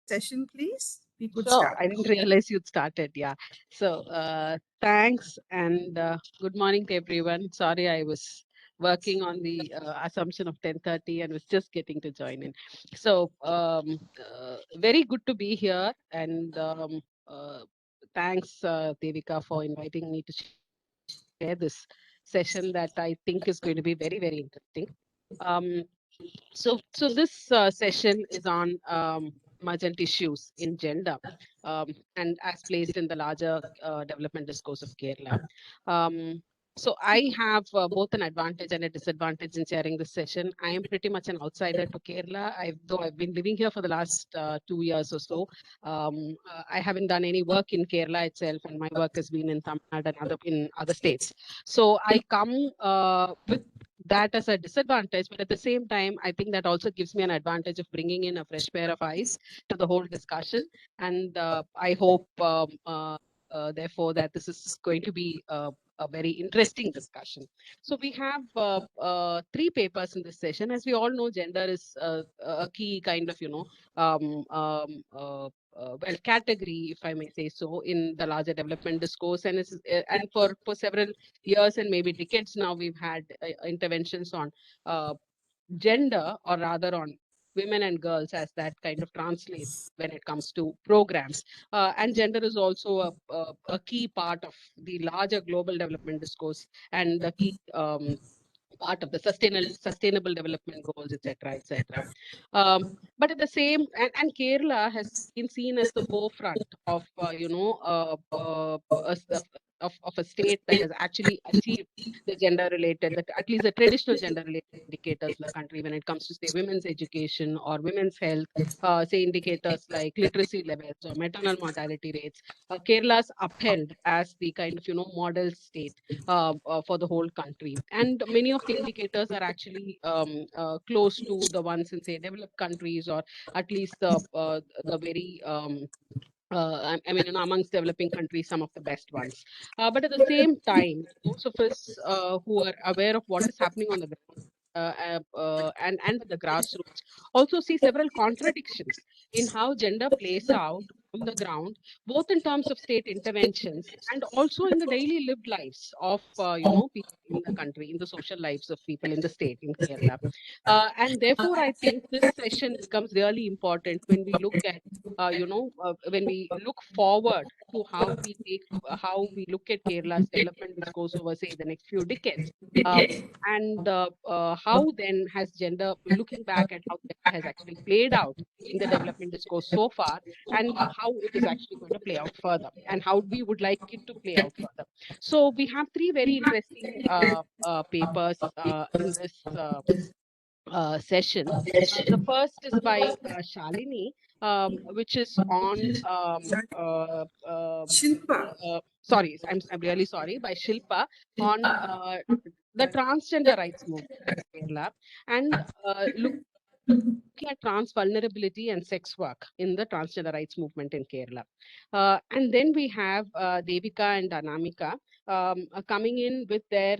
session, please? We could Sure, start. I didn't realize you'd started. Yeah. So thanks and good morning to everyone. Sorry, I was working on the assumption of 10:30 and was just getting to join in. So very good to be here and thanks Devika for inviting me to share this session that I think is going to be very, very interesting. Um, so this session is on emergent issues in gender and as placed in the larger development discourse of Kerala. Um, so I have both an advantage and a disadvantage in sharing this session. I am pretty much an outsider to Kerala, though I've been living here for the last 2 years or so. I haven't done any work in Kerala itself, and my work has been in Tamil Nadu and in other states. So I come with that as a disadvantage, but at the same time, I think that also gives me an advantage of bringing in a fresh pair of eyes to the whole discussion. And I hope, therefore, that this is going to be a very interesting discussion. So we have three papers in this session. As we all know, gender is a key kind of, well, category, if I may say so, in the larger development discourse, and for several years and maybe decades now, we've had interventions on gender, or rather on women and girls, as that kind of translates when it comes to programs. And gender is also a key part of the larger global development discourse and the key part of the sustainable development goals, etc., etc. But at the same, and Kerala has been seen as the forefront of, of a state that has actually achieved the gender-related, at least the traditional gender-related indicators in the country when it comes to, say, women's education or women's health, say, indicators like literacy levels or maternal mortality rates. Kerala's upheld as the kind of, model state for the whole country. And many of the indicators are actually close to the ones in, say, developed countries, or at least the very I mean, amongst developing countries, some of the best ones. But at the same time, those of us who are aware of what is happening on the ground, and the grassroots also see several contradictions in how gender plays out on the ground, both in terms of state interventions and also in the daily lived lives of people in the country, in the social lives of people in the state, in Kerala. And therefore, I think this session becomes really important when we look at when we look forward to how we look at Kerala's development discourse over, say, the next few decades. And how then has gender, looking back at how gender has actually played out in the development discourse so far, and how it is actually going to play out further, and how we would like it to play out further. So we have three very interesting papers in this session. The first is by Shalini, which is on Shilpa. sorry, I'm really sorry, by Shilpa, on the transgender rights movement in Kerala, and looking at trans vulnerability and sex work in the transgender rights movement in Kerala. And then we have Devika and Anamika coming in with their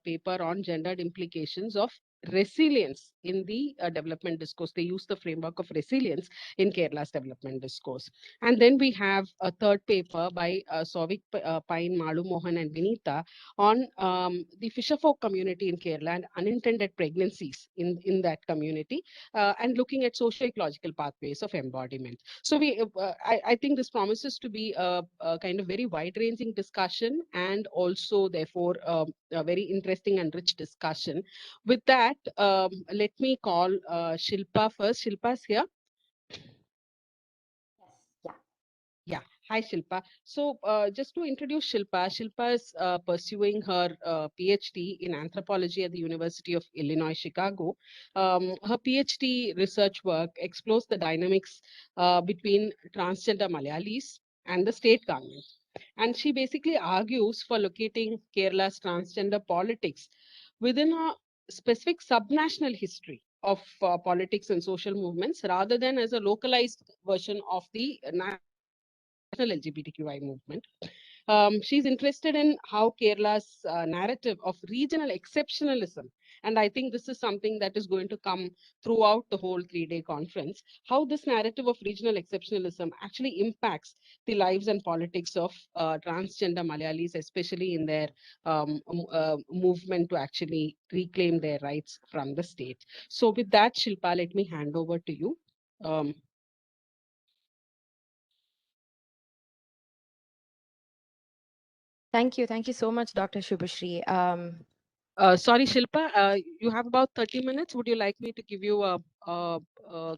paper on gendered implications of resilience in the development discourse. They use the framework of resilience in Kerala's development discourse. And then we have a third paper by Souvik, Pyne, Malu, Mohan, and Vinita on the fisherfolk community in Kerala and unintended pregnancies in that community, and looking at socio-ecological pathways of embodiment. So I think this promises to be a kind of very wide-ranging discussion, and also therefore a very interesting and rich discussion. With that, let me call Shilpa first. Shilpa's here. Yeah. Hi, Shilpa. So just to introduce Shilpa, Shilpa is pursuing her PhD in anthropology at the University of Illinois, Chicago. Her PhD research work explores the dynamics between transgender Malayalis and the state government. And she basically argues for locating Kerala's transgender politics within a specific subnational history of politics and social movements, rather than as a localized version of the national LGBTQI movement. She's interested in how Kerala's narrative of regional exceptionalism And I think this is something that is going to come throughout the whole 3-day conference, how this narrative of regional exceptionalism actually impacts the lives and politics of transgender Malayalis, especially in their movement to actually reclaim their rights from the state. So with that, Shilpa, let me hand over to you. Thank you. Thank you so much, Dr. Subhasri. Sorry, Shilpa, you have about 30 minutes. Would you like me to give you a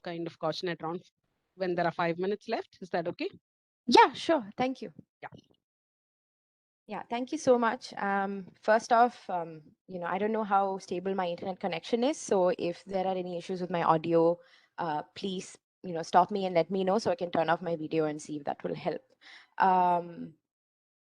kind of cautionate round when there are 5 minutes left? Is that okay? Yeah, sure. Thank you. Yeah. Yeah, thank you so much. First off, I don't know how stable my internet connection is. So if there are any issues with my audio, please, stop me and let me know so I can turn off my video and see if that will help.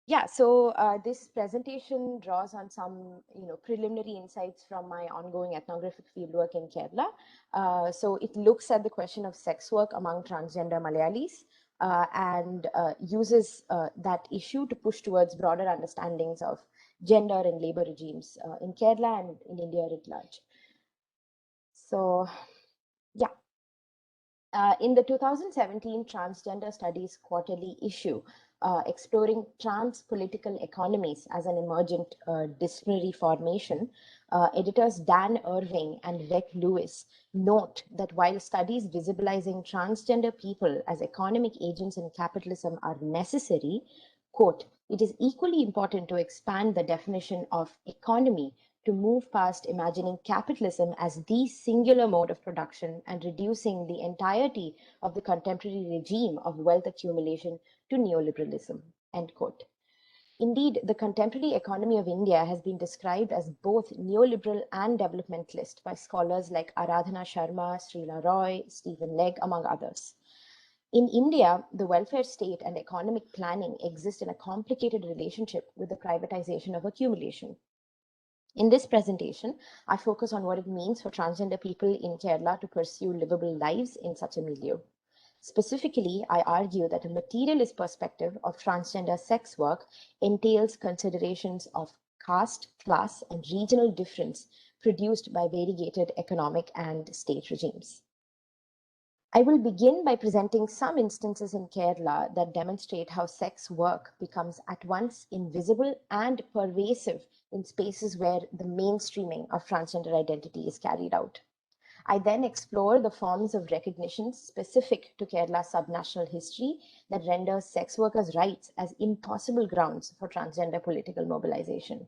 Yeah, so this presentation draws on some, preliminary insights from my ongoing ethnographic fieldwork in Kerala. So it looks at the question of sex work among transgender Malayalis and uses that issue to push towards broader understandings of gender and labor regimes in Kerala and in India at large. So, yeah. In the 2017 Transgender Studies Quarterly issue, exploring trans political economies as an emergent disciplinary formation, editors Dan Irving and Rick Lewis note that while studies visibilizing transgender people as economic agents in capitalism are necessary, quote, it is equally important to expand the definition of economy to move past imagining capitalism as the singular mode of production and reducing the entirety of the contemporary regime of wealth accumulation to neoliberalism, end quote. Indeed, the contemporary economy of India has been described as both neoliberal and developmentalist by scholars like Aradhana Sharma, Srila Roy, Stephen Legg, among others. In India, the welfare state and economic planning exist in a complicated relationship with the privatization of accumulation. In this presentation, I focus on what it means for transgender people in Kerala to pursue livable lives in such a milieu. Specifically, I argue that a materialist perspective of transgender sex work entails considerations of caste, class, and regional difference produced by variegated economic and state regimes. I will begin by presenting some instances in Kerala that demonstrate how sex work becomes at once invisible and pervasive in spaces where the mainstreaming of transgender identity is carried out. I then explore the forms of recognition specific to Kerala's subnational history that renders sex workers' rights as impossible grounds for transgender political mobilization.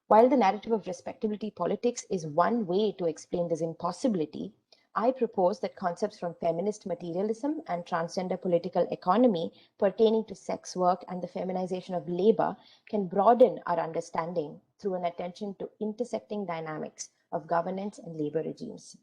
While the narrative of respectability politics is one way to explain this impossibility, I propose that concepts from feminist materialism and transgender political economy pertaining to sex work and the feminization of labor can broaden our understanding through an attention to intersecting dynamics of governance and labor regimes.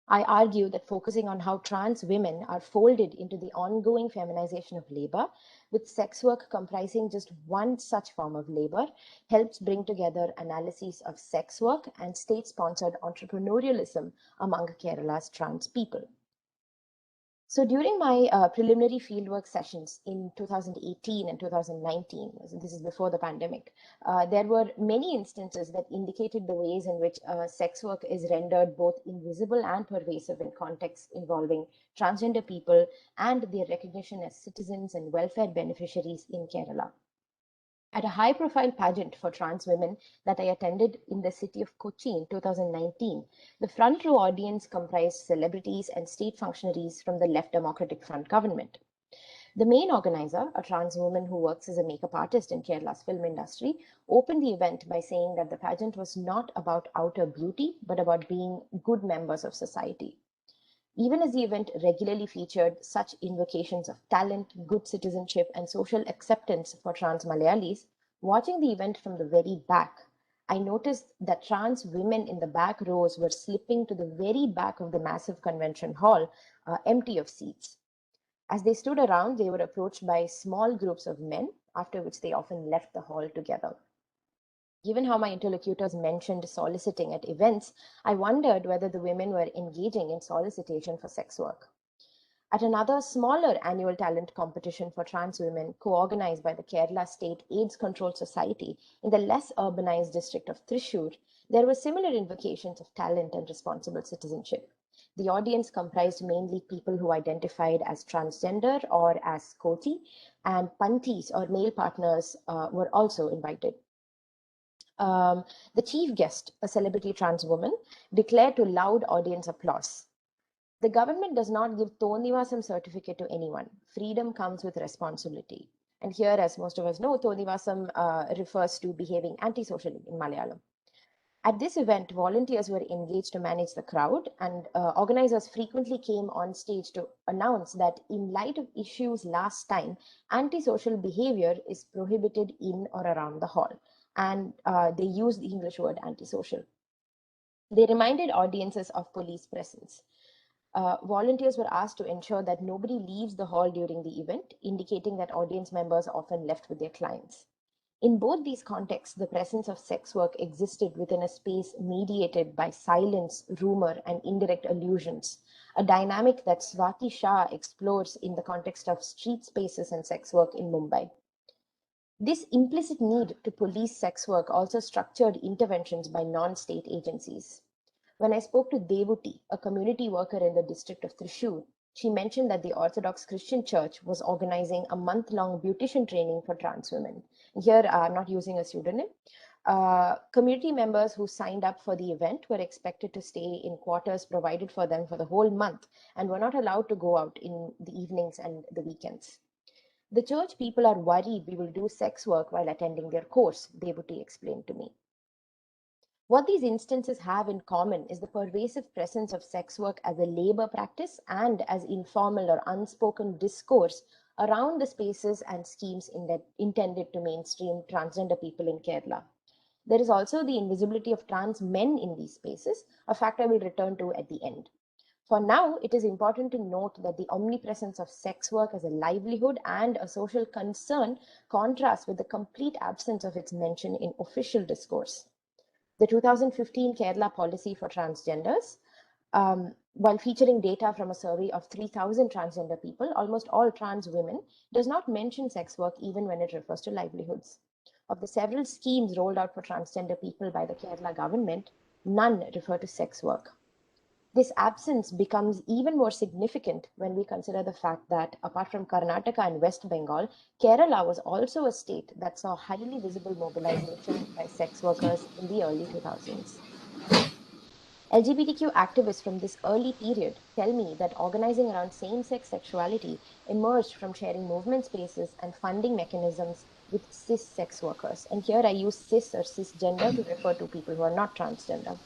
I argue that focusing on how trans women are folded into the ongoing feminization of labor, with sex work comprising just one such form of labor, helps bring together analyses of sex work and state-sponsored entrepreneurialism among Kerala's trans people. So during my preliminary fieldwork sessions in 2018 and 2019, so this is before the pandemic, there were many instances that indicated the ways in which sex work is rendered both invisible and pervasive in contexts involving transgender people and their recognition as citizens and welfare beneficiaries in Kerala. At a high-profile pageant for trans women that I attended in the city of Kochi in 2019, the front row audience comprised celebrities and state functionaries from the Left Democratic Front government. The main organizer, a trans woman who works as a makeup artist in Kerala's film industry, opened the event by saying that the pageant was not about outer beauty, but about being good members of society. Even as the event regularly featured such invocations of talent, good citizenship, and social acceptance for trans Malayalis, watching the event from the very back, I noticed that trans women in the back rows were slipping to the very back of the massive convention hall, empty of seats. As they stood around, they were approached by small groups of men, after which they often left the hall together. Given how my interlocutors mentioned soliciting at events, I wondered whether the women were engaging in solicitation for sex work. At another smaller annual talent competition for trans women, co-organized by the Kerala State AIDS Control Society in the less urbanized district of Thrissur, There were similar invocations of talent and responsible citizenship. The audience comprised mainly people who identified as transgender or as koti, and pantis or male partners were also invited. The chief guest, a celebrity trans woman, declared to loud audience applause. The government does not give Tonivasam certificate to anyone. Freedom comes with responsibility. And here, as most of us know, Tonivasam refers to behaving antisocially in Malayalam. At this event, volunteers were engaged to manage the crowd, and organizers frequently came on stage to announce that in light of issues last time, antisocial behavior is prohibited in or around the hall. And they used the English word antisocial. They reminded audiences of police presence. Volunteers were asked to ensure that nobody leaves the hall during the event, indicating that audience members often left with their clients. In both these contexts, the presence of sex work existed within a space mediated by silence, rumor, and indirect allusions, a dynamic that Swati Shah explores in the context of street spaces and sex work in Mumbai. This implicit need to police sex work also structured interventions by non-state agencies. When I spoke to Devuti, a community worker in the district of Thrissur, she mentioned that the Orthodox Christian Church was organizing a month-long beautician training for trans women. Here, I'm not using a pseudonym. Community members who signed up for the event were expected to stay in quarters provided for them for the whole month and were not allowed to go out in the evenings and the weekends. The church people are worried we will do sex work while attending their course, Devuti explained to me. What these instances have in common is the pervasive presence of sex work as a labor practice and as informal or unspoken discourse around the spaces and schemes intended to mainstream transgender people in Kerala. There is also the invisibility of trans men in these spaces, a fact I will return to at the end. For now, it is important to note that the omnipresence of sex work as a livelihood and a social concern contrasts with the complete absence of its mention in official discourse. The 2015 Kerala policy for transgenders, while featuring data from a survey of 3,000 transgender people, almost all trans women, does not mention sex work even when it refers to livelihoods. Of the several schemes rolled out for transgender people by the Kerala government, none refer to sex work. This absence becomes even more significant when we consider the fact that, apart from Karnataka and West Bengal, Kerala was also a state that saw highly visible mobilization by sex workers in the early 2000s. LGBTQ activists from this early period tell me that organizing around same-sex sexuality emerged from sharing movement spaces and funding mechanisms with cis sex workers. And here I use cis or cisgender to refer to people who are not transgender.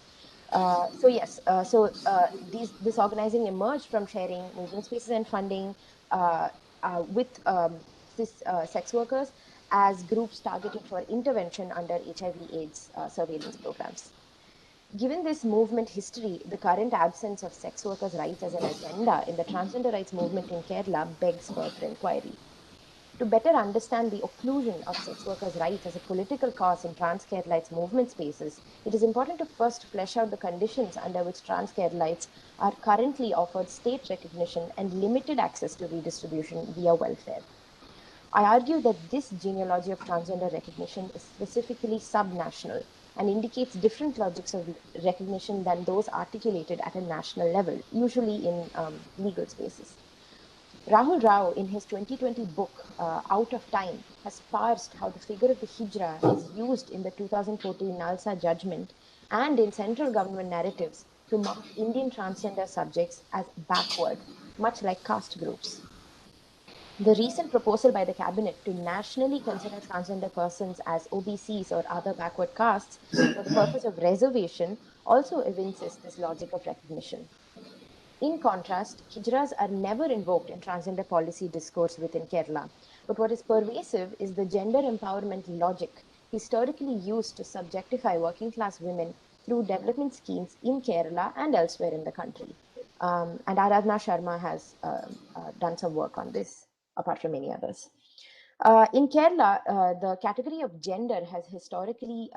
This organizing emerged from sharing movement spaces and funding with cis sex workers as groups targeted for intervention under HIV/AIDS surveillance programs. Given this movement history, the current absence of sex workers' rights as an agenda in the transgender rights movement in Kerala begs further inquiry. To better understand the occlusion of sex workers' rights as a political cause in trans Keralites movement spaces, it is important to first flesh out the conditions under which trans Keralites are currently offered state recognition and limited access to redistribution via welfare. I argue that this genealogy of transgender recognition is specifically subnational and indicates different logics of recognition than those articulated at a national level, usually in legal spaces. Rahul Rao, in his 2020 book, Out of Time, has parsed how the figure of the Hijra is used in the 2014 Nalsa judgment and in central government narratives to mark Indian transgender subjects as backward, much like caste groups. The recent proposal by the cabinet to nationally consider transgender persons as OBCs or other backward castes for the purpose of reservation also evinces this logic of recognition. In contrast, hijras are never invoked in transgender policy discourse within Kerala. But what is pervasive is the gender empowerment logic historically used to subjectify working class women through development schemes in Kerala and elsewhere in the country. And Aradhna Sharma has done some work on this, apart from many others. In Kerala, the category of gender has historically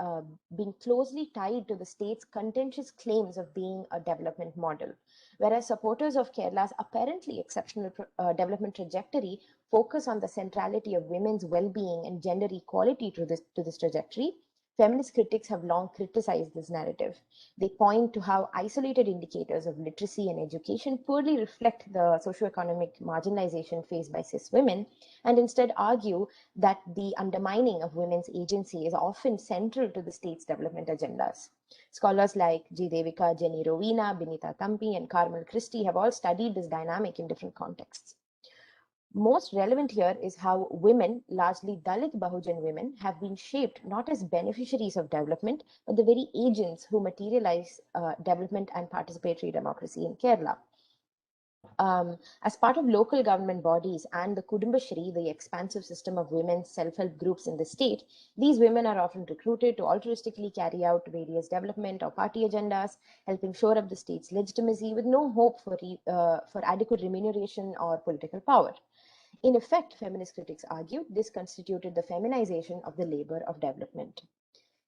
been closely tied to the state's contentious claims of being a development model, whereas supporters of Kerala's apparently exceptional development trajectory focus on the centrality of women's well-being and gender equality to this trajectory. Feminist critics have long criticized this narrative. They point to how isolated indicators of literacy and education poorly reflect the socioeconomic marginalization faced by cis women, and instead argue that the undermining of women's agency is often central to the state's development agendas. Scholars like G. Devika, Jenny Rovina, Binita Tampi, and Carmel Christie have all studied this dynamic in different contexts. Most relevant here is how women, largely Dalit Bahujan women, have been shaped not as beneficiaries of development, but the very agents who materialize development and participatory democracy in Kerala. As part of local government bodies and the Kudumbashri, the expansive system of women's self-help groups in the state, these women are often recruited to altruistically carry out various development or party agendas, helping shore up the state's legitimacy with no hope for adequate remuneration or political power. In effect, feminist critics argued this constituted the feminization of the labor of development.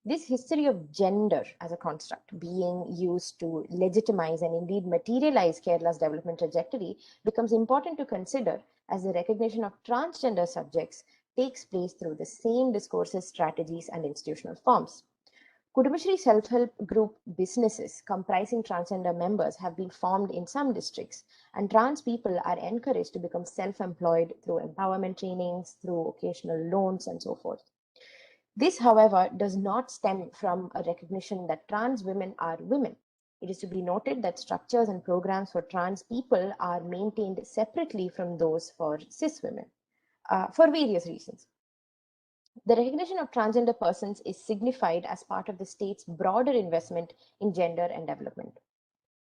This history of gender as a construct being used to legitimize and indeed materialize Kerala's development trajectory becomes important to consider as the recognition of transgender subjects takes place through the same discourses, strategies, and institutional forms. Kudumbashri self-help group businesses comprising transgender members have been formed in some districts, and trans people are encouraged to become self-employed through empowerment trainings, through occasional loans, and so forth. This, however, does not stem from a recognition that trans women are women. It is to be noted that structures and programs for trans people are maintained separately from those for cis women for various reasons. The recognition of transgender persons is signified as part of the state's broader investment in gender and development.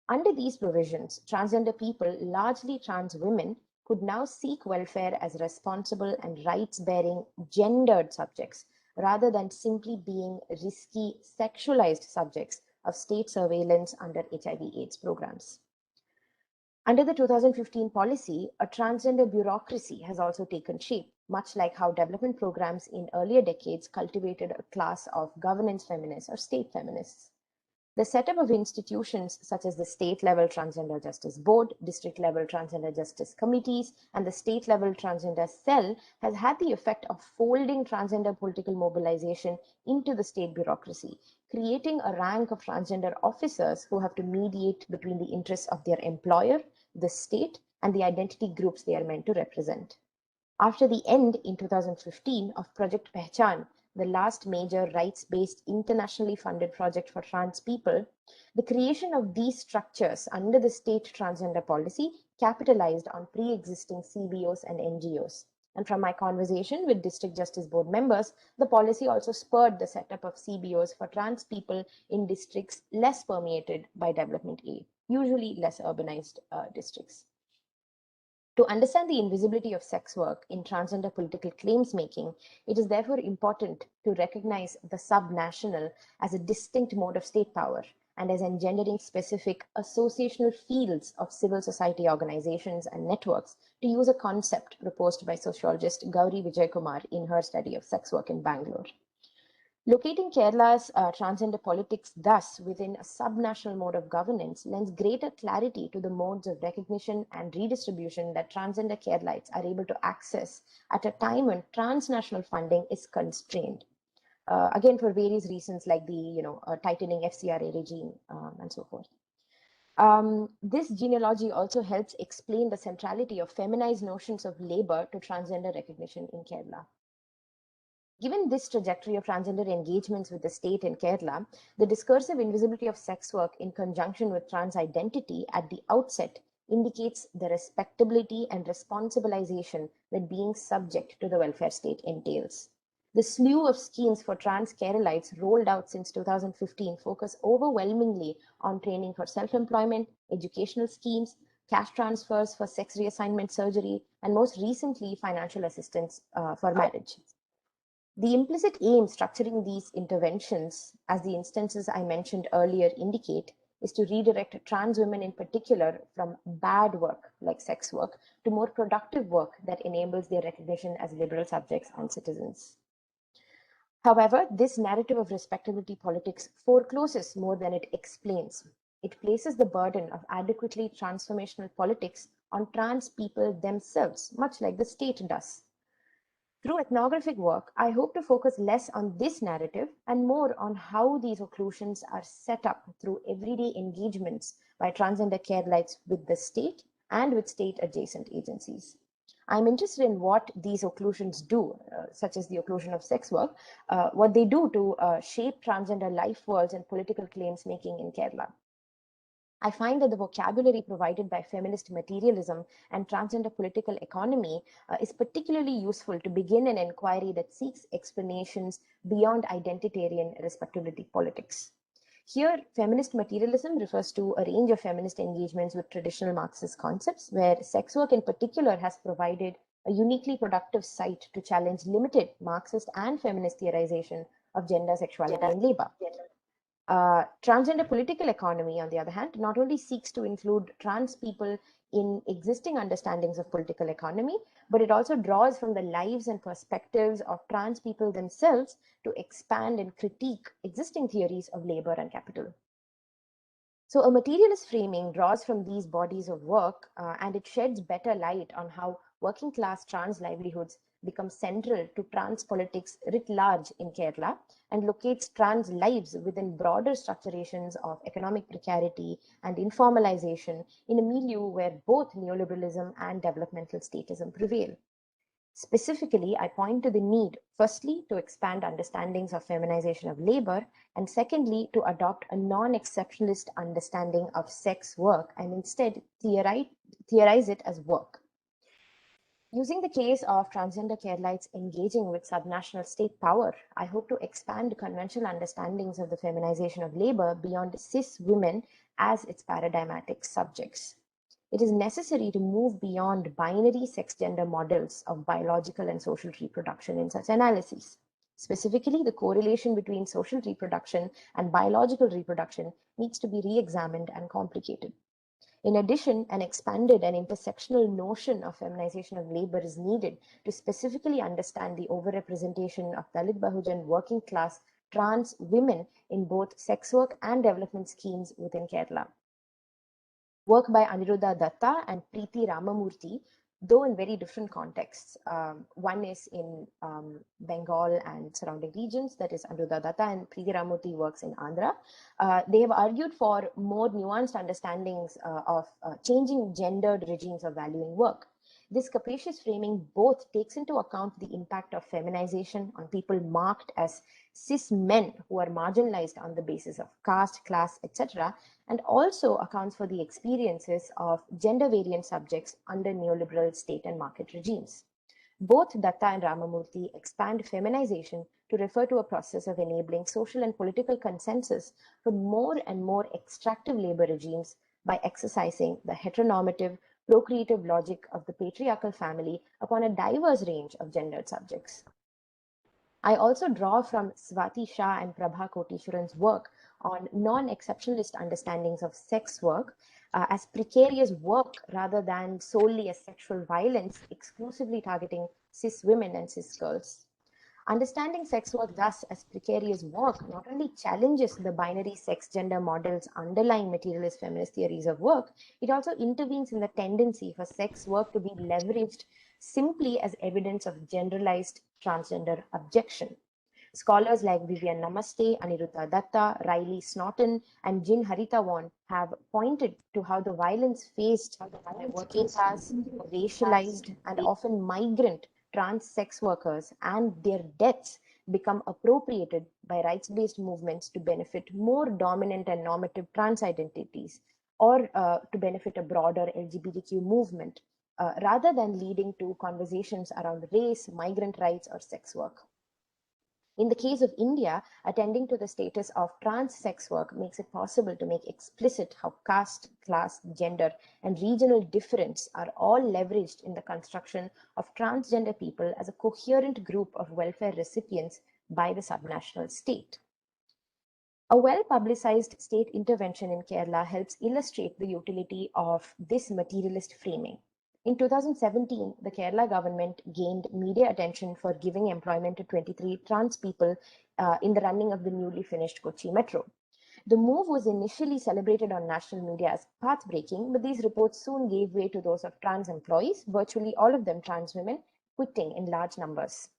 Under these provisions, transgender people, largely trans women, could now seek welfare as responsible and rights-bearing gendered subjects, rather than simply being risky sexualized subjects of state surveillance under HIV/AIDS programs. Under the 2015 policy, a transgender bureaucracy has also taken shape, much like how development programs in earlier decades cultivated a class of governance feminists or state feminists. The setup of institutions such as the state-level Transgender Justice Board, district-level Transgender Justice Committees, and the state-level Transgender Cell has had the effect of folding transgender political mobilization into the state bureaucracy, creating a rank of transgender officers who have to mediate between the interests of their employer, the state, and the identity groups they are meant to represent. After the end in 2015 of Project Pehchan, the last major rights-based internationally funded project for trans people, the creation of these structures under the state transgender policy capitalized on pre-existing CBOs and NGOs. And from my conversation with District Justice Board members, the policy also spurred the setup of CBOs for trans people in districts less permeated by development aid, usually less urbanized districts. To understand the invisibility of sex work in transgender political claims making, it is therefore important to recognize the subnational as a distinct mode of state power and as engendering specific associational fields of civil society organizations and networks, to use a concept proposed by sociologist Gauri Vijaykumar in her study of sex work in Bangalore. Locating Kerala's transgender politics thus within a subnational mode of governance lends greater clarity to the modes of recognition and redistribution that transgender Keralites are able to access at a time when transnational funding is constrained. Again, for various reasons like the tightening FCRA regime and so forth. This genealogy also helps explain the centrality of feminized notions of labor to transgender recognition in Kerala. Given this trajectory of transgender engagements with the state in Kerala, the discursive invisibility of sex work in conjunction with trans identity at the outset indicates the respectability and responsibilization that being subject to the welfare state entails. The slew of schemes for trans Keralites rolled out since 2015 focus overwhelmingly on training for self-employment, educational schemes, cash transfers for sex reassignment surgery, and most recently, financial assistance for marriage. The implicit aim structuring these interventions, as the instances I mentioned earlier indicate, is to redirect trans women in particular from bad work, like sex work, to more productive work that enables their recognition as liberal subjects and citizens. However, this narrative of respectability politics forecloses more than it explains. It places the burden of adequately transformational politics on trans people themselves, much like the state does. Through ethnographic work, I hope to focus less on this narrative and more on how these occlusions are set up through everyday engagements by transgender Keralites with the state and with state adjacent agencies. I'm interested in what these occlusions do, such as the occlusion of sex work, what they do to shape transgender life worlds and political claims making in Kerala. I find that the vocabulary provided by feminist materialism and transgender political economy is particularly useful to begin an inquiry that seeks explanations beyond identitarian respectability politics. Here, feminist materialism refers to a range of feminist engagements with traditional Marxist concepts, where sex work in particular has provided a uniquely productive site to challenge limited Marxist and feminist theorization of gender, sexuality, and labor. Transgender political economy, on the other hand, not only seeks to include trans people in existing understandings of political economy, but it also draws from the lives and perspectives of trans people themselves to expand and critique existing theories of labor and capital. So a materialist framing draws from these bodies of work and it sheds better light on how working class trans livelihoods become central to trans politics writ large in Kerala and locates trans lives within broader structurations of economic precarity and informalization in a milieu where both neoliberalism and developmental statism prevail. Specifically, I point to the need, firstly, to expand understandings of feminization of labor, and secondly, to adopt a non-exceptionalist understanding of sex work and instead theorize it as work. Using the case of transgender Keralites engaging with subnational state power, I hope to expand conventional understandings of the feminization of labor beyond cis women as its paradigmatic subjects. It is necessary to move beyond binary sex-gender models of biological and social reproduction in such analyses. Specifically, the correlation between social reproduction and biological reproduction needs to be re-examined and complicated. In addition, an expanded and intersectional notion of feminization of labor is needed to specifically understand the overrepresentation of Dalit Bahujan working class trans women in both sex work and development schemes within Kerala. Work by Aniruddha Datta and Preeti Ramamurthy, though in very different contexts. One is in Bengal and surrounding regions, that is Aniruddha Datta, and Preeti Ramamurthy works in Andhra. They have argued for more nuanced understandings of changing gendered regimes of valuing work. This capacious framing both takes into account the impact of feminization on people marked as cis men who are marginalized on the basis of caste, class, etc., and also accounts for the experiences of gender variant subjects under neoliberal state and market regimes. Both Datta and Ramamurthy expand feminization to refer to a process of enabling social and political consensus for more and more extractive labor regimes by exercising the heteronormative, procreative logic of the patriarchal family upon a diverse range of gendered subjects. I also draw from Swati Shah and Prabha Kotishwaran's work on non-exceptionalist understandings of sex work as precarious work rather than solely as sexual violence exclusively targeting cis women and cis girls. Understanding sex work thus as precarious work not only challenges the binary sex gender models underlying materialist feminist theories of work, it also intervenes in the tendency for sex work to be leveraged simply as evidence of generalized transgender objection. Scholars like Vivian Namaste, Aniruddha Datta, Riley Snowton, and Jin Harithawan have pointed to how the violence faced by working class, racialized, and often migrant trans sex workers and their deaths become appropriated by rights-based movements to benefit more dominant and normative trans identities or to benefit a broader LGBTQ movement, rather than leading to conversations around race, migrant rights, or sex work. In the case of India, attending to the status of trans sex work makes it possible to make explicit how caste, class, gender, and regional difference are all leveraged in the construction of transgender people as a coherent group of welfare recipients by the subnational state. A well-publicized state intervention in Kerala helps illustrate the utility of this materialist framing. In 2017, the Kerala government gained media attention for giving employment to 23 trans people in the running of the newly finished Kochi Metro. The move was initially celebrated on national media as path-breaking, but these reports soon gave way to those of trans employees, virtually all of them trans women, quitting in large numbers.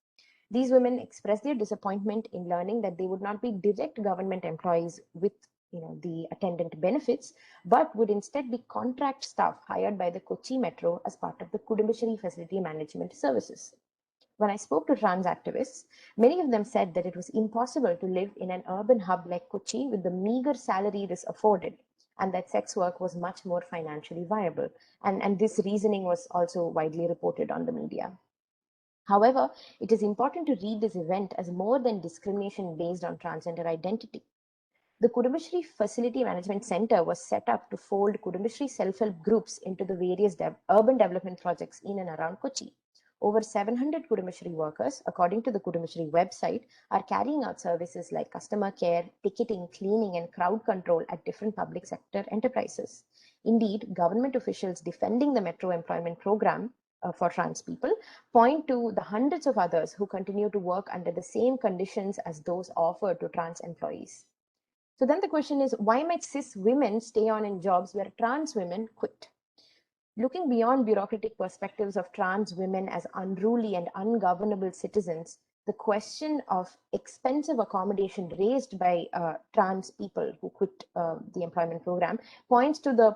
These women expressed their disappointment in learning that they would not be direct government employees with the attendant benefits, but would instead be contract staff hired by the Kochi Metro as part of the Kudumbashree Facility Management Services. When I spoke to trans activists, many of them said that it was impossible to live in an urban hub like Kochi with the meager salary this afforded, and that sex work was much more financially viable. And this reasoning was also widely reported on the media. However, it is important to read this event as more than discrimination based on transgender identity. The Kudumbashree Facility Management Center was set up to fold Kudumbashree self-help groups into the various urban development projects in and around Kochi. Over 700 Kudumbashree workers, according to the Kudumbashree website, are carrying out services like customer care, ticketing, cleaning, and crowd control at different public sector enterprises. Indeed, government officials defending the Metro Employment Program for trans people point to the hundreds of others who continue to work under the same conditions as those offered to trans employees. So then the question is, why might cis women stay on in jobs where trans women quit? Looking beyond bureaucratic perspectives of trans women as unruly and ungovernable citizens, the question of expensive accommodation raised by trans people who quit the employment program points to the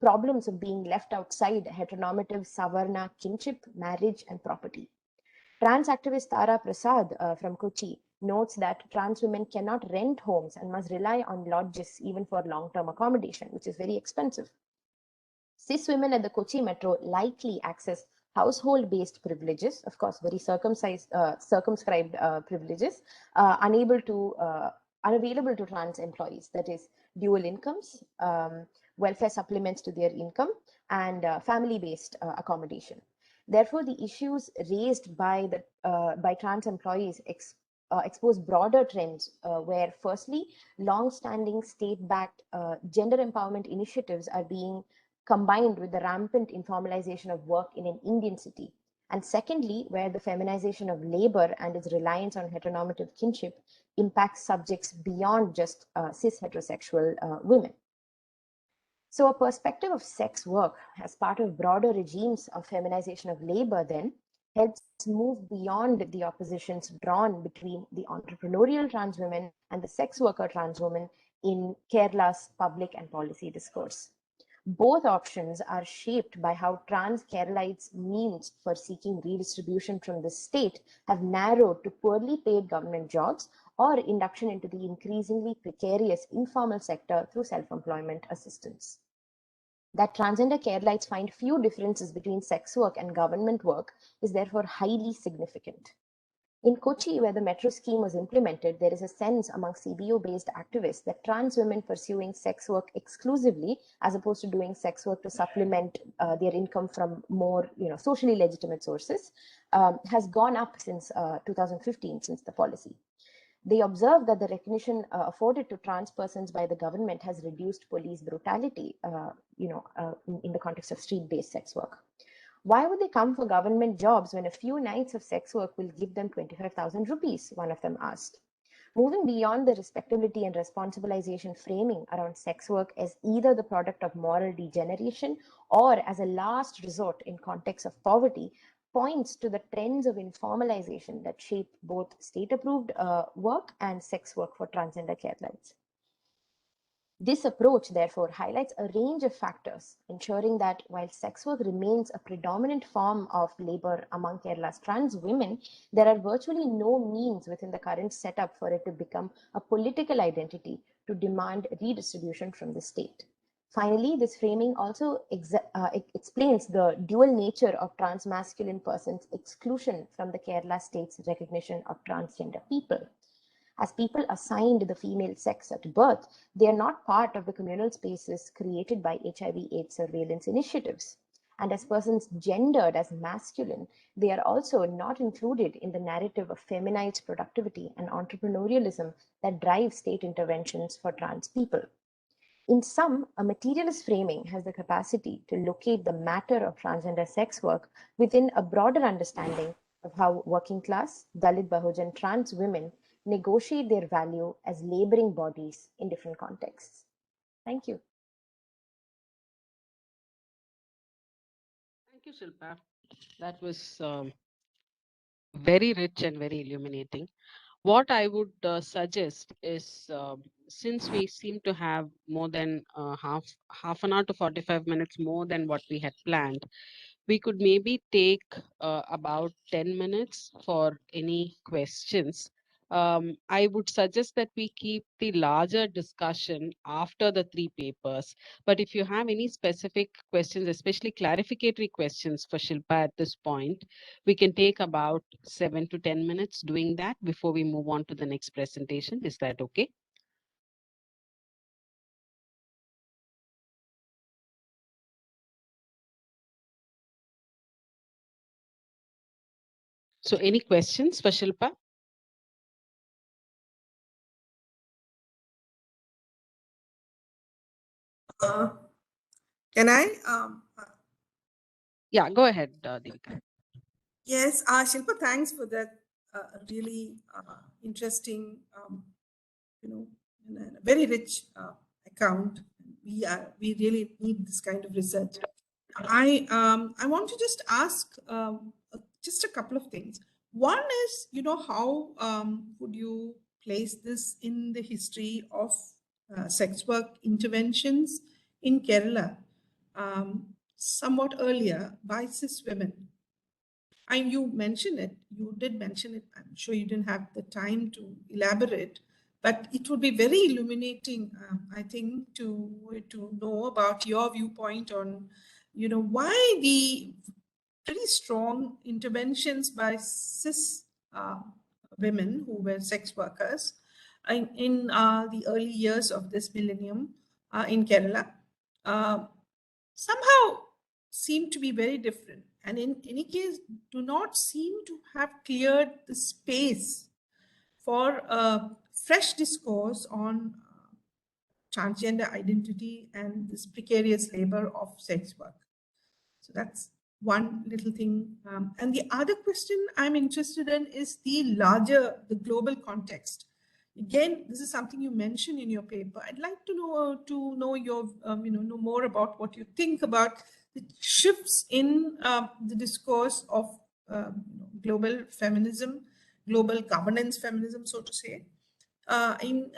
problems of being left outside heteronormative Savarna kinship, marriage, and property. Trans activist Tara Prasad from Kochi notes that trans women cannot rent homes and must rely on lodges even for long-term accommodation, which is very expensive. Cis women at the Kochi Metro likely access household-based privileges, of course, very circumscribed privileges, unavailable to trans employees. That is, dual incomes, welfare supplements to their income, and family-based accommodation. Therefore, the issues raised by trans employees expose broader trends where, firstly, long-standing state-backed gender empowerment initiatives are being combined with the rampant informalization of work in an Indian city. And secondly, where the feminization of labor and its reliance on heteronormative kinship impacts subjects beyond just cis heterosexual women. So, a perspective of sex work as part of broader regimes of feminization of labor then helps move beyond the oppositions drawn between the entrepreneurial trans women and the sex worker trans women in Kerala's public and policy discourse. Both options are shaped by how trans Keralites' means for seeking redistribution from the state have narrowed to poorly paid government jobs or induction into the increasingly precarious informal sector through self-employment assistance. That transgender Keralites find few differences between sex work and government work is therefore highly significant. In Kochi, where the metro scheme was implemented, there is a sense among CBO-based activists that trans women pursuing sex work exclusively, as opposed to doing sex work to supplement their income from more, socially legitimate sources, has gone up since 2015, since the policy. They observe that the recognition afforded to trans persons by the government has reduced police brutality, in the context of street-based sex work. Why would they come for government jobs when a few nights of sex work will give them 25,000 rupees? One of them asked. Moving beyond the respectability and responsibilization framing around sex work as either the product of moral degeneration or as a last resort in context of poverty points to the trends of informalization that shape both state-approved work and sex work for transgender Keralites. This approach, therefore, highlights a range of factors, ensuring that while sex work remains a predominant form of labor among Kerala's trans women, there are virtually no means within the current setup for it to become a political identity to demand redistribution from the state. Finally, this framing also explains the dual nature of trans masculine persons' exclusion from the Kerala state's recognition of transgender people. As people assigned the female sex at birth, they are not part of the communal spaces created by HIV/AIDS surveillance initiatives. And as persons gendered as masculine, they are also not included in the narrative of feminized productivity and entrepreneurialism that drives state interventions for trans people. In sum, a materialist framing has the capacity to locate the matter of transgender sex work within a broader understanding of how working class, Dalit Bahujan trans women negotiate their value as laboring bodies in different contexts. Thank you. Thank you, Shilpa. That was very rich and very illuminating. What I would suggest is, since we seem to have more than half an hour to 45 minutes more than what we had planned, we could maybe take about 10 minutes for any questions. I would suggest that we keep the larger discussion after the three papers. But if you have any specific questions, especially clarificatory questions for Shilpa at this point, we can take about 7 to 10 minutes doing that before we move on to the next presentation. Is that okay? So any questions for Shilpa? Uh, can I? Yeah, go ahead, Devika. Yes, Shilpa, thanks for that really interesting, you know, and a very rich account. We really need this kind of research. I want to just ask just a couple of things. One is, how would you place this in the history of sex work interventions in Kerala, somewhat earlier by cis women? And you mentioned it, you did mention it. I'm sure you didn't have the time to elaborate, but it would be very illuminating, I think, to know about your viewpoint on, why the pretty strong interventions by cis women who were sex workers in the early years of this millennium in Kerala somehow seem to be very different, and in any case do not seem to have cleared the space for a fresh discourse on transgender identity and this precarious labor of sex work. So that's one little thing. And the other question I'm interested in is the global context. Again, this is something you mentioned in your paper. I'd like to know your, know more about what you think about the shifts in the discourse of global feminism, global governance feminism, so to say, and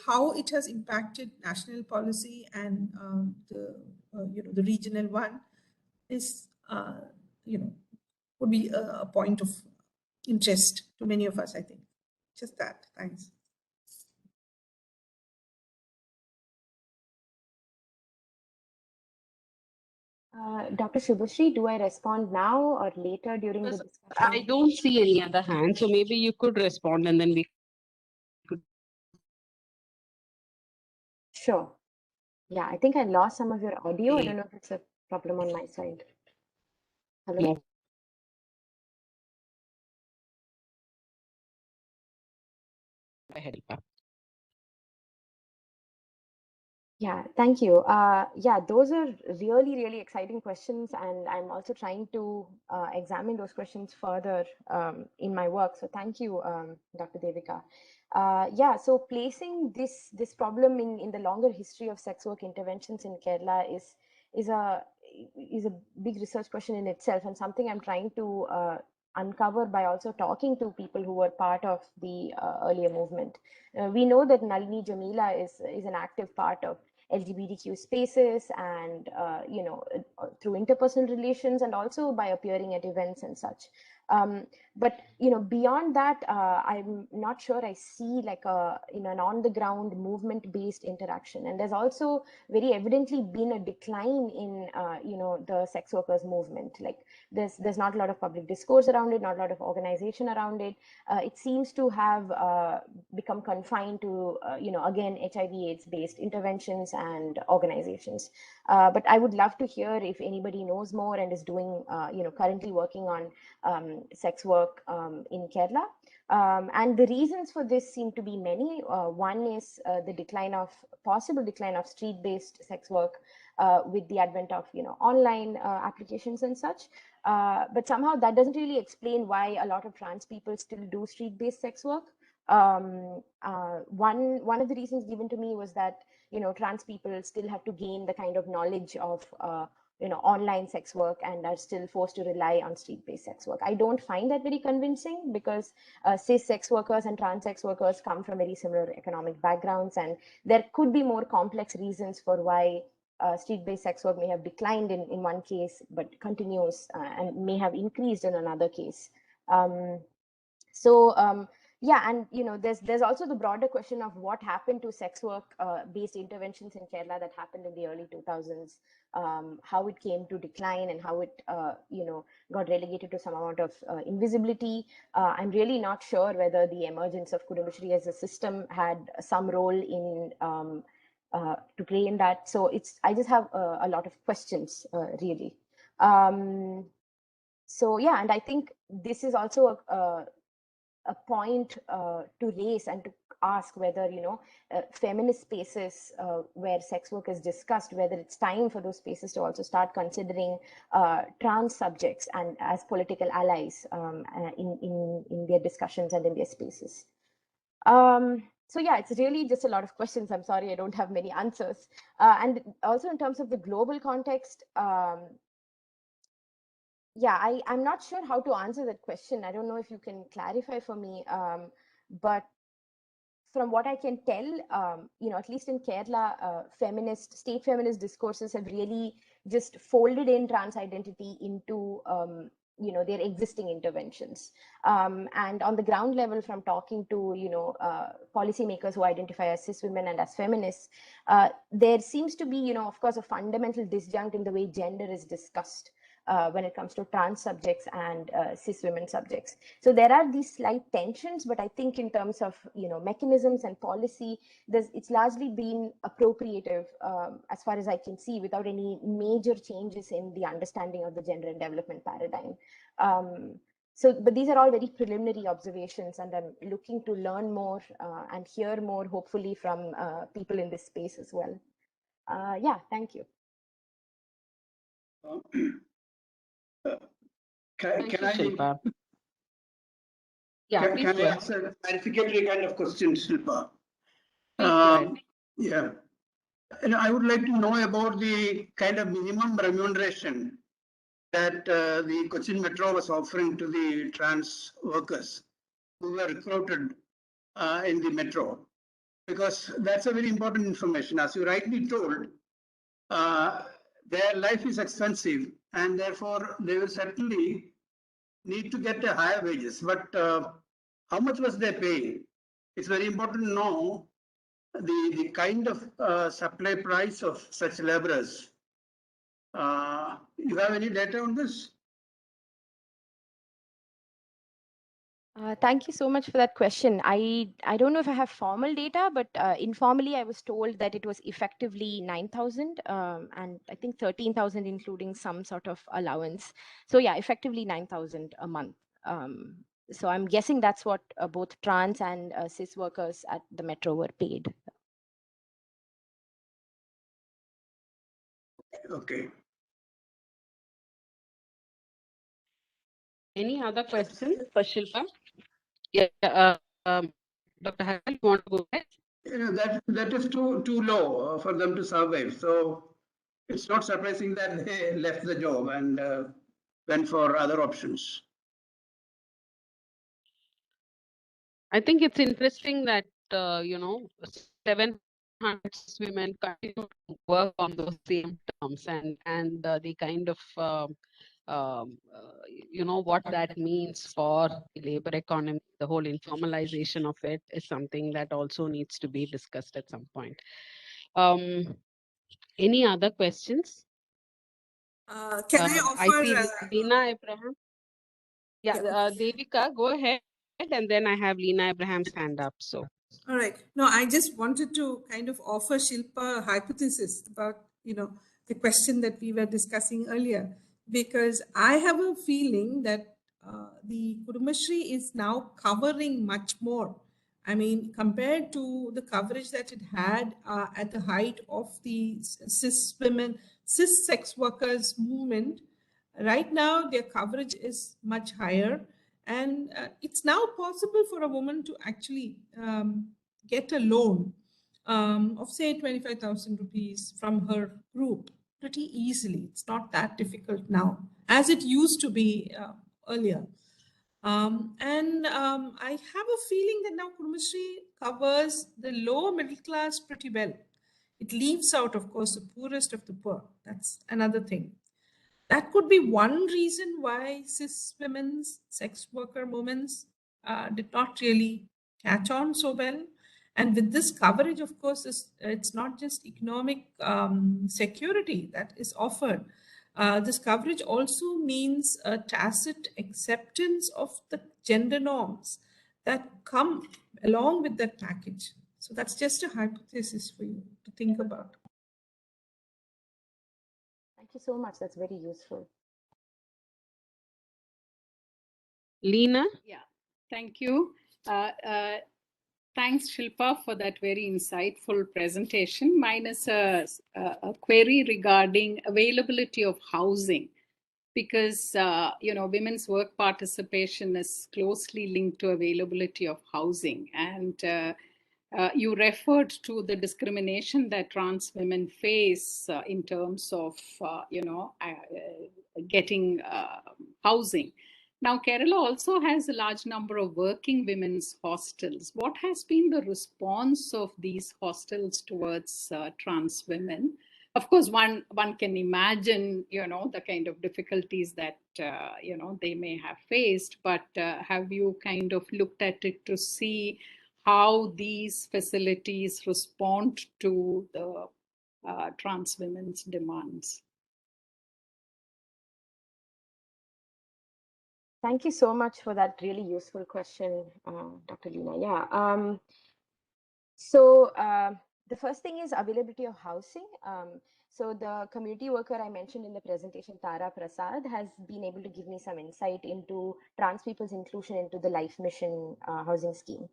how it has impacted national policy and the regional one is would be a point of interest to many of us, I think. Just that. Thanks. Dr. Subhasri, do I respond now or later during the discussion? I don't see any other hand, so maybe you could respond and then we could. Sure. Yeah, I think I lost some of your audio. I don't know if it's a problem on my side. Hello? Yeah, thank you. Yeah, those are really, really exciting questions, and I'm also trying to examine those questions further in my work. So thank you, Dr. Devika. Yeah, so placing this problem in the longer history of sex work interventions in Kerala is a is a big research question in itself, and something I'm trying to uncover by also talking to people who were part of the earlier movement. We know that Nalini Jamila is an active part of LGBTQ spaces and through interpersonal relations and also by appearing at events and such. But beyond that, I'm not sure I see like an on the ground movement based interaction. And there's also very evidently been a decline in the sex workers movement. Like there's not a lot of public discourse around it, not a lot of organization around it. It seems to have become confined to again HIV/AIDS based interventions and organizations. But I would love to hear if anybody knows more and is doing currently working on sex work in Kerala. And the reasons for this seem to be many. One is the possible decline of street-based sex work with the advent of online applications and such. But somehow that doesn't really explain why a lot of trans people still do street-based sex work. One of the reasons given to me was that trans people still have to gain the kind of knowledge of online sex work and are still forced to rely on street-based sex work. I don't find that very convincing because cis sex workers and trans sex workers come from very similar economic backgrounds, and there could be more complex reasons for why street-based sex work may have declined in one case, but continues and may have increased in another case. Yeah, and there's also the broader question of what happened to sex work based interventions in Kerala that happened in the early 2000s, how it came to decline and how it got relegated to some amount of invisibility. I'm really not sure whether the emergence of Kudumbashree as a system had some role in to play in that. So I just have a lot of questions really. So yeah, and I think this is also a point to raise and to ask whether feminist spaces where sex work is discussed, whether it's time for those spaces to also start considering trans subjects and as political allies in their discussions and in their spaces. So yeah, it's really just a lot of questions. I'm sorry I don't have many answers. And also in terms of the global context, yeah, I'm not sure how to answer that question. I don't know if you can clarify for me, but from what I can tell, at least in Kerala, state feminist discourses have really just folded in trans identity into, their existing interventions. And on the ground level, from talking to, policymakers who identify as cis women and as feminists, there seems to be, of course, a fundamental disjunct in the way gender is discussed when it comes to trans subjects and cis women subjects. So there are these slight tensions, but I think in terms of mechanisms and policy, it's largely been appropriative as far as I can see, without any major changes in the understanding of the gender and development paradigm. But these are all very preliminary observations, and I'm looking to learn more and hear more, hopefully, from people in this space as well. Yeah, thank you. Can I? Yeah, can I ask a clarificatory kind of question, Shilpa? Yeah. And I would like to know about the kind of minimum remuneration that the Cochin Metro was offering to the trans workers who were recruited in the metro, because that's a very important information. As you rightly told, their life is expensive, and therefore they will certainly need to get a higher wages. But how much was they paying? It's very important to know the kind of supply price of such laborers. You have any data on this? Thank you so much for that question. I don't know if I have formal data, but informally I was told that it was effectively 9,000 and I think 13,000 including some sort of allowance. So yeah, effectively 9,000 a month. So I'm guessing that's what both trans and cis workers at the metro were paid. Okay. Any other questions for Shilpa? Yeah, Dr. Hal, you want to go ahead? That is too low for them to survive. So it's not surprising that they left the job and went for other options. I think it's interesting that 700 women continue to work on those same terms, and the kind of what that means for the labor economy, the whole informalization of it is something that also needs to be discussed at some point. Any other questions? Can I offer? I see Lina Abraham. Yeah, Devika, go ahead, and then I have Lina Abraham's hand up. So. All right. No, I just wanted to kind of offer Shilpa a hypothesis about, the question that we were discussing earlier, because I have a feeling that the Kudumbashree is now covering much more. I mean, compared to the coverage that it had at the height of the cis sex workers movement, right now their coverage is much higher. And it's now possible for a woman to actually get a loan of, say, 25,000 rupees from her group. pretty easily. It's not that difficult now, as it used to be earlier. I have a feeling that now Kurumashri covers the lower middle class pretty well. It leaves out, of course, the poorest of the poor. That's another thing. That could be one reason why cis women's sex worker movements did not really catch on so well. And with this coverage, of course, it's not just economic security that is offered. This coverage also means a tacit acceptance of the gender norms that come along with that package. So that's just a hypothesis for you to think about. Thank you so much. That's very useful. Lena? Yeah, thank you. Thanks, Shilpa, for that very insightful presentation. Mine is a query regarding availability of housing, because women's work participation is closely linked to availability of housing. And you referred to the discrimination that trans women face in terms of getting housing. Now, Kerala also has a large number of working women's hostels. What has been the response of these hostels towards trans women? Of course, one can imagine, the kind of difficulties that, they may have faced, but have you kind of looked at it to see how these facilities respond to the trans women's demands? Thank you so much for that really useful question, Dr. Lina. Yeah. The first thing is availability of housing. So the community worker I mentioned in the presentation, Tara Prasad, has been able to give me some insight into trans people's inclusion into the Life Mission housing scheme.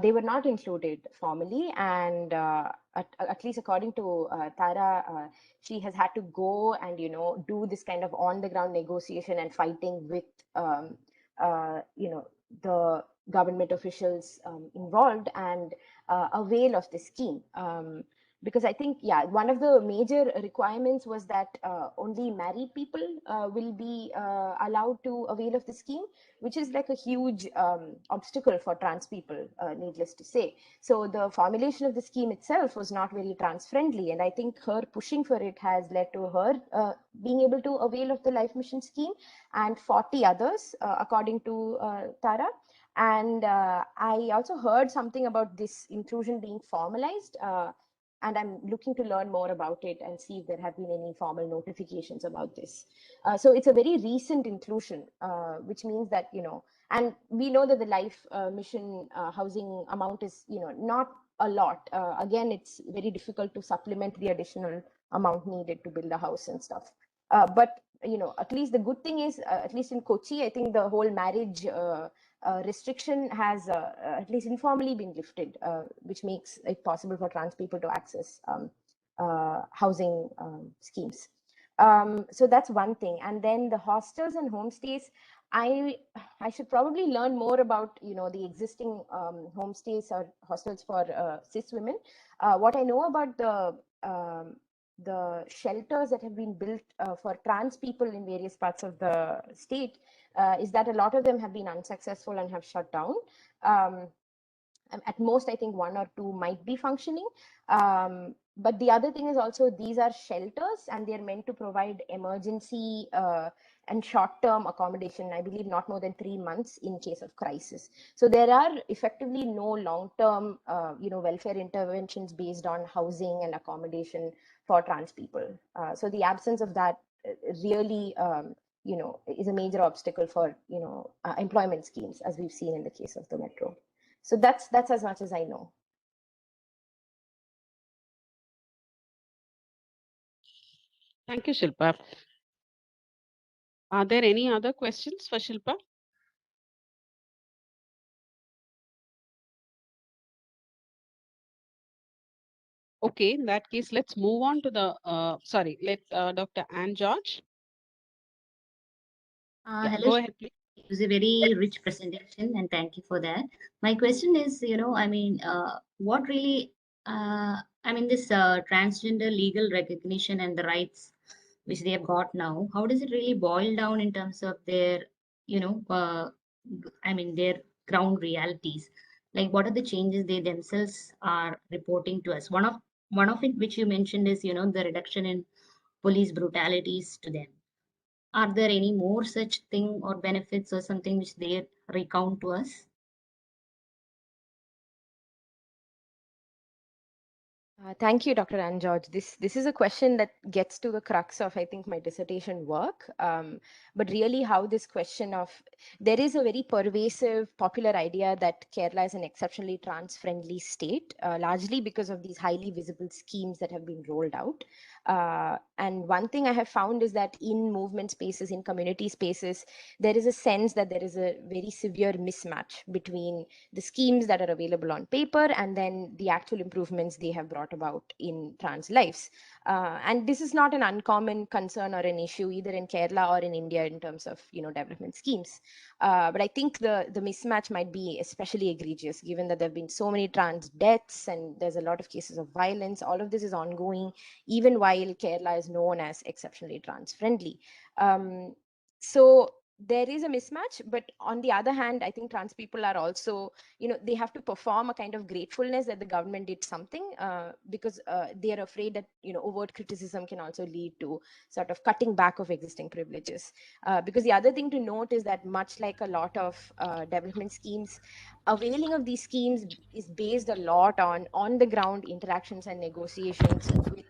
They were not included formally, and at least according to Tara, she has had to go and do this kind of on the ground negotiation and fighting with the government officials involved and avail of the scheme. Because I think, yeah, one of the major requirements was that only married people will be allowed to avail of the scheme, which is like a huge obstacle for trans people, needless to say. So the formulation of the scheme itself was not very trans friendly. And I think her pushing for it has led to her being able to avail of the Life Mission scheme and 40 others, according to Tara. And I also heard something about this inclusion being formalized. And I'm looking to learn more about it and see if there have been any formal notifications about this. So it's a very recent inclusion, which means that, and we know that the Life Mission housing amount is, not a lot. Again, it's very difficult to supplement the additional amount needed to build a house and stuff. But, at least the good thing is, at least in Kochi, I think the whole marriage restriction has at least informally been lifted, which makes it possible for trans people to access housing schemes. So that's one thing. And then the hostels and homestays, I should probably learn more about the existing homestays or hostels for cis women. What I know about the shelters that have been built for trans people in various parts of the state is that a lot of them have been unsuccessful and have shut down. At most, I think 1 or 2 might be functioning. But the other thing is also these are shelters and they're meant to provide emergency and short-term accommodation, I believe not more than 3 months in case of crisis. So there are effectively no long-term, welfare interventions based on housing and accommodation for trans people. So the absence of that really, is a major obstacle for, employment schemes, as we've seen in the case of the metro. So that's as much as I know. Thank you, Shilpa. Are there any other questions for Shilpa? Okay, in that case, let's move on to the, let Dr. Anne George. Hello, go ahead, please. It was a very rich presentation, and thank you for that. My question is, what really, this transgender legal recognition and the rights which they have got now, how does it really boil down in terms of their, their ground realities? Like, what are the changes they themselves are reporting to us? One of it which you mentioned is, the reduction in police brutalities to them. Are there any more such thing or benefits or something which they recount to us? Thank you, Dr. Ann George. This is a question that gets to the crux of, I think, my dissertation work. But really, how this question of there is a very pervasive, popular idea that Kerala is an exceptionally trans-friendly state, largely because of these highly visible schemes that have been rolled out. And one thing I have found is that in movement spaces, in community spaces, there is a sense that there is a very severe mismatch between the schemes that are available on paper and then the actual improvements they have brought about in trans lives. And this is not an uncommon concern or an issue either in Kerala or in India in terms of development schemes. But I think the mismatch might be especially egregious given that there have been so many trans deaths and there's a lot of cases of violence. All of this is ongoing even while Kerala is known as exceptionally trans friendly. So there is a mismatch, but on the other hand, I think trans people are also, they have to perform a kind of gratefulness that the government did something because they are afraid that, overt criticism can also lead to sort of cutting back of existing privileges. Because the other thing to note is that much like a lot of development schemes, availing of these schemes is based a lot on the ground interactions and negotiations with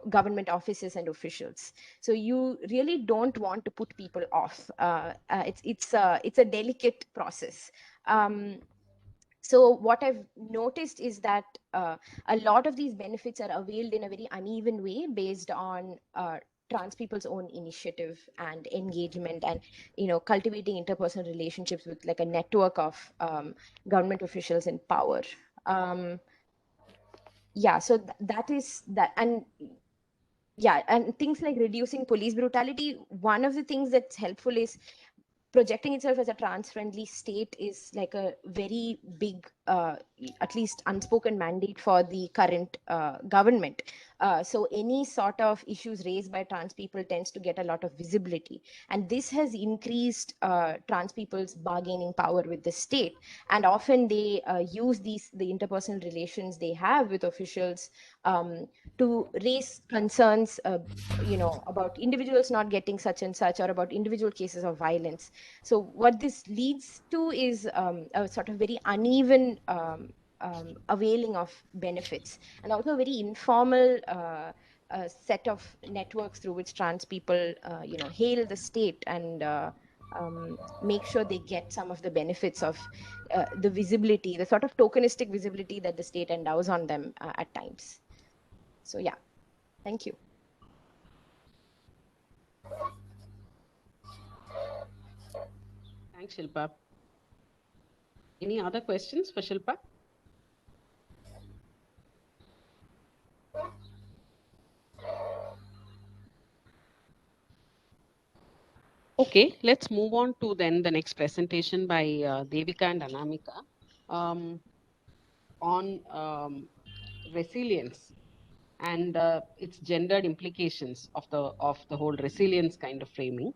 government offices and officials. So you really don't want to put people off. It's a delicate process. So what I've noticed is that a lot of these benefits are availed in a very uneven way based on trans people's own initiative and engagement and cultivating interpersonal relationships with like a network of government officials in power. So that is that. And yeah, and things like reducing police brutality, one of the things that's helpful is projecting itself as a trans-friendly state is like a very big, at least unspoken mandate for the current government. So any sort of issues raised by trans people tends to get a lot of visibility. And this has increased trans people's bargaining power with the state. And often they use the interpersonal relations they have with officials to raise concerns about individuals not getting such and such or about individual cases of violence. So what this leads to is a sort of very uneven availing of benefits and also a very informal set of networks through which trans people hail the state and make sure they get some of the benefits of the visibility, the sort of tokenistic visibility that the state endows on them at times. So yeah, thank you. Thanks, Shilpa. Any other questions for Shilpa? Okay, let's move on to then the next presentation by Devika and Anamika on resilience and its gendered implications of the whole resilience kind of framing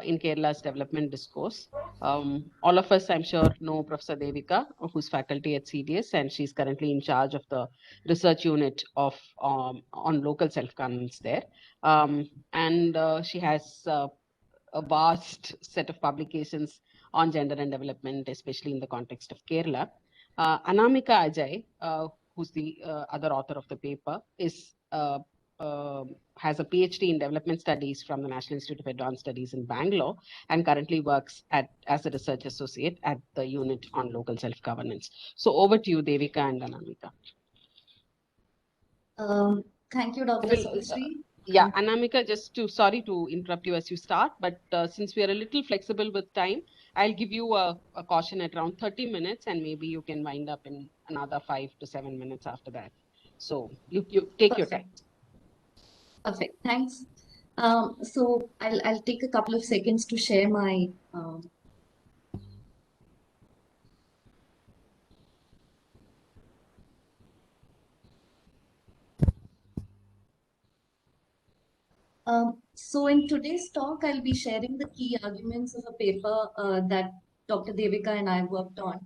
in Kerala's development discourse. All of us, I'm sure, know Professor Devika, who's faculty at CDS, and she's currently in charge of the research unit of on local self-governance there. And she has a vast set of publications on gender and development, especially in the context of Kerala. Anamika Ajay, who's the other author of the paper, is has a PhD in development studies from the National Institute of Advanced Studies in Bangalore and currently works as a research associate at the unit on local self-governance. So over to you, Devika and Anamika. Thank you, Dr. Subhasri. Yeah, Anamika, sorry to interrupt you as you start, but since we are a little flexible with time, I'll give you a caution at around 30 minutes and maybe you can wind up in another 5 to 7 minutes after that. So you take your time. Perfect, thanks. So I'll take a couple of seconds to share my So in today's talk, I'll be sharing the key arguments of a paper that Dr. Devika and I worked on,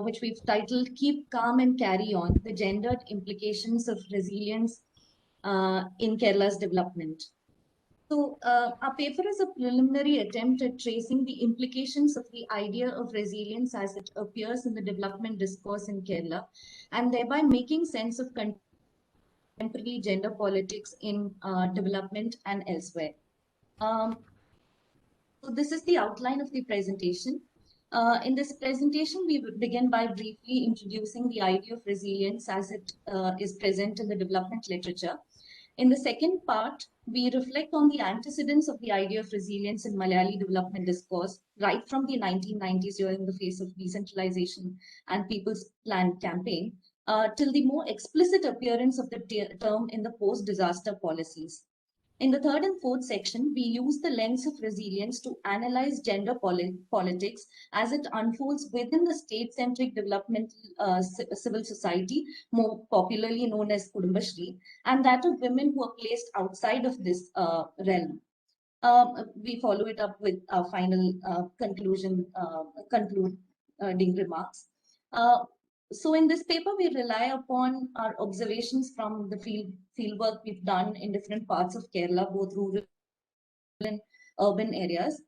which we've titled Keep Calm and Carry On, the Gendered Implications of Resilience in Kerala's Development. So our paper is a preliminary attempt at tracing the implications of the idea of resilience as it appears in the development discourse in Kerala, and thereby making sense of contemporary gender politics in development and elsewhere. So this is the outline of the presentation. In this presentation, we will begin by briefly introducing the idea of resilience as it is present in the development literature. In the second part, we reflect on the antecedents of the idea of resilience in Malayali development discourse, right from the 1990s during the phase of decentralization and People's Plan campaign, till the more explicit appearance of the term in the post-disaster policies. In the third and fourth section, we use the lens of resilience to analyze gender politics as it unfolds within the state-centric developmental civil society, more popularly known as Kudumbashri, and that of women who are placed outside of this realm. We follow it up with our final concluding remarks. So in this paper, we rely upon our observations from the field work we've done in different parts of Kerala, both rural and urban areas,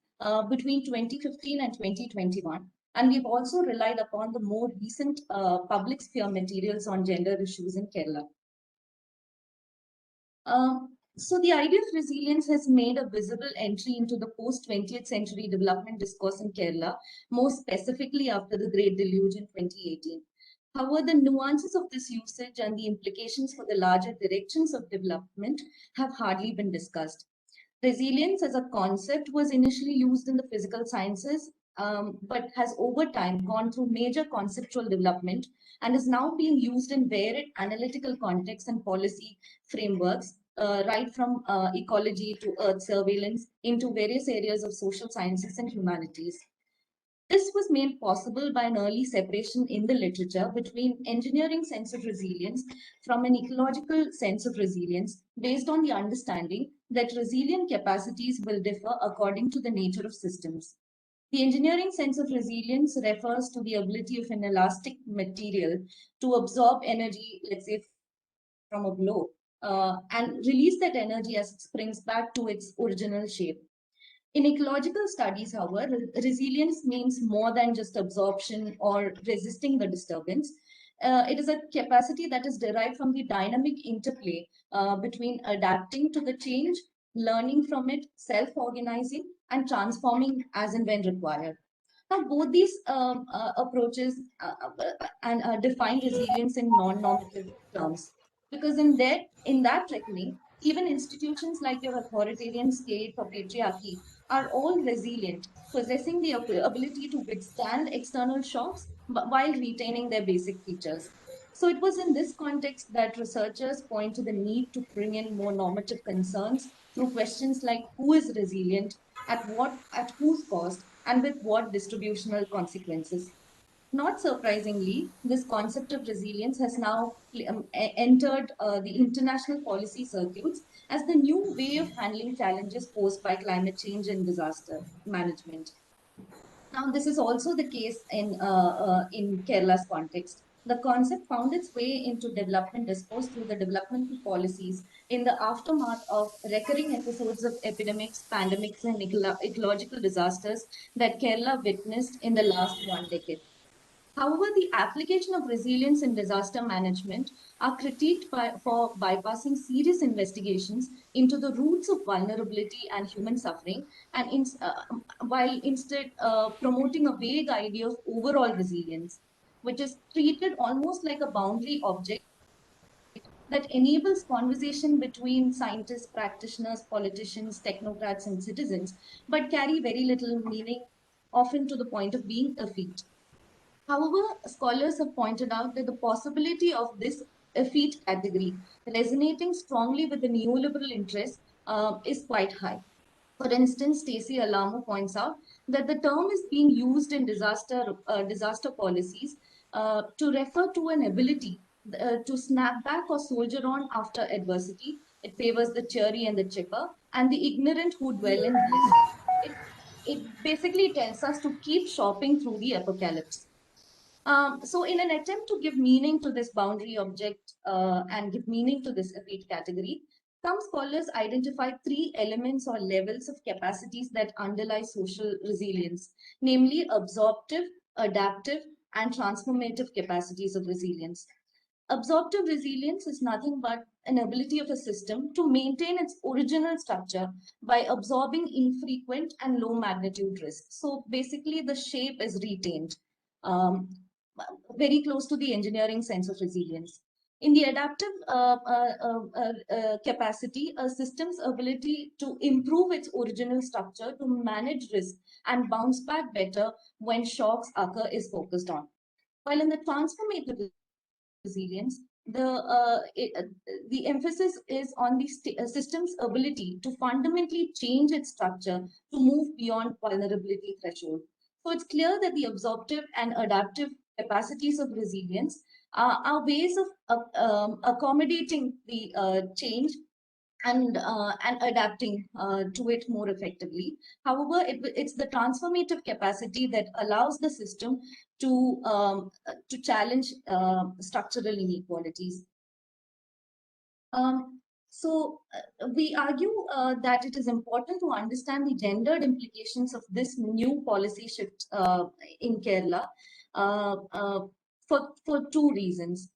between 2015 and 2021. And we've also relied upon the more recent public sphere materials on gender issues in Kerala. So the idea of resilience has made a visible entry into the post-20th century development discourse in Kerala, more specifically after the Great Deluge in 2018. However, the nuances of this usage and the implications for the larger directions of development have hardly been discussed. Resilience as a concept was initially used in the physical sciences, but has over time gone through major conceptual development and is now being used in varied analytical contexts and policy frameworks, right from ecology to earth surveillance into various areas of social sciences and humanities. This was made possible by an early separation in the literature between engineering sense of resilience from an ecological sense of resilience based on the understanding that resilient capacities will differ according to the nature of systems. The engineering sense of resilience refers to the ability of an elastic material to absorb energy, let's say from a blow, and release that energy as it springs back to its original shape. In ecological studies, however, resilience means more than just absorption or resisting the disturbance. It is a capacity that is derived from the dynamic interplay between adapting to the change, learning from it, self-organizing, and transforming as and when required. Now, both these approaches define resilience in non-normative terms, because in that reckoning, even institutions like your authoritarian state or patriarchy are all resilient, possessing the ability to withstand external shocks while retaining their basic features. So it was in this context that researchers point to the need to bring in more normative concerns through questions like who is resilient, at whose cost, and with what distributional consequences. Not surprisingly, this concept of resilience has now entered the international policy circuits as the new way of handling challenges posed by climate change and disaster management. Now, this is also the case in Kerala's context. The concept found its way into development discourse through the developmental policies in the aftermath of recurring episodes of epidemics, pandemics, and ecological disasters that Kerala witnessed in the last one decade. However, the application of resilience in disaster management are critiqued for bypassing serious investigations into the roots of vulnerability and human suffering, and while instead promoting a vague idea of overall resilience, which is treated almost like a boundary object that enables conversation between scientists, practitioners, politicians, technocrats, and citizens, but carry very little meaning, often to the point of being effete. However, scholars have pointed out that the possibility of this effete category resonating strongly with the neoliberal interest is quite high. For instance, Stacey Alamo points out that the term is being used in disaster policies to refer to an ability to snap back or soldier on after adversity, It favors the cheery and the chipper, and the ignorant who dwell in bliss. It basically tells us to keep shopping through the apocalypse. So in an attempt to give meaning to this boundary object and give meaning to this elite category, some scholars identify three elements or levels of capacities that underlie social resilience, namely absorptive, adaptive, and transformative capacities of resilience. Absorptive resilience is nothing but an ability of a system to maintain its original structure by absorbing infrequent and low magnitude risks. So basically the shape is retained, very close to the engineering sense of resilience. In the adaptive capacity, a system's ability to improve its original structure to manage risk and bounce back better when shocks occur is focused on. While in the transformative resilience, the emphasis is on the system's ability to fundamentally change its structure to move beyond vulnerability threshold. So it's clear that the absorptive and adaptive capacities of resilience are ways of accommodating the change and adapting to it more effectively. However, it's the transformative capacity that allows the system to challenge structural inequalities. We argue that it is important to understand the gendered implications of this new policy shift in Kerala for two reasons.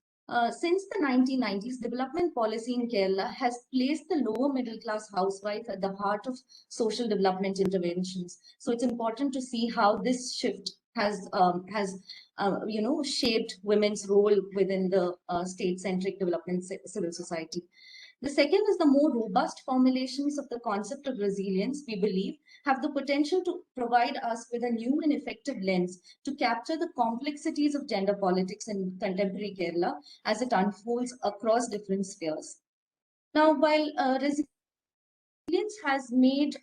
Since the 1990s, development policy in Kerala has placed the lower middle class housewife at the heart of social development interventions. So it's important to see how this shift has shaped women's role within the state-centric development civil society. The second is the more robust formulations of the concept of resilience, we believe, have the potential to provide us with a new and effective lens to capture the complexities of gender politics in contemporary Kerala as it unfolds across different spheres. Now, while resilience has made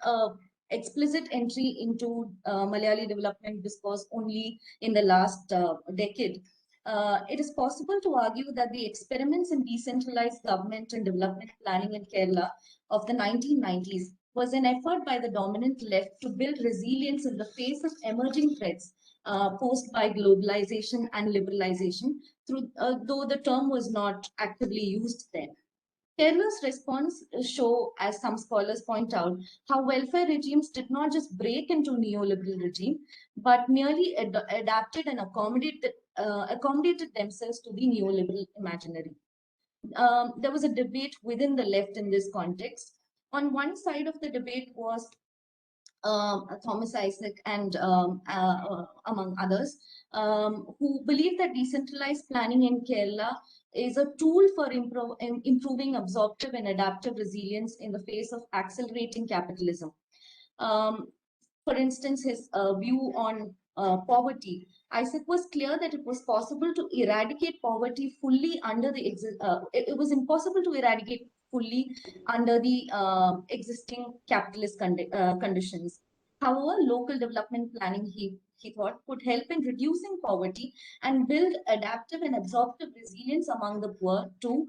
explicit entry into Malayali development discourse only in the last decade, it is possible to argue that the experiments in decentralized government and development planning in Kerala of the 1990s was an effort by the dominant left to build resilience in the face of emerging threats posed by globalization and liberalization, though the term was not actively used then. Kerala's response show, as some scholars point out, how welfare regimes did not just break into neoliberal regime, but merely adapted and accommodated themselves to the neoliberal imaginary. There was a debate within the left in this context. On one side of the debate was Thomas Isaac and among others, who believe that decentralized planning in Kerala is a tool for improving absorptive and adaptive resilience in the face of accelerating capitalism. For instance, his view on poverty, Isaac was clear that it was possible to eradicate poverty fully under the it was impossible to eradicate fully under the existing capitalist conditions. However, local development planning, he thought, could help in reducing poverty and build adaptive and absorptive resilience among the poor to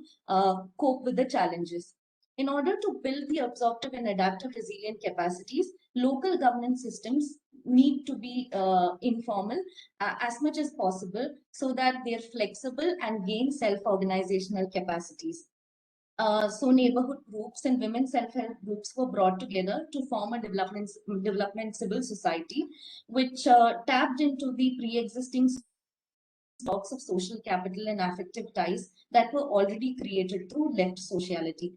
cope with the challenges. In order to build the absorptive and adaptive resilient capacities, local governance systems need to be informal as much as possible so that they're flexible and gain self-organizational capacities. So neighborhood groups and women self-help groups were brought together to form a development civil society, which tapped into the pre-existing stocks of social capital and affective ties that were already created through left sociality.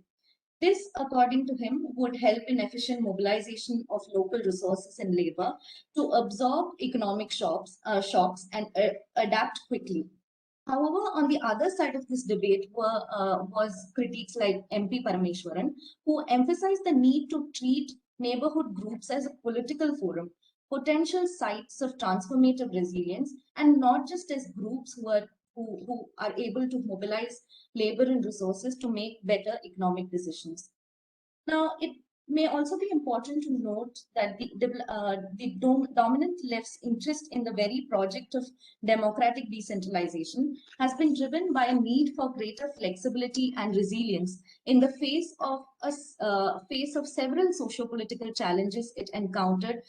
This, according to him, would help in efficient mobilization of local resources and labor to absorb economic shocks and adapt quickly. However, on the other side of this debate was critics like MP Parameshwaran, who emphasized the need to treat neighborhood groups as a political forum, potential sites of transformative resilience, and not just as groups who are able to mobilize labor and resources to make better economic decisions. Now, may also be important to note that the dominant left's interest in the very project of democratic decentralization has been driven by a need for greater flexibility and resilience in the face of several socio-political challenges it encountered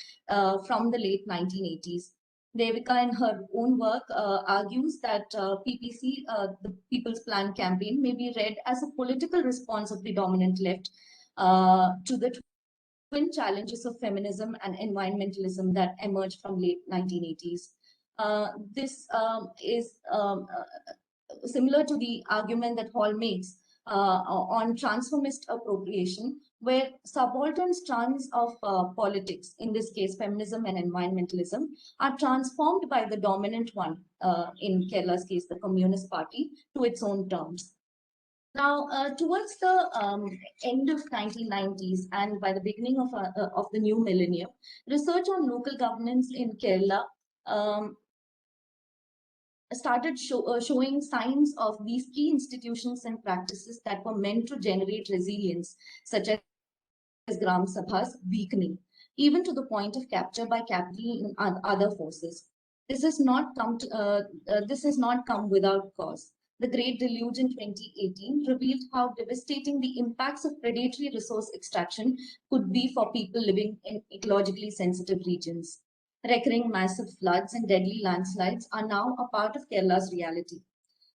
from the late 1980s. Devika, in her own work, argues that PPC, the People's Plan campaign, may be read as a political response of the dominant left to the twin challenges of feminism and environmentalism that emerged from late 1980s. This is similar to the argument that Hall makes on transformist appropriation, where subaltern strands of politics, in this case feminism and environmentalism, are transformed by the dominant one, in Kerala's case the Communist Party, to its own terms. Now, towards the end of 1990s and by the beginning of the new millennium, research on local governance in Kerala started showing signs of these key institutions and practices that were meant to generate resilience, such as Gram Sabhas, weakening, even to the point of capture by capital and other forces. This has not come without cause. The Great Deluge in 2018 revealed how devastating the impacts of predatory resource extraction could be for people living in ecologically sensitive regions. Recurring massive floods and deadly landslides are now a part of Kerala's reality.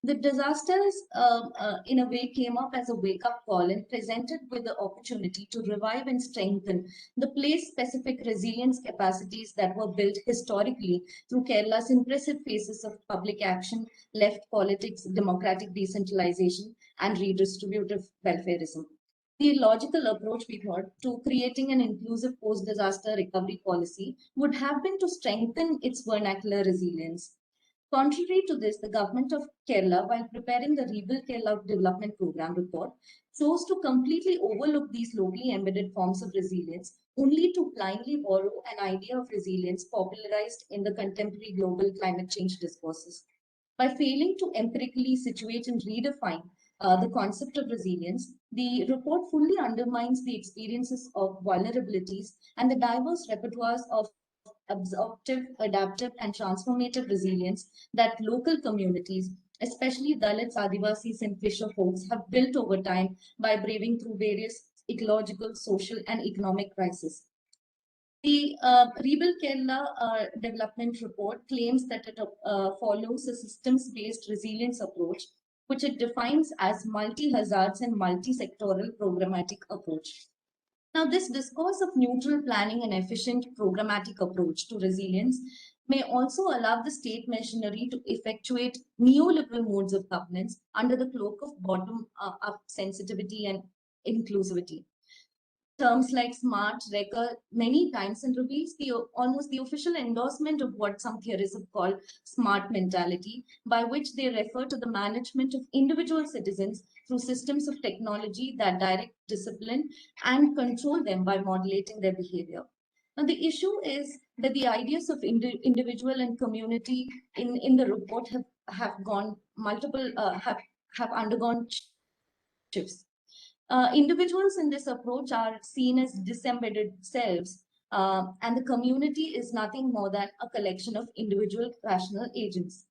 The disasters, in a way, came up as a wake-up call and presented with the opportunity to revive and strengthen the place-specific resilience capacities that were built historically through Kerala's impressive phases of public action, left politics, democratic decentralization, and redistributive welfarism. The logical approach, we thought, to creating an inclusive post-disaster recovery policy would have been to strengthen its vernacular resilience. Contrary to this, the government of Kerala, while preparing the Rebuild Kerala Development Program report, chose to completely overlook these locally embedded forms of resilience, only to blindly borrow an idea of resilience popularized in the contemporary global climate change discourses. By failing to empirically situate and redefine the concept of resilience, the report fully undermines the experiences of vulnerabilities and the diverse repertoires of absorptive, adaptive, and transformative resilience that local communities, especially Dalits, Adivasis, and Fisher folks, have built over time by braving through various ecological, social, and economic crises. The Rebuild Kerala Development Report claims that it follows a systems-based resilience approach, which it defines as multi-hazards and multi-sectoral programmatic approach. Now, this discourse of neutral planning and efficient programmatic approach to resilience may also allow the state machinery to effectuate neoliberal modes of governance under the cloak of bottom-up sensitivity and inclusivity. Terms like smart recur many times and reveals almost the official endorsement of what some theorists have called smart mentality, by which they refer to the management of individual citizens through systems of technology that direct, discipline, and control them by modulating their behavior. Now, the issue is that the ideas of individual and community in the report have undergone shifts. Individuals in this approach are seen as disembedded selves, and the community is nothing more than a collection of individual rational agents.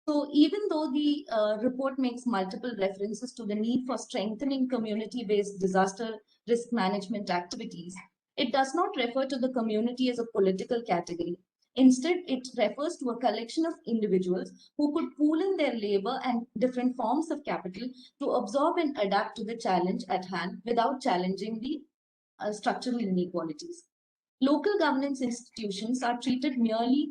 So even though the report makes multiple references to the need for strengthening community-based disaster risk management activities, it does not refer to the community as a political category. Instead, it refers to a collection of individuals who could pool in their labor and different forms of capital to absorb and adapt to the challenge at hand without challenging the structural inequalities. Local governance institutions are treated merely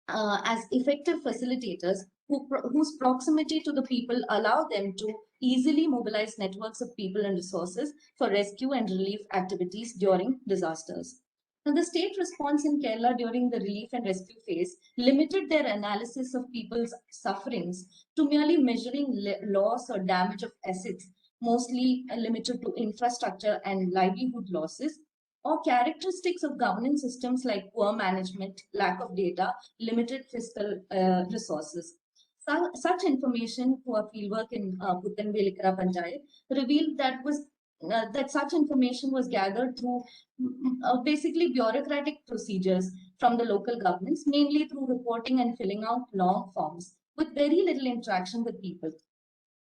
as effective facilitators whose proximity to the people allow them to easily mobilize networks of people and resources for rescue and relief activities during disasters. Now, the state response in Kerala during the relief and rescue phase limited their analysis of people's sufferings to merely measuring loss or damage of assets, mostly limited to infrastructure and livelihood losses, or characteristics of governance systems like poor management, lack of data, limited fiscal resources. Such information through our fieldwork in Puttanvelikara Panchayat revealed that that such information was gathered through basically bureaucratic procedures from the local governments, mainly through reporting and filling out long forms with very little interaction with people.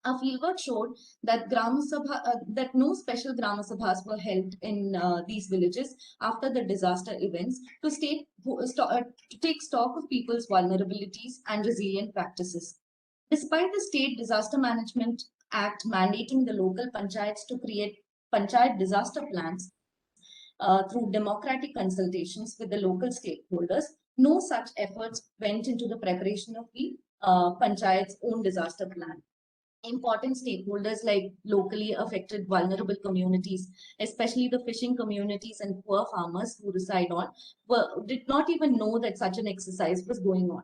Our fieldwork showed that that no special Grama Sabhas were held in these villages after the disaster events to take stock of people's vulnerabilities and resilient practices. Despite the State Disaster Management Act mandating the local panchayats to create panchayat disaster plans through democratic consultations with the local stakeholders, no such efforts went into the preparation of the panchayat's own disaster plan. Important stakeholders like locally affected vulnerable communities, especially the fishing communities and poor farmers who reside on, did not even know that such an exercise was going on.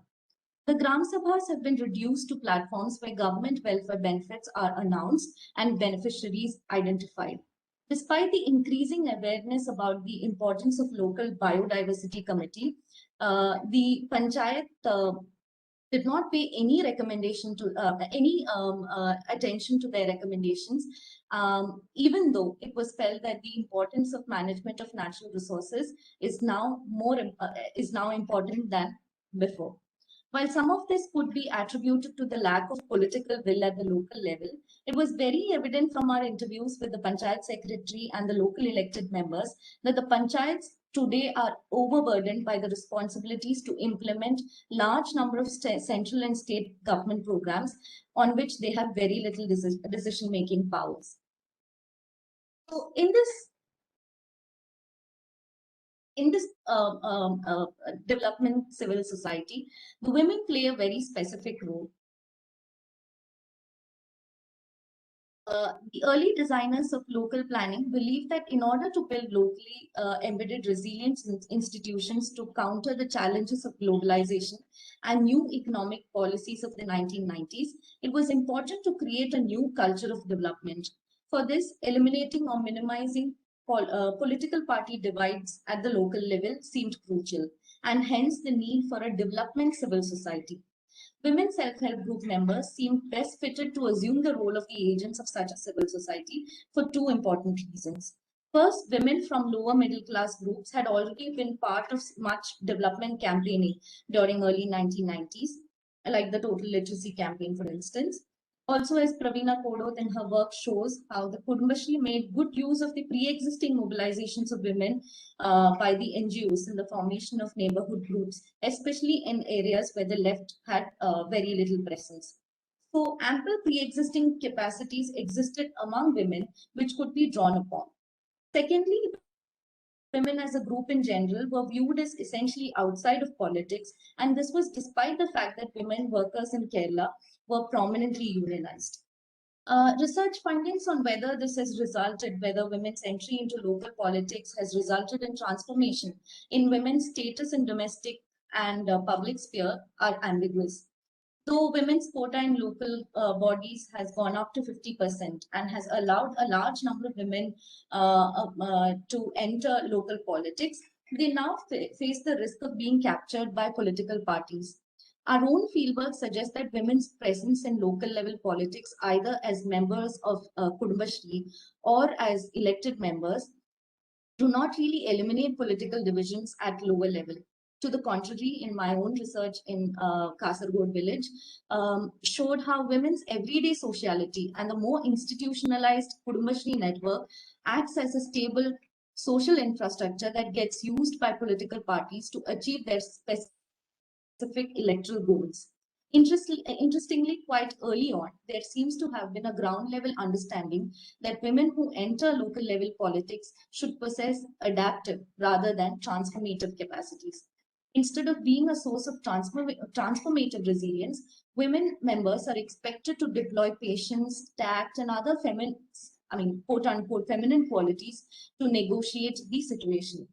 The Gram Sabhas have been reduced to platforms where government welfare benefits are announced and beneficiaries identified. Despite the increasing awareness about the importance of local biodiversity committee, the panchayat did not pay any recommendation to attention to their recommendations, even though it was felt that the importance of management of natural resources is now important than before. While some of this could be attributed to the lack of political will at the local level, it was very evident from our interviews with the Panchayat Secretary and the local elected members that the Panchayats today are overburdened by the responsibilities to implement large number of central and state government programs on which they have very little decision-making powers. So in this development civil society, the women play a very specific role. The early designers of local planning believed that in order to build locally embedded resilience institutions to counter the challenges of globalization and new economic policies of the 1990s, it was important to create a new culture of development. For this, eliminating or minimizing political party divides at the local level seemed crucial, and hence the need for a development civil society. Women self-help group members seemed best fitted to assume the role of the agents of such a civil society for two important reasons. First, women from lower middle class groups had already been part of much development campaigning during early 1990s, like the Total Literacy Campaign, for instance. Also, as Praveena Kodoth in her work shows how the Kudumbashri made good use of the pre-existing mobilizations of women by the NGOs in the formation of neighborhood groups, especially in areas where the left had very little presence. So ample pre-existing capacities existed among women which could be drawn upon. Secondly, women as a group in general were viewed as essentially outside of politics, and this was despite the fact that women workers in Kerala were prominently unionized. Research findings on whether women's entry into local politics has resulted in transformation in women's status in domestic and public sphere are ambiguous. Though women's quota in local bodies has gone up to 50% and has allowed a large number of women to enter local politics, they now face the risk of being captured by political parties. Our own fieldwork suggests that women's presence in local level politics, either as members of Kudumbashri or as elected members, do not really eliminate political divisions at lower level. To the contrary, in my own research in Kasargod village, showed how women's everyday sociality and the more institutionalized Kudumbashri network acts as a stable social infrastructure that gets used by political parties to achieve their specific electoral goals. Interestingly, quite early on, there seems to have been a ground level understanding that women who enter local level politics should possess adaptive rather than transformative capacities. Instead of being a source of transformative resilience, women members are expected to deploy patience, tact, and other quote unquote, feminine qualities to negotiate the situation.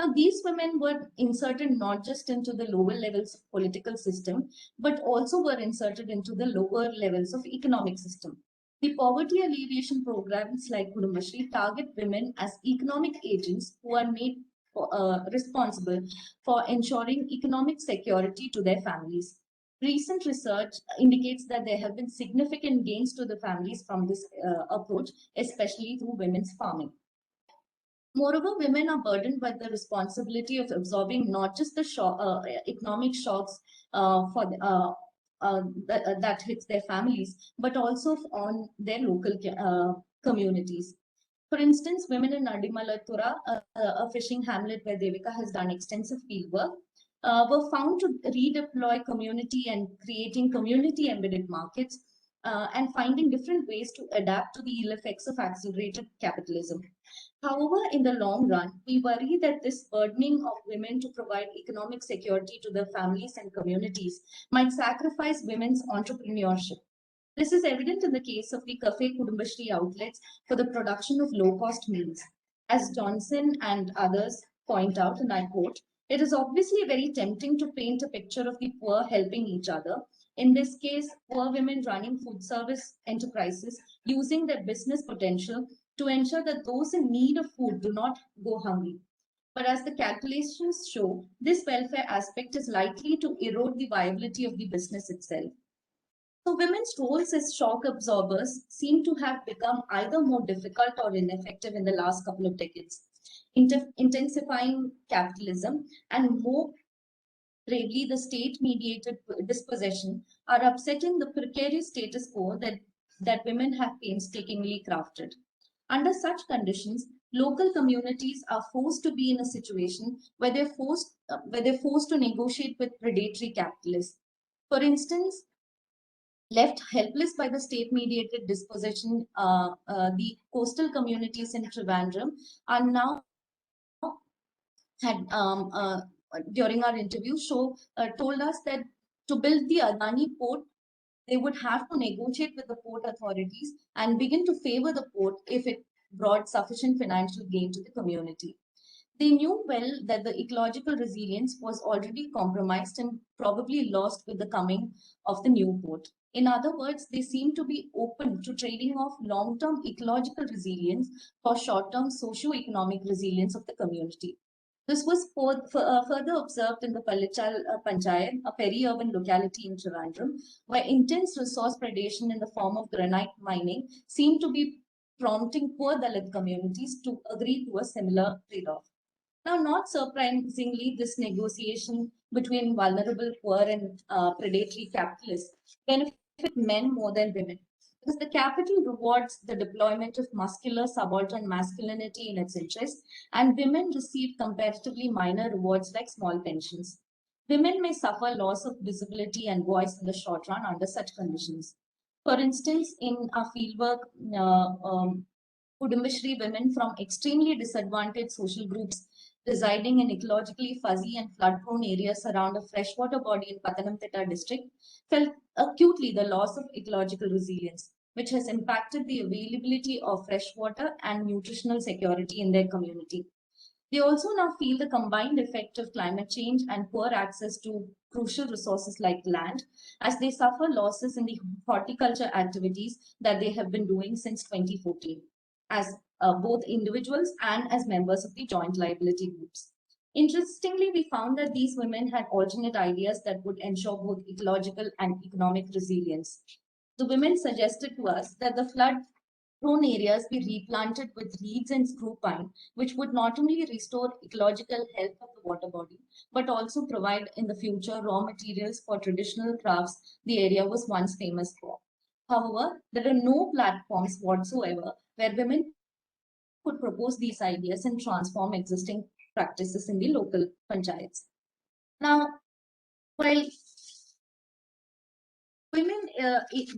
Now, these women were inserted not just into the lower levels of political system, but also were inserted into the lower levels of economic system. The poverty alleviation programs like Kudumbashri target women as economic agents who are made responsible for ensuring economic security to their families. Recent research indicates that there have been significant gains to the families from this approach, especially through women's farming. Moreover, women are burdened by the responsibility of absorbing not just the economic shocks that hits their families, but also on their local communities. For instance, women in Nadimalatura, a fishing hamlet where Devika has done extensive field work, were found to redeploy community and creating community embedded markets and finding different ways to adapt to the ill effects of accelerated capitalism. However, in the long run, we worry that this burdening of women to provide economic security to their families and communities might sacrifice women's entrepreneurship. This is evident in the case of the Cafe Kudumbashri outlets for the production of low-cost meals. As Johnson and others point out, and I quote, "It is obviously very tempting to paint a picture of the poor helping each other. In this case, poor women running food service enterprises using their business potential to ensure that those in need of food do not go hungry. But as the calculations show, this welfare aspect is likely to erode the viability of the business itself." So women's roles as shock absorbers seem to have become either more difficult or ineffective in the last couple of decades, intensifying capitalism and more gravely the state-mediated dispossession are upsetting the precarious status quo that women have painstakingly crafted. Under such conditions, local communities are forced to be in a situation where they're forced to negotiate with predatory capitalists. For instance, left helpless by the state-mediated dispossession, the coastal communities in Trivandrum are now during our interview told us that to build the Adani port, they would have to negotiate with the port authorities and begin to favor the port if it brought sufficient financial gain to the community. They knew well that the ecological resilience was already compromised and probably lost with the coming of the new port. In other words, they seem to be open to trading off long-term ecological resilience for short-term socio-economic resilience of the community. This was further observed in the Palichal Panchayat, a peri-urban locality in Trivandrum, where intense resource predation in the form of granite mining seemed to be prompting poor Dalit communities to agree to a similar trade-off. Now, not surprisingly, this negotiation between vulnerable, poor, and predatory capitalists benefit men more than women, because the capital rewards the deployment of muscular subaltern masculinity in its interest, and women receive comparatively minor rewards like small pensions. Women may suffer loss of visibility and voice in the short run under such conditions. For instance, in our fieldwork, Kudumbashri women from extremely disadvantaged social groups residing in ecologically fuzzy and flood-prone areas around a freshwater body in Pathanamthitta district felt acutely the loss of ecological resilience, which has impacted the availability of fresh water and nutritional security in their community. They also now feel the combined effect of climate change and poor access to crucial resources like land, as they suffer losses in the horticulture activities that they have been doing since 2014, as both individuals and as members of the joint liability groups. Interestingly, we found that these women had alternate ideas that would ensure both ecological and economic resilience. The women suggested to us that the flood-prone areas be replanted with reeds and screw pine, which would not only restore ecological health of the water body, but also provide in the future raw materials for traditional crafts the area was once famous for. However, there are no platforms whatsoever where women could propose these ideas and transform existing practices in the local panchayats. Now, while women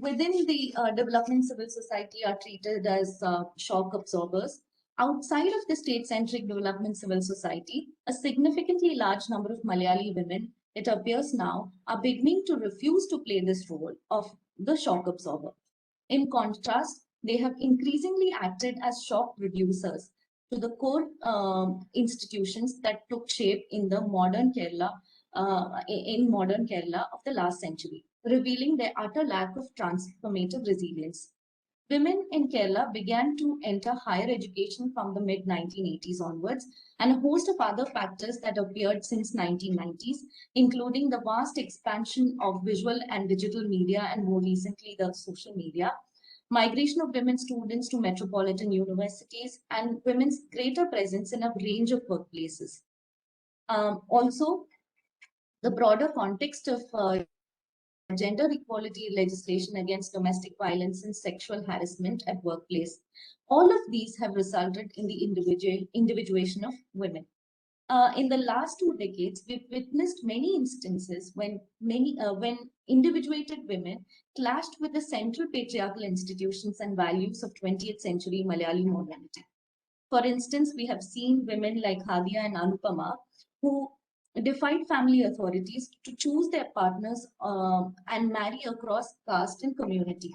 within the development civil society are treated as shock absorbers, outside of the state-centric development civil society, a significantly large number of Malayali women, it appears now, are beginning to refuse to play this role of the shock absorber. In contrast, they have increasingly acted as shock producers to the core institutions that took shape in the modern Kerala, of the last century, revealing their utter lack of transformative resilience. Women in Kerala began to enter higher education from the mid-1980s onwards, and a host of other factors that appeared since 1990s, including the vast expansion of visual and digital media, and more recently the social media, migration of women students to metropolitan universities, and women's greater presence in a range of workplaces. Also, the broader context of gender equality legislation against domestic violence and sexual harassment at workplace. All of these have resulted in the individuation of women. In the last 2 decades, we've witnessed many instances when individuated women clashed with the central patriarchal institutions and values of 20th century Malayali modernity. For instance, we have seen women like Hadia and Anupama who defied family authorities to choose their partners and marry across caste and community.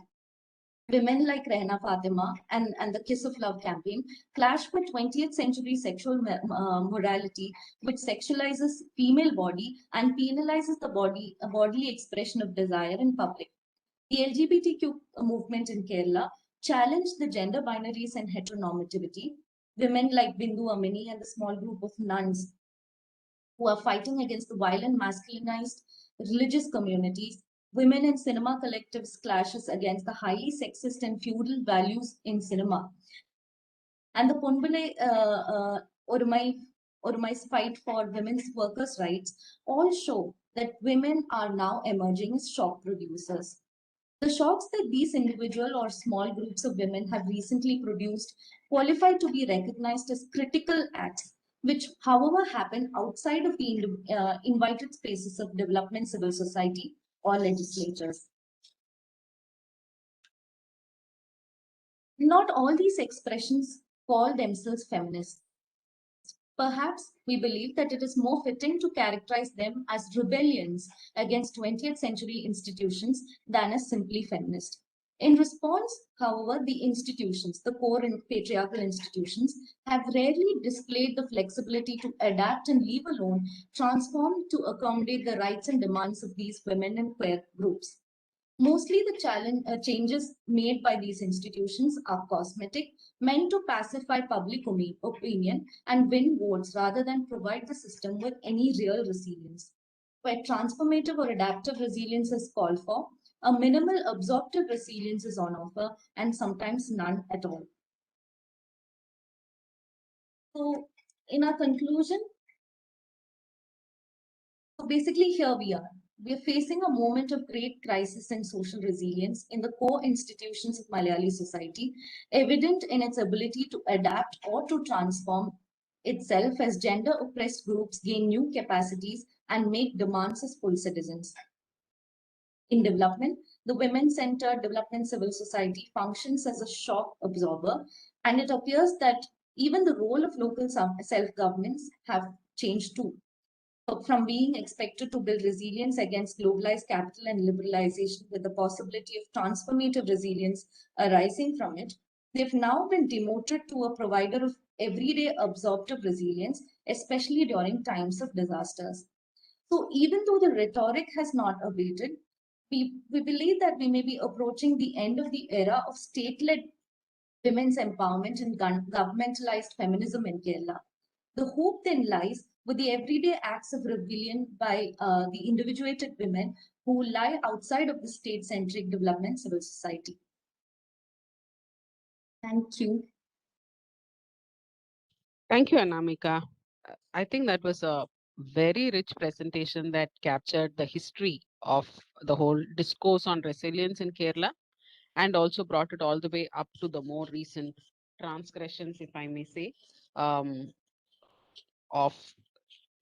Women like Rehna Fatima and the Kiss of Love campaign clash with 20th century sexual morality, which sexualizes female body and penalizes the bodily expression of desire in public. The LGBTQ movement in Kerala challenged the gender binaries and heteronormativity. Women like Bindu Amini and the small group of nuns who are fighting against the violent masculinized religious communities. Women in cinema collectives clashes against the highly sexist and feudal values in cinema. And the Punbale Orumai's fight for women's workers' rights all show that women are now emerging as shock producers. The shocks that these individual or small groups of women have recently produced qualify to be recognized as critical acts, which, however, happen outside of the invited spaces of development, civil society, or legislatures. Not all these expressions call themselves feminist. Perhaps we believe that it is more fitting to characterize them as rebellions against 20th century institutions than as simply feminist. In response, however, the institutions, the core and patriarchal institutions, have rarely displayed the flexibility to adapt and leave alone transform to accommodate the rights and demands of these women and queer groups. Mostly the changes made by these institutions are cosmetic, meant to pacify public opinion and win votes rather than provide the system with any real resilience. Where transformative or adaptive resilience is called for, a minimal absorptive resilience is on offer and sometimes none at all. So in our conclusion, so basically here we are. We are facing a moment of great crisis and social resilience in the core institutions of Malayali society, evident in its ability to adapt or to transform itself as gender oppressed groups gain new capacities and make demands as full citizens. In development, the women-centered development civil society functions as a shock absorber, and it appears that even the role of local self-governments have changed too. From being expected to build resilience against globalized capital and liberalization with the possibility of transformative resilience arising from it, they've now been demoted to a provider of everyday absorptive resilience, especially during times of disasters. So even though the rhetoric has not abated, we believe that we may be approaching the end of the era of state-led women's empowerment and governmentalized feminism in Kerala. The hope then lies with the everyday acts of rebellion by the individuated women who lie outside of the state-centric development civil society. Thank you. Thank you, Anamika. I think that was a very rich presentation that captured the history of the whole discourse on resilience in Kerala and also brought it all the way up to the more recent transgressions, if I may say, um, of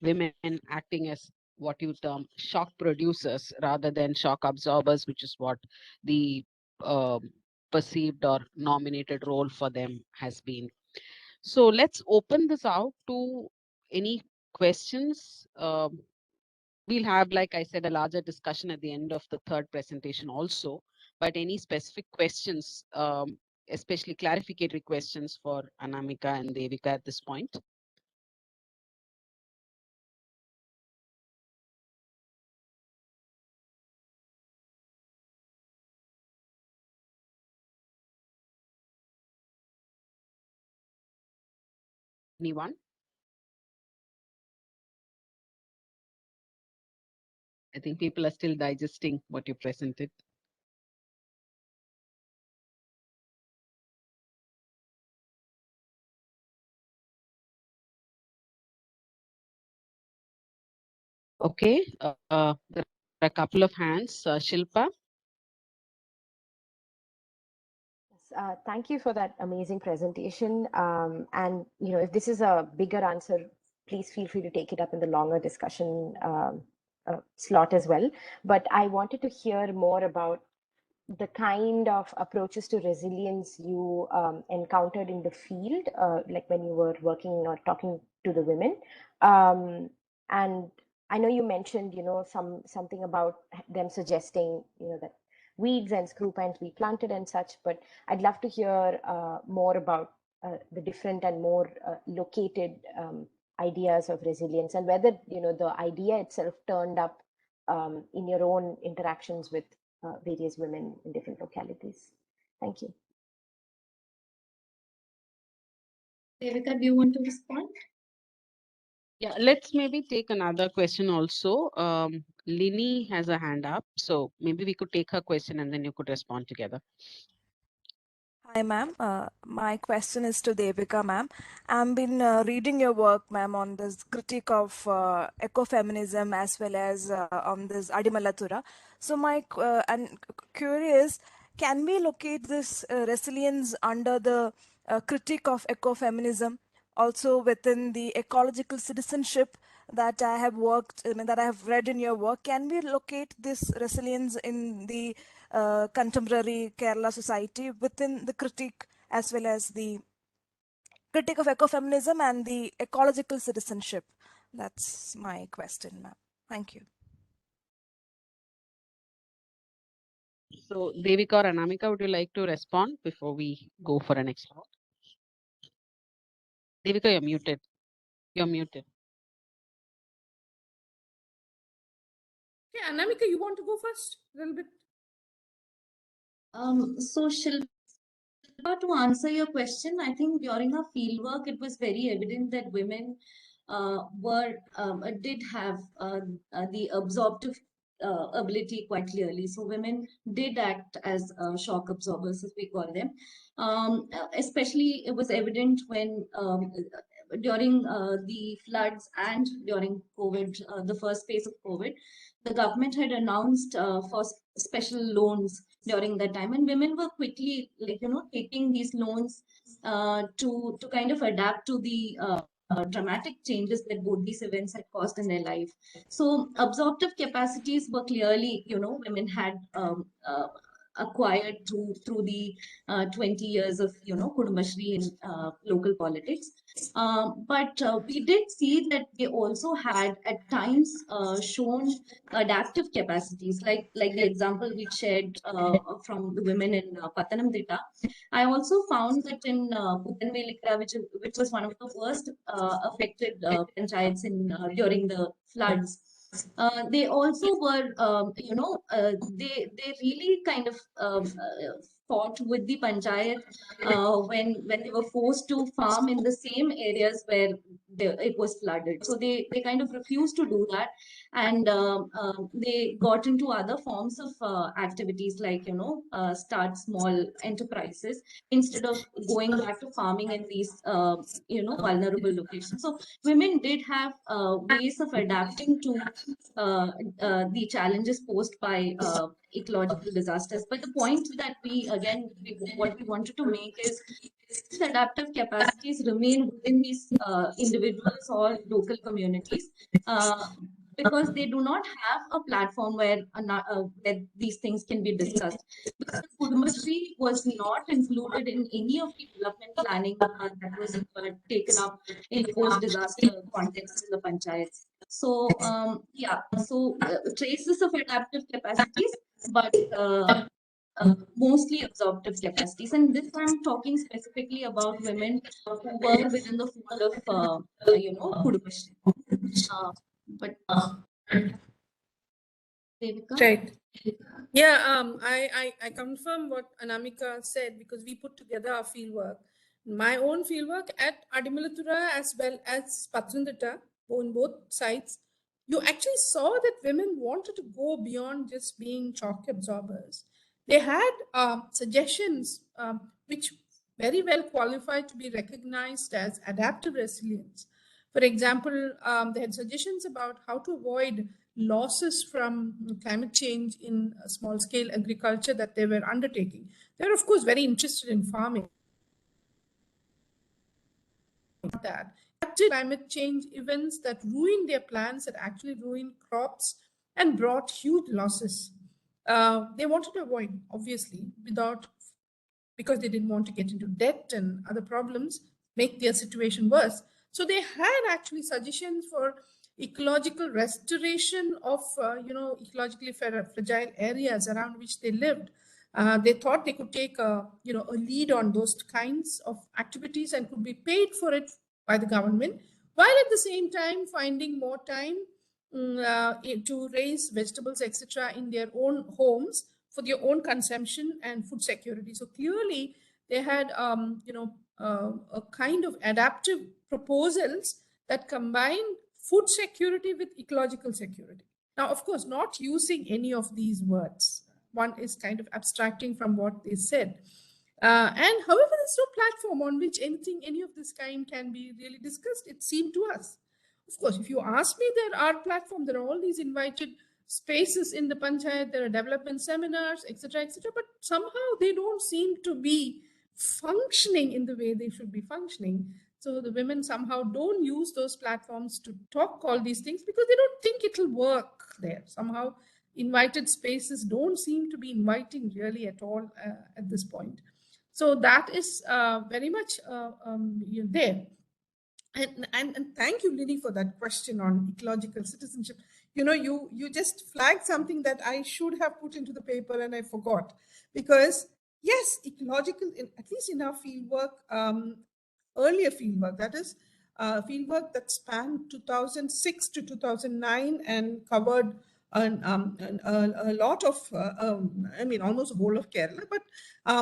women acting as what you term shock producers rather than shock absorbers, which is what the perceived or nominated role for them has been. So let's open this out to any questions. We'll have, like I said, a larger discussion at the end of the third presentation also, but any specific questions, especially clarificatory questions for Anamika and Devika at this point? Anyone? I think people are still digesting what you presented. Okay, there are a couple of hands. Shilpa? Thank you for that amazing presentation. And if this is a bigger answer, please feel free to take it up in the longer discussion slot as well. But I wanted to hear more about the kind of approaches to resilience you encountered in the field, like when you were working or talking to the women. And I know you mentioned, something about them suggesting, that weeds and screw pines be planted and such, but I'd love to hear more about the different and more located ideas of resilience, and whether, the idea itself turned up in your own interactions with various women in different localities. Thank you. Devika, do you want to respond? Yeah, let's maybe take another question also. Lini has a hand up, so maybe we could take her question and then you could respond together. Hi, ma'am. My question is to Devika, ma'am. I've been reading your work, ma'am, on this critique of ecofeminism as well as on this Adimalatura. So I'm curious, can we locate this resilience under the critique of ecofeminism, also within the ecological citizenship that I have that I have read in your work? Can we locate this resilience in the contemporary Kerala society within the critique as well as the critique of ecofeminism and the ecological citizenship? That's my question, ma'am. Thank you. So, Devika or Anamika, would you like to respond before we go for an next round? Devika, you're muted. You're muted. Okay, Anamika, you want to go first a little bit? So Shilpa, to answer your question, I think during our fieldwork, it was very evident that women did have the absorptive ability quite clearly. So women did act as shock absorbers, as we call them. Especially, it was evident when during the floods and during COVID, the first phase of COVID, the government had announced for special loans during that time, and women were quickly, taking these loans to kind of adapt to the dramatic changes that both these events had caused in their life. So absorptive capacities were clearly, women had acquired through the 20 years of, Kudumbashri in local politics. But we did see that they also had at times shown adaptive capacities, like the example we shared from the women in Patanamthitta. I also found that in Puthanvelikara, which was one of the worst affected panchayats during the floods, they also were, they really kind of fought with the panchayat when they were forced to farm in the same areas where it was flooded. So they kind of refused to do that, and they got into other forms of activities, like start small enterprises instead of going back to farming in these vulnerable locations. So women did have ways of adapting to the challenges posed by ecological disasters. But the point that what we wanted to make is these adaptive capacities remain within these individuals or local communities, because they do not have a platform where these things can be discussed. Because Kudumbashri was not included in any of the development planning that was taken up in post-disaster context in the panchayats. So traces of adaptive capacities, but mostly absorptive capacities. And this I'm talking specifically about women who were within the fold of Kudumbashri. But Devika? Right. Yeah, I confirm what Anamika said, because we put together our field work my own fieldwork at Adimalathura as well as Pathanditta, on both sides, you actually saw that women wanted to go beyond just being shock absorbers. They had suggestions which very well qualified to be recognized as adaptive resilience. For example, they had suggestions about how to avoid losses from climate change in small scale agriculture that they were undertaking. They were, of course, very interested in farming. That climate change events that ruined their plans, that actually ruined crops and brought huge losses. They wanted to avoid, obviously, because they didn't want to get into debt and other problems, make their situation worse. So they had actually suggestions for ecological restoration of ecologically fragile areas around which they lived. They thought they could take a lead on those kinds of activities and could be paid for it by the government, while at the same time finding more time to raise vegetables, etc., in their own homes for their own consumption and food security. So clearly, they had a kind of adaptive proposals that combine food security with ecological security. Now, of course, not using any of these words. One is kind of abstracting from what they said. And however, there's no platform on which any of this kind can be really discussed, it seemed to us. Of course, if you ask me, there are platforms, there are all these invited spaces in the panchayat, there are development seminars, etc., but somehow they don't seem to be functioning in the way they should be functioning. So the women somehow don't use those platforms to talk all these things because they don't think it'll work there. Somehow invited spaces don't seem to be inviting really at all at this point. So that is very much there. And thank you, Lily, for that question on ecological citizenship. You just flagged something that I should have put into the paper and I forgot. Because yes, ecological, at least in our fieldwork, earlier fieldwork, that is fieldwork that spanned 2006 to 2009 and covered a lot of, almost the whole of Kerala, but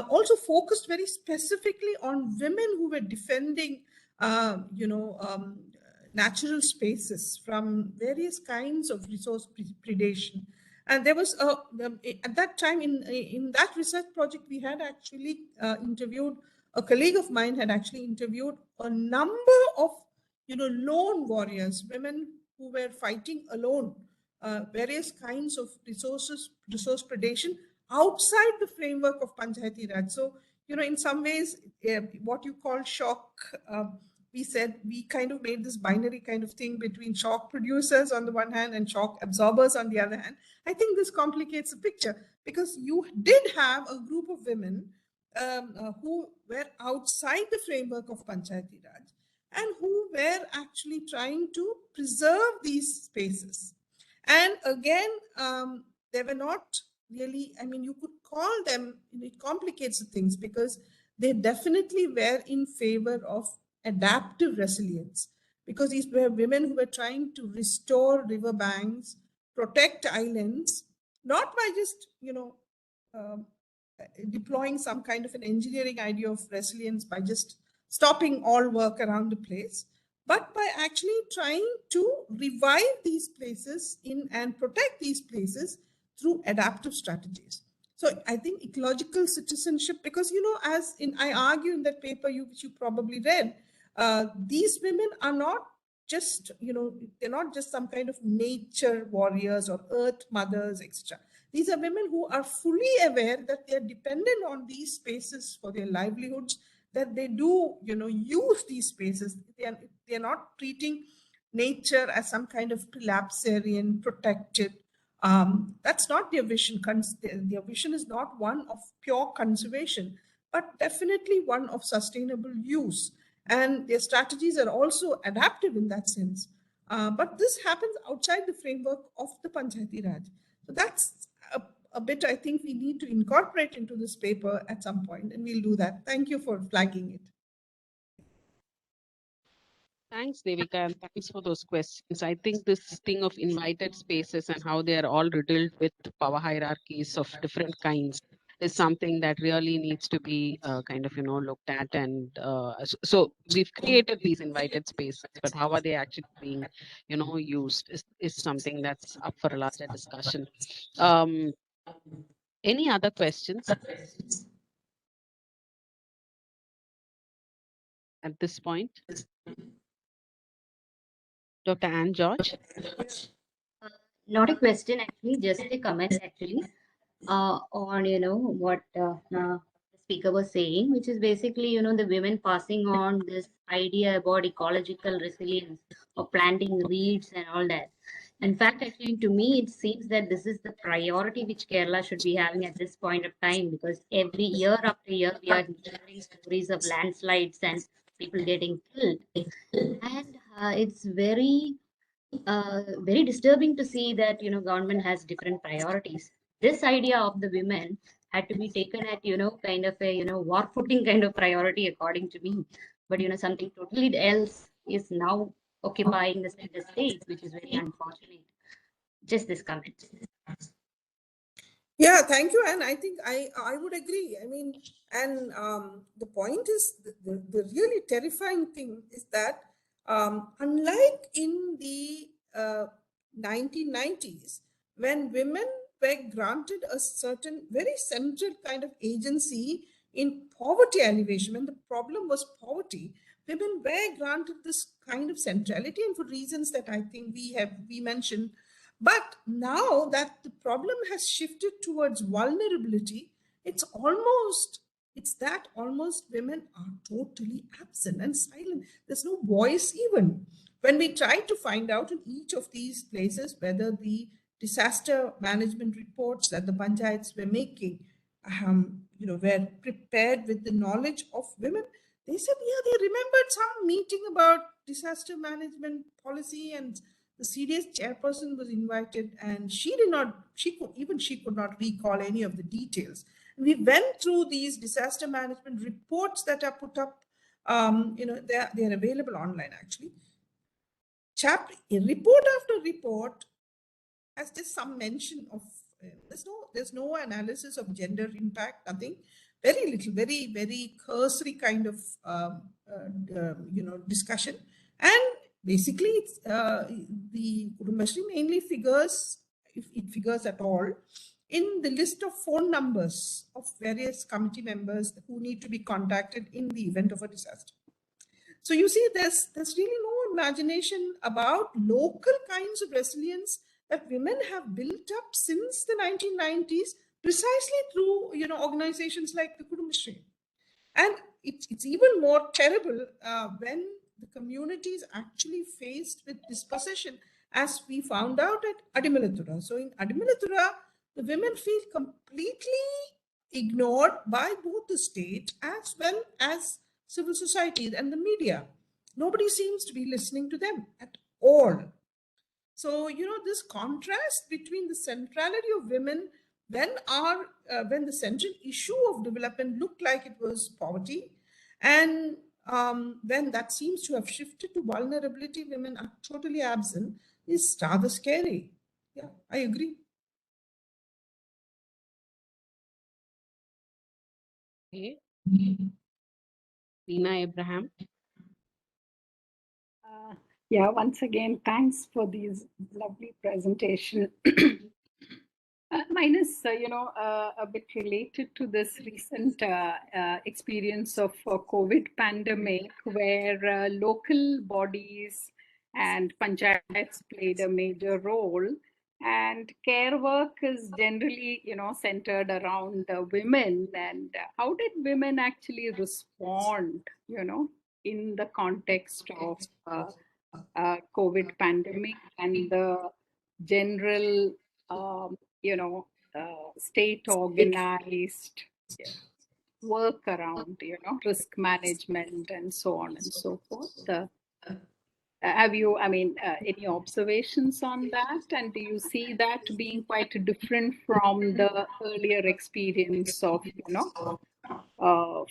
also focused very specifically on women who were defending natural spaces from various kinds of resource predation. And there was at that time in that research project, we had actually interviewed, a colleague of mine had actually interviewed a number of lone warriors, women who were fighting alone various kinds of resource predation outside the framework of Panchayati Raj. So in some ways, what you call shock, we said we kind of made this binary kind of thing between shock producers on the one hand and shock absorbers on the other hand. I think this complicates the picture because you did have a group of women who were outside the framework of Panchayati Raj and who were actually trying to preserve these spaces. And again, they were not really, you could call them, it complicates the things because they definitely were in favor of adaptive resilience, because these were women who were trying to restore riverbanks, protect islands, not by just, deploying some kind of an engineering idea of resilience by just stopping all work around the place, but by actually trying to revive these places and protect these places through adaptive strategies. So I think ecological citizenship, because, as I argue in that paper, which you probably read, these women are not just, they're not just some kind of nature warriors or earth mothers, etc. These are women who are fully aware that they're dependent on these spaces for their livelihoods, that they do, use these spaces. They're not treating nature as some kind of lapsarian, protected. That's not their vision. Their vision is not one of pure conservation, but definitely one of sustainable use. And their strategies are also adaptive in that sense. But this happens outside the framework of the Panchayati Raj. So that's a bit I think we need to incorporate into this paper at some point, and we'll do that. Thank you for flagging it. Thanks, Devika, and thanks for those questions. I think this thing of invited spaces and how they are all riddled with power hierarchies of different kinds is something that really needs to be kind of, looked at. And so we've created these invited spaces, but how are they actually being, used is something that's up for a larger discussion. Any other questions at this point? Dr. Anne George? Not a question, actually, just a comment, actually, on, what the speaker was saying, which is basically, the women passing on this idea about ecological resilience or planting reeds and all that. In fact, actually, to me, it seems that this is the priority which Kerala should be having at this point of time, because every year after year, we are hearing stories of landslides and people getting killed. And it's very disturbing to see that government has different priorities. This idea of the women had to be taken at kind of a war footing kind of priority according to me, but something totally else is now occupying the center stage, which is very unfortunate. Just this comment. Yeah, thank you. And I think I would agree. I mean, and the point is, the really terrifying thing is that unlike in the 1990s, when women were granted a certain very central kind of agency in poverty alleviation, when the problem was poverty, women were granted this kind of centrality, and for reasons that I think we mentioned. But now that the problem has shifted towards vulnerability, it's that almost women are totally absent and silent. There's no voice even. When we try to find out in each of these places whether the disaster management reports that the panchayats were making, were prepared with the knowledge of women, they said, yeah, they remembered some meeting about disaster management policy, and the CDS chairperson was invited, and she could not recall any of the details. We went through these disaster management reports that are put up. They are available online actually. Report after report has just some mention of there's no analysis of gender impact, nothing. Very little, very, very cursory kind of discussion. And basically, it's the Kudumbashree mainly figures, if it figures at all, in the list of phone numbers of various committee members who need to be contacted in the event of a disaster. So you see, there's really no imagination about local kinds of resilience that women have built up since the 1990s, precisely through organizations like the Kudumbashree. And it's even more terrible when the community is actually faced with dispossession, as we found out at Adimalathura. So in Adimalathura, the women feel completely ignored by both the state as well as civil society and the media. Nobody seems to be listening to them at all. So, this contrast between the centrality of women when the central issue of development looked like it was poverty, and when that seems to have shifted to vulnerability, women are totally absent, is rather scary. Yeah, I agree. Okay. Tina Abraham. Yeah, once again, thanks for these lovely presentation. Mine is, a bit related to this recent experience of COVID pandemic, where local bodies and panchayats played a major role. And care work is generally, centered around women. And how did women actually respond, in the context of COVID pandemic and the general, state organized work around, risk management and so on and so forth? Have you, any observations on that? And do you see that being quite different from the earlier experience of,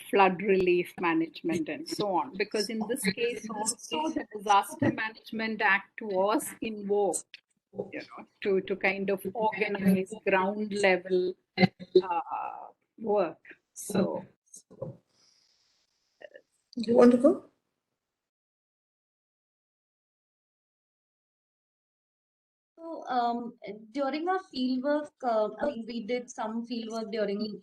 flood relief management and so on? Because in this case also the Disaster Management Act was invoked, to kind of organize ground level work. So, Do you want to go? So during our fieldwork, we did some fieldwork during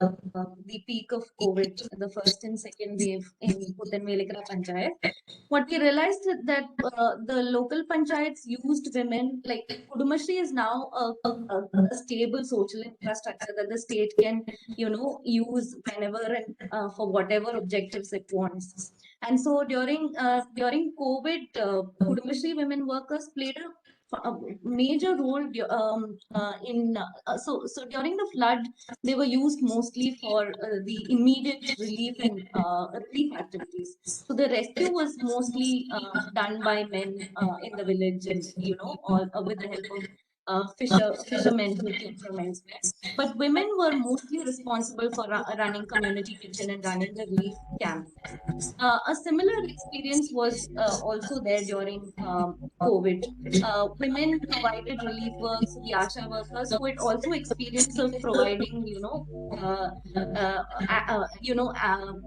the peak of COVID, the first and second wave in Puthanvelekara Panchayat. What we realized is that the local panchayats used women, like Kudumbashree is now a stable social infrastructure that the state can, use whenever and for whatever objectives it wants. And so during COVID, Kudumbashree women workers played a major role so during the flood they were used mostly for the immediate relief and relief activities. So the rescue was mostly done by men in the village, and all with the help of fishermen who came from elsewhere. But women were mostly responsible for running community kitchen and running the relief camp. A similar experience was also there during COVID. Women provided relief work, so the ASHA workers who had also experience of providing,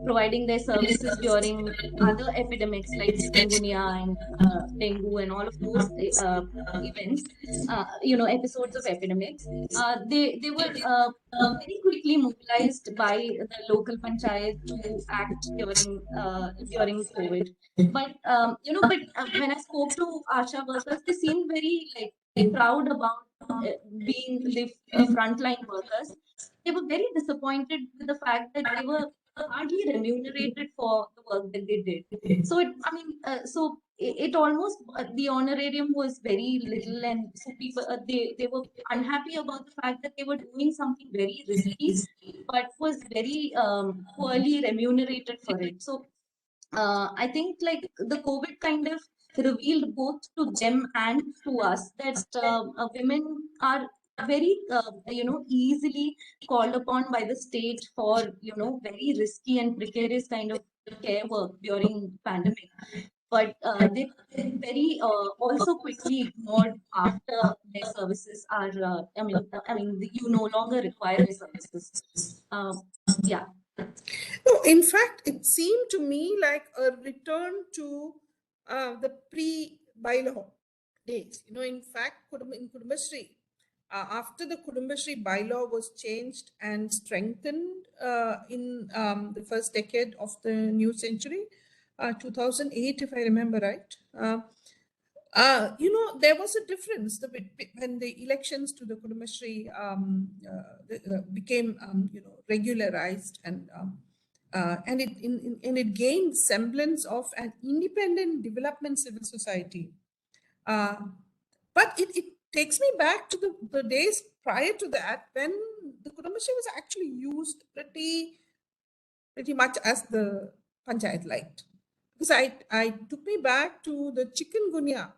providing their services during other epidemics like chikungunya and dengue and all of those events, episodes of epidemics. They were very quickly mobilized by the local panchayat to act during COVID. But when I spoke to ASHA workers, they seemed very proud about being the frontline workers. They were very disappointed with the fact that they were hardly remunerated for the work that they did. So it almost the honorarium was very little, and so people they were unhappy about the fact that they were doing something very risky, but was very poorly remunerated for it. So I think the COVID kind of revealed both to them and to us that women are very easily called upon by the state for very risky and precarious kind of care work during pandemic, but they very also quickly ignored after their services are you no longer require their services. Yeah. No, in fact, it seemed to me like a return to the pre-bylaw days. In fact, in Kudumbashree, after the Kudumbashree bylaw was changed and strengthened in the first decade of the new century, 2008, if I remember right, there was a difference when the elections to the Kudumbashree became, regularized and it gained semblance of an independent development civil society. But it takes me back to the days prior to that, when the Kudumbashree was actually used pretty much as the panchayat liked. Because I took me back to the chikungunya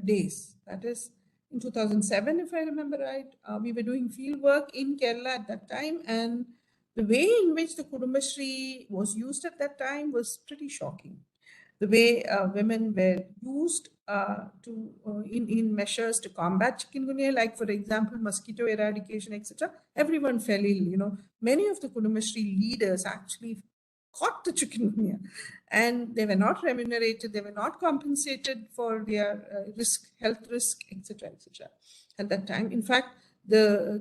days. That is in 2007, if I remember right. We were doing field work in Kerala at that time, and the way in which the Kudumbashree was used at that time was pretty shocking. The way women were used in measures to combat chikungunya, like for example, mosquito eradication, etc. Everyone fell ill. Many of the Kudumbashree leaders actually caught the chikungunya, and they were not remunerated, they were not compensated for their health risk, etc., etc. At that time, in fact, the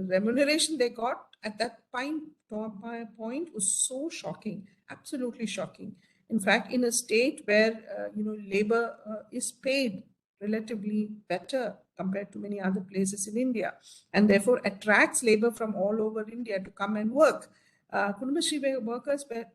remuneration they got at that point was so shocking, absolutely shocking. In fact, in a state where labor is paid relatively better compared to many other places in India, and therefore attracts labor from all over India to come and work. Kudumbashree workers were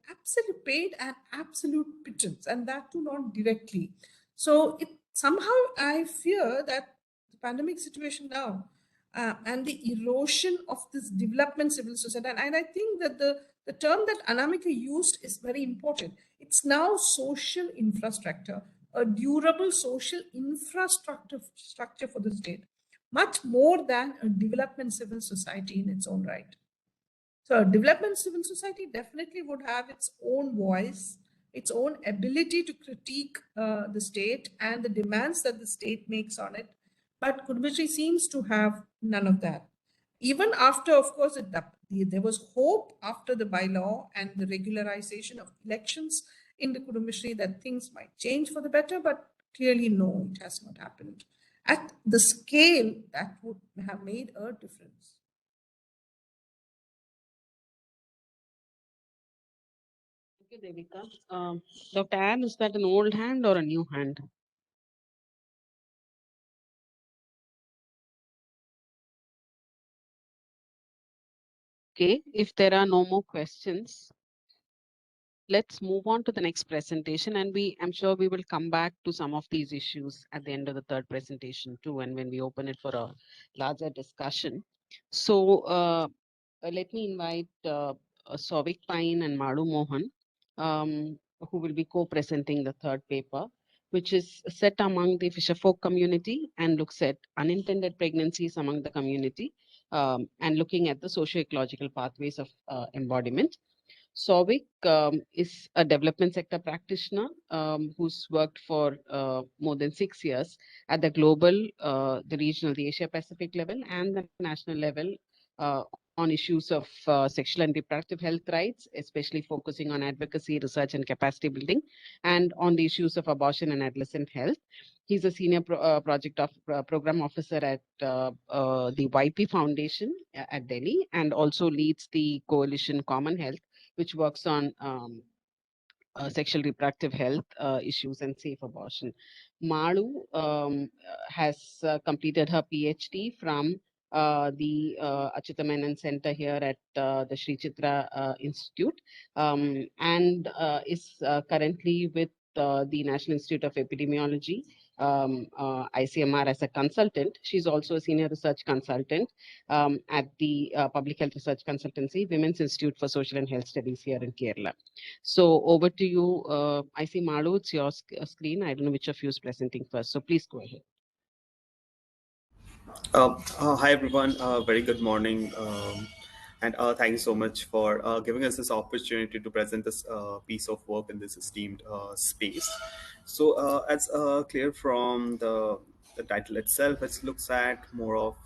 paid an absolute pittance, and that too not directly. So somehow I fear that the pandemic situation now and the erosion of this development civil society, and I think that the term that Anamika used is very important. It's now social infrastructure, a durable social infrastructure for the state, much more than a development civil society in its own right. So a development civil society definitely would have its own voice, its own ability to critique the state and the demands that the state makes on it. But Kudumbashree seems to have none of that. Even after, of course, the there was hope after the bylaw and the regularization of elections in the Kudumbashree that things might change for the better, but clearly no, it has not happened at the scale that would have made a difference. Thank you, Devika. Dr. Anne, is that an old hand or a new hand? Okay, if there are no more questions, let's move on to the next presentation, and I'm sure we will come back to some of these issues at the end of the third presentation too, and when we open it for a larger discussion. So let me invite Souvik, Pyne and Malu, Mohan, who will be co-presenting the third paper, which is set among the fisherfolk community and looks at unintended pregnancies among the community, and looking at the socio-ecological pathways of embodiment. Souvik is a development sector practitioner who's worked for more than 6 years at the global, the regional, the Asia Pacific level and the national level on issues of sexual and reproductive health rights, especially focusing on advocacy, research and capacity building, and on the issues of abortion and adolescent health. He's a senior program officer at the YP Foundation at Delhi, and also leads the coalition Common Health, which works on sexual reproductive health issues and safe abortion. Malu has completed her PhD from the Achyuta Menon Center here at the Sri Chitra Institute, and is currently with the National Institute of Epidemiology, ICMR, as a consultant. She's also a senior research consultant at the Public Health Research Consultancy, Women's Institute for Social and Health Studies here in Kerala. So over to you. I see Malu, it's your screen. I don't know which of you is presenting first. So please go ahead. Hi everyone, very good morning, and thank you so much for giving us this opportunity to present this piece of work in this esteemed space. So as clear from the title itself, it looks at more of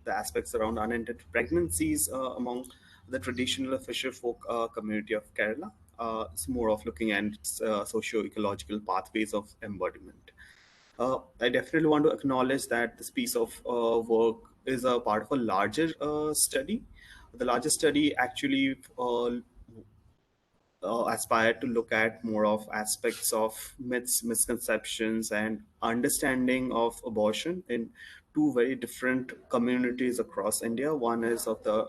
the aspects around unintended pregnancies among the traditional fisher folk community of Kerala. It's more of looking at socio-ecological pathways of embodiment. I definitely want to acknowledge that this piece of work is a part of a larger study. The larger study actually aspired to look at more of aspects of myths, misconceptions, and understanding of abortion in two very different communities across India. One is of the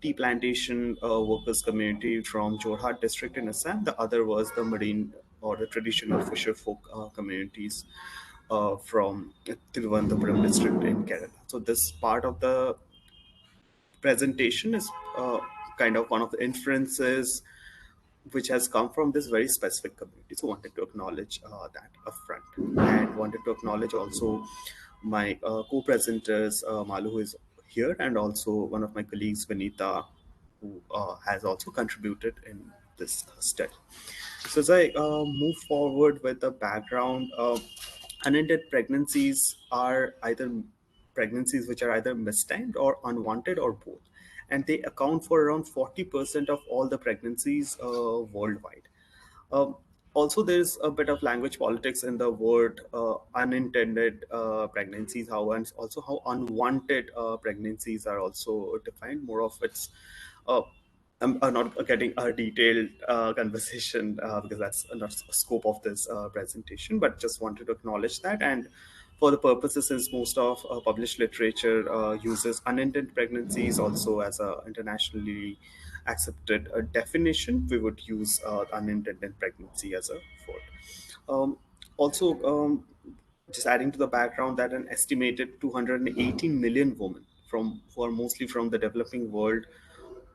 tea plantation workers community from Jorhat district in Assam. The other was the marine or the traditional fisher folk communities from Thiruvananthapuram district in Kerala. So this part of the presentation is kind of one of the inferences which has come from this very specific community. So wanted to acknowledge that upfront, and wanted to acknowledge also my co-presenters, Malu, who is here, and also one of my colleagues, Vinita, who has also contributed in this study. So as I move forward with the background, unintended pregnancies are either pregnancies which are either mistimed or unwanted or both, and they account for around 40% of all the pregnancies worldwide. Um, Also, there's a bit of language politics in the word unintended pregnancies, how and also how unwanted pregnancies are also defined. More of its uh, I'm not getting a detailed conversation because that's not the scope of this presentation, but just wanted to acknowledge that. And for the purposes, since most of published literature uses unintended pregnancies also as a internationally accepted definition, we would use unintended pregnancy as a word. Also, just adding to the background that an estimated 218 million women who are mostly from the developing world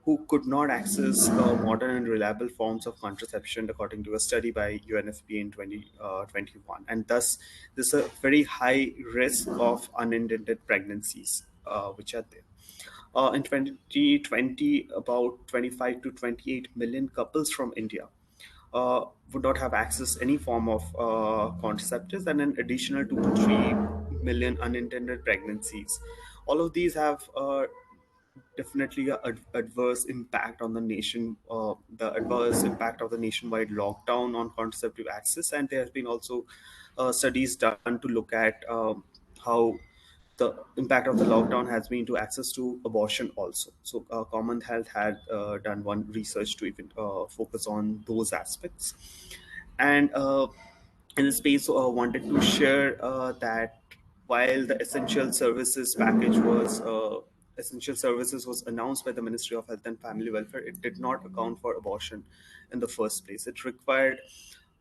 who could not access modern and reliable forms of contraception, according to a study by UNFPA in 2021. And thus, there's a very high risk of unintended pregnancies, which are there. In 2020, about 25 to 28 million couples from India would not have access to any form of contraceptives, and an additional 2 to 3 million unintended pregnancies. All of these have definitely a adverse impact on the nation, the adverse impact of the nationwide lockdown on contraceptive access. And there have been also studies done to look at how the impact of the lockdown has been to access to abortion also. So Common Health had done one research to even focus on those aspects. And in the space, wanted to share that while the essential services was announced by the Ministry of Health and Family Welfare, it did not account for abortion in the first place. It required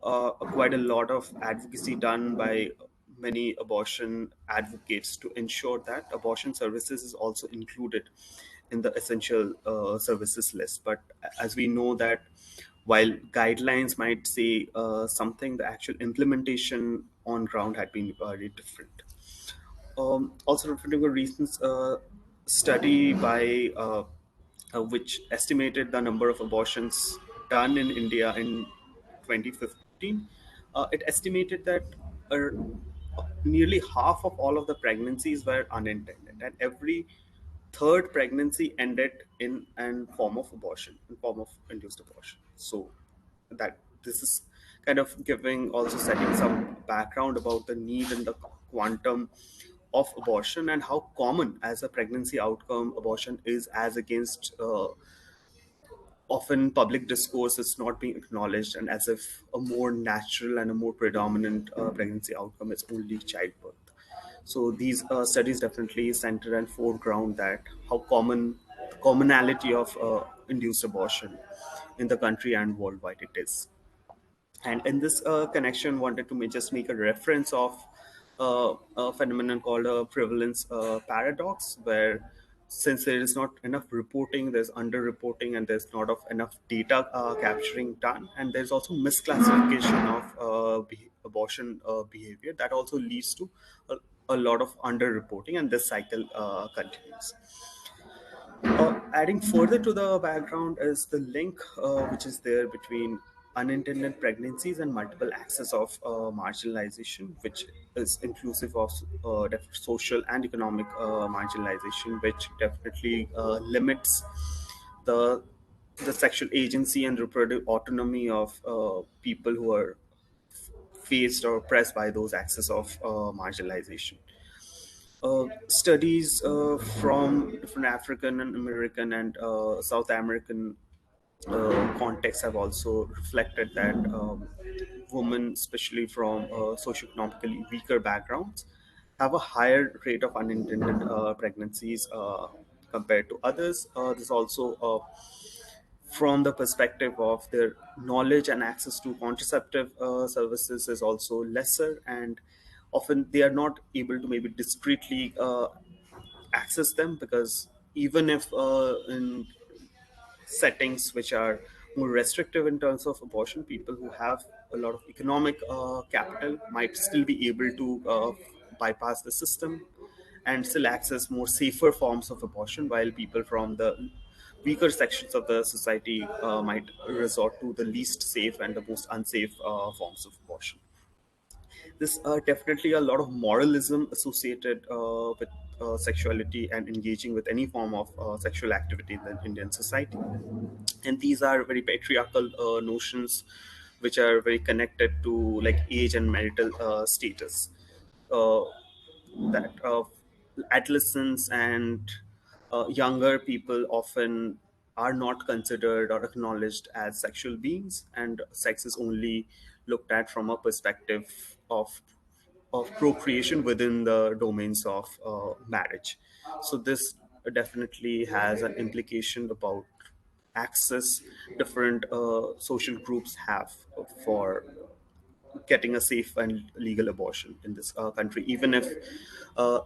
quite a lot of advocacy done by many abortion advocates to ensure that abortion services is also included in the essential services list. But as we know that while guidelines might say something, the actual implementation on ground had been very different. Also referring to a recent study by which estimated the number of abortions done in India in 2015, it estimated that uh, nearly half of all of the pregnancies were unintended, and every third pregnancy ended in an form of abortion, in form of induced abortion. So that this is kind of giving, also setting some background about the need and the quantum of abortion and how common as a pregnancy outcome abortion is, as against often public discourse is not being acknowledged, and as if a more natural and a more predominant pregnancy outcome is only childbirth. So these studies definitely center and foreground that how commonality of induced abortion in the country and worldwide it is. And in this connection, wanted to just make a reference of a phenomenon called a prevalence paradox, where since there is not enough reporting, there's under-reporting, and there's not of enough data capturing done, and there's also misclassification of abortion behavior that also leads to a lot of under-reporting, and this cycle continues. Adding further to the background is the link which is there between unintended pregnancies and multiple axes of marginalization, which is inclusive of social and economic marginalization, which definitely limits the the sexual agency and reproductive autonomy of people who are faced or oppressed by those axes of marginalization. Studies from different African and American and South American contexts have also reflected that women, especially from socioeconomically weaker backgrounds, have a higher rate of unintended pregnancies compared to others. This also from the perspective of their knowledge and access to contraceptive services is also lesser, and often they are not able to maybe discreetly access them, because even if in settings which are more restrictive in terms of abortion, people who have a lot of economic capital might still be able to bypass the system and still access more safer forms of abortion, while people from the weaker sections of the society might resort to the least safe and the most unsafe forms of abortion. There's definitely a lot of moralism associated with sexuality and engaging with any form of sexual activity in the Indian society. And these are very patriarchal notions which are very connected to like age and marital status. Uh, that adolescents and younger people often are not considered or acknowledged as sexual beings, and sex is only looked at from a perspective of procreation within the domains of marriage. So this definitely has an implication about access different social groups have for getting a safe and legal abortion in this country, even if uh,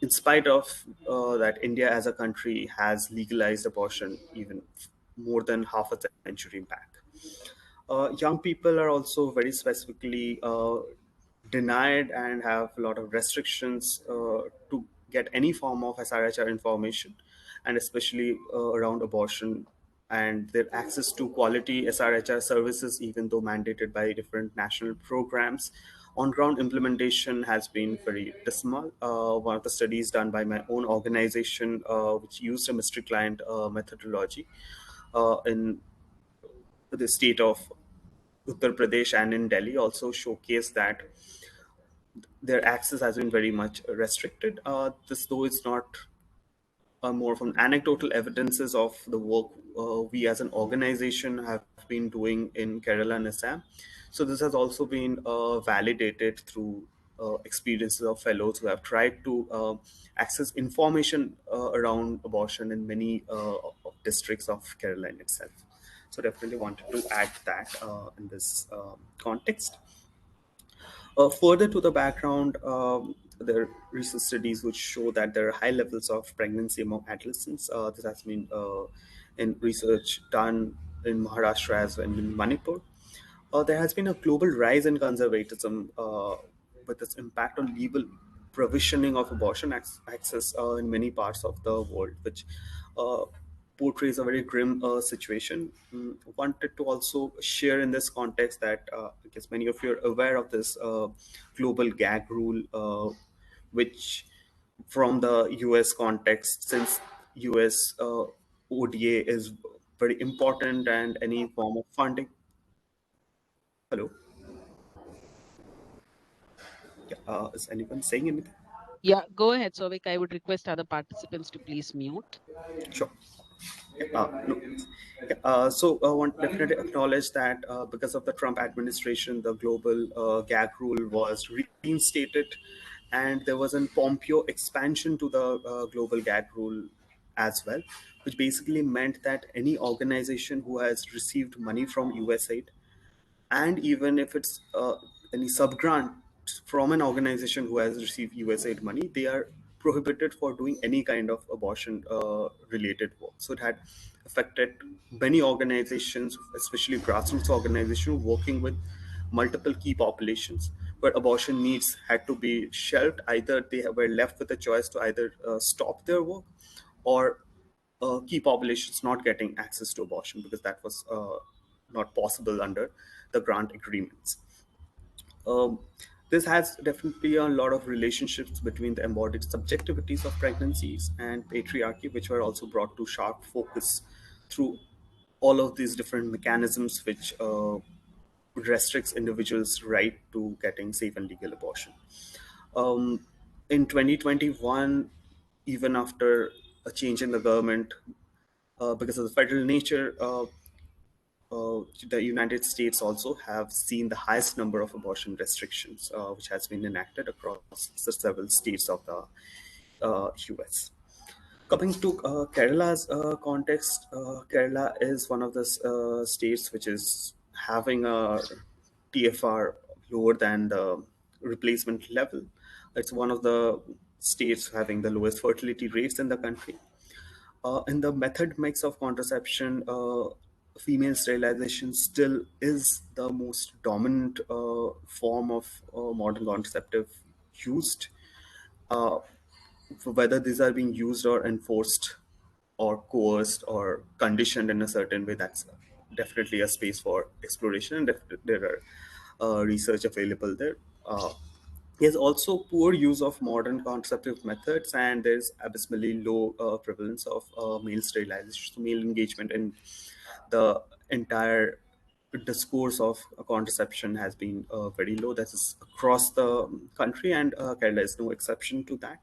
in spite of that India as a country has legalized abortion even more than half a century back. Young people are also very specifically denied and have a lot of restrictions to get any form of SRHR information, and especially around abortion, and their access to quality SRHR services, even though mandated by different national programs, On-ground implementation has been very dismal. One of the studies done by my own organization, which used a mystery client methodology in the state of Uttar Pradesh and in Delhi, also showcased that their access has been very much restricted. This, though, is not more from anecdotal evidences of the work we as an organization have been doing in Kerala and Assam. So this has also been validated through experiences of fellows who have tried to access information around abortion in many districts of Kerala in itself. So definitely wanted to add that in this context. Further to the background, there are research studies which show that there are high levels of pregnancy among adolescents. This has been in research done in Maharashtra as well in Manipur. There has been a global rise in conservatism with its impact on legal provisioning of abortion access in many parts of the world, which uh, portrays a very grim situation. Wanted to also share in this context that I guess many of you are aware of this global gag rule, which from the US context, since US ODA is very important and any form of funding. Hello. Yeah, is anyone saying anything? Yeah, go ahead, Souvik. I would request other participants to please mute. Sure. No. So I want to definitely acknowledge that because of the Trump administration, the global gag rule was reinstated, and there was a Pompeo expansion to the global gag rule as well, which basically meant that any organization who has received money from USAID, and even if it's any subgrant from an organization who has received USAID money, they are prohibited for doing any kind of abortion related work. So it had affected many organizations, especially grassroots organizations working with multiple key populations, where abortion needs had to be shelved. Either they were left with a choice to either stop their work or key populations not getting access to abortion because that was not possible under the grant agreements. Um, this has definitely a lot of relationships between the embodied subjectivities of pregnancies and patriarchy, which were also brought to sharp focus through all of these different mechanisms which restricts individuals' right to getting safe and legal abortion. Um, in 2021, even after a change in the government, because of the federal nature, the United States also have seen the highest number of abortion restrictions, which has been enacted across the several states of the US. Coming to Kerala's context, Kerala is one of the states which is having a TFR lower than the replacement level. It's one of the states having the lowest fertility rates in the country. In the method mix of contraception, female sterilization still is the most dominant form of modern contraceptive used. Uh, Whether these are being used or enforced or coerced or conditioned in a certain way, that's definitely a space for exploration, and there are research available there. There's also poor use of modern contraceptive methods, and there's abysmally low prevalence of male sterilization, so male engagement in the entire discourse of contraception has been very low. That is across the country, and Kerala is no exception to that.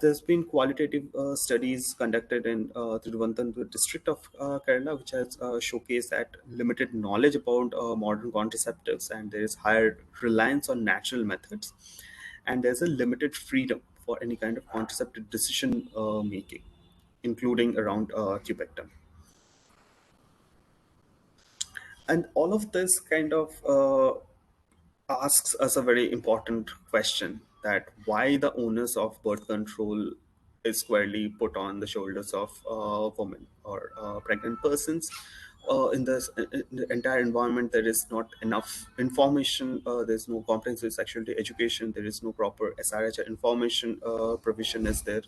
There's been qualitative studies conducted in Thiruvananthapuram district of Kerala, which has showcased that limited knowledge about modern contraceptives, and there is higher reliance on natural methods, and there's a limited freedom for any kind of contraceptive decision making, including around tubectomy. And all of this kind of asks us a very important question, that why the onus of birth control is squarely put on the shoulders of women or pregnant persons. In the entire environment, there is not enough information. There's no comprehensive sexuality education. There is no proper SRH information provision is there.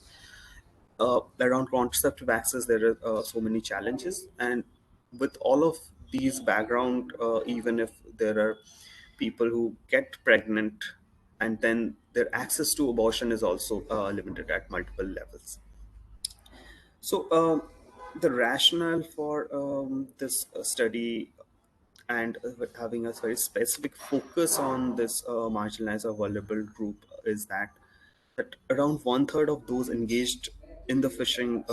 Around contraceptive access, there are so many challenges. And with all of these background, even if there are people who get pregnant, and then their access to abortion is also limited at multiple levels. So the rationale for this study and having a very specific focus on this marginalized or vulnerable group is that around one third of those engaged in the fishing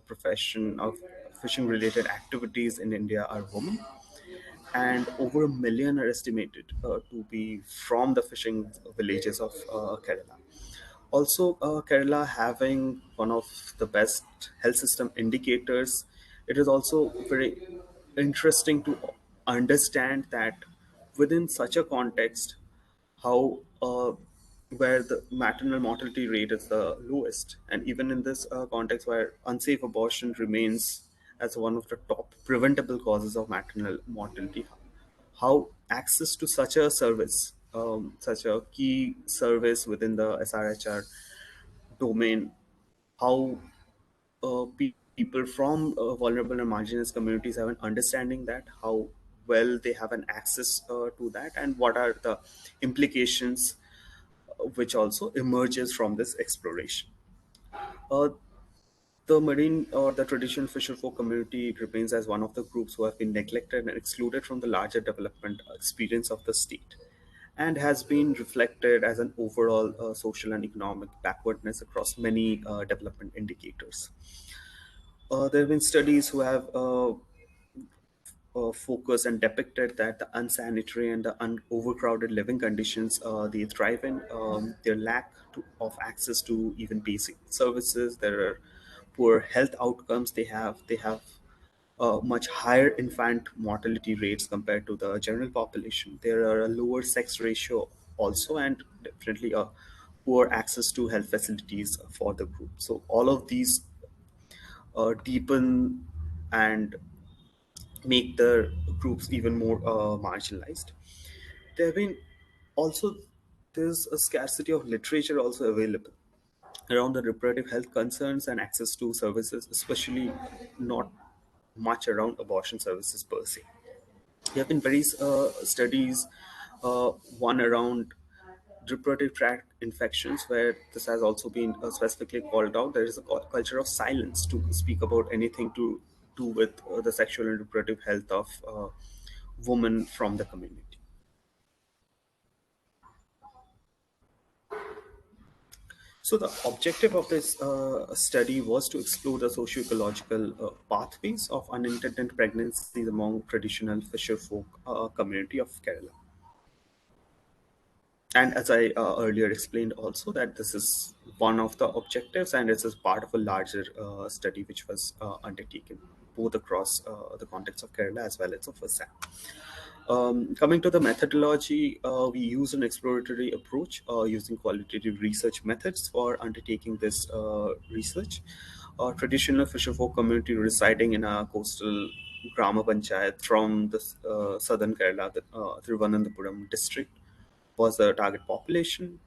profession of fishing related activities in India are women, and over a million are estimated to be from the fishing villages of Kerala. Also, Kerala having one of the best health system indicators, it is also very interesting to understand that within such a context, how where the maternal mortality rate is the lowest, and even in this context where unsafe abortion remains as one of the top preventable causes of maternal mortality, how access to such a service, such a key service within the SRHR domain, how people from vulnerable and marginalized communities have an understanding that how well they have an access to that, and what are the implications which also emerges from this exploration. Uh, the marine or the traditional fisherfolk community remains as one of the groups who have been neglected and excluded from the larger development experience of the state, and has been reflected as an overall social and economic backwardness across many development indicators. There have been studies who have focused and depicted that the unsanitary and the overcrowded living conditions they thrive in, their lack of access to even basic services, there are poor health outcomes they have much higher infant mortality rates compared to the general population. There are a lower sex ratio also, and definitely a poor access to health facilities for the group. So all of these deepen and make the groups even more marginalized. There have been also there's a scarcity of literature also available around the reproductive health concerns and access to services, especially not much around abortion services per se. There have been various studies, one around reproductive tract infections, where this has also been specifically called out. There is a culture of silence to speak about anything to do with the sexual and reproductive health of women from the community. So the objective of this study was to explore the socio-ecological pathways of unintended pregnancies among traditional fisher folk community of Kerala. And as I earlier explained also, that this is one of the objectives, and this is part of a larger study which was undertaken both across the context of Kerala as well as of Assam. Coming to the methodology, we use an exploratory approach using qualitative research methods for undertaking this research. Traditional fisherfolk community residing in a coastal Grama Panchayat from the southern Kerala, the Thiruvananthapuram district, was the target population.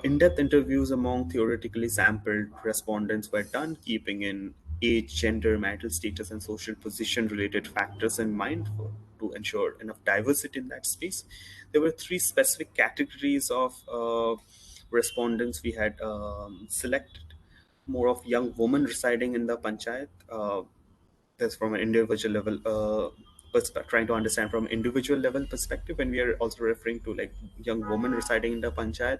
In-depth interviews among theoretically sampled respondents were done, keeping in age, gender, marital status, and social position related factors in mind to ensure enough diversity in that space. There were three specific categories of respondents we had selected. More of young women residing in the panchayat. That's from an individual level trying to understand from individual level perspective, and we are also referring to like young women residing in the panchayat.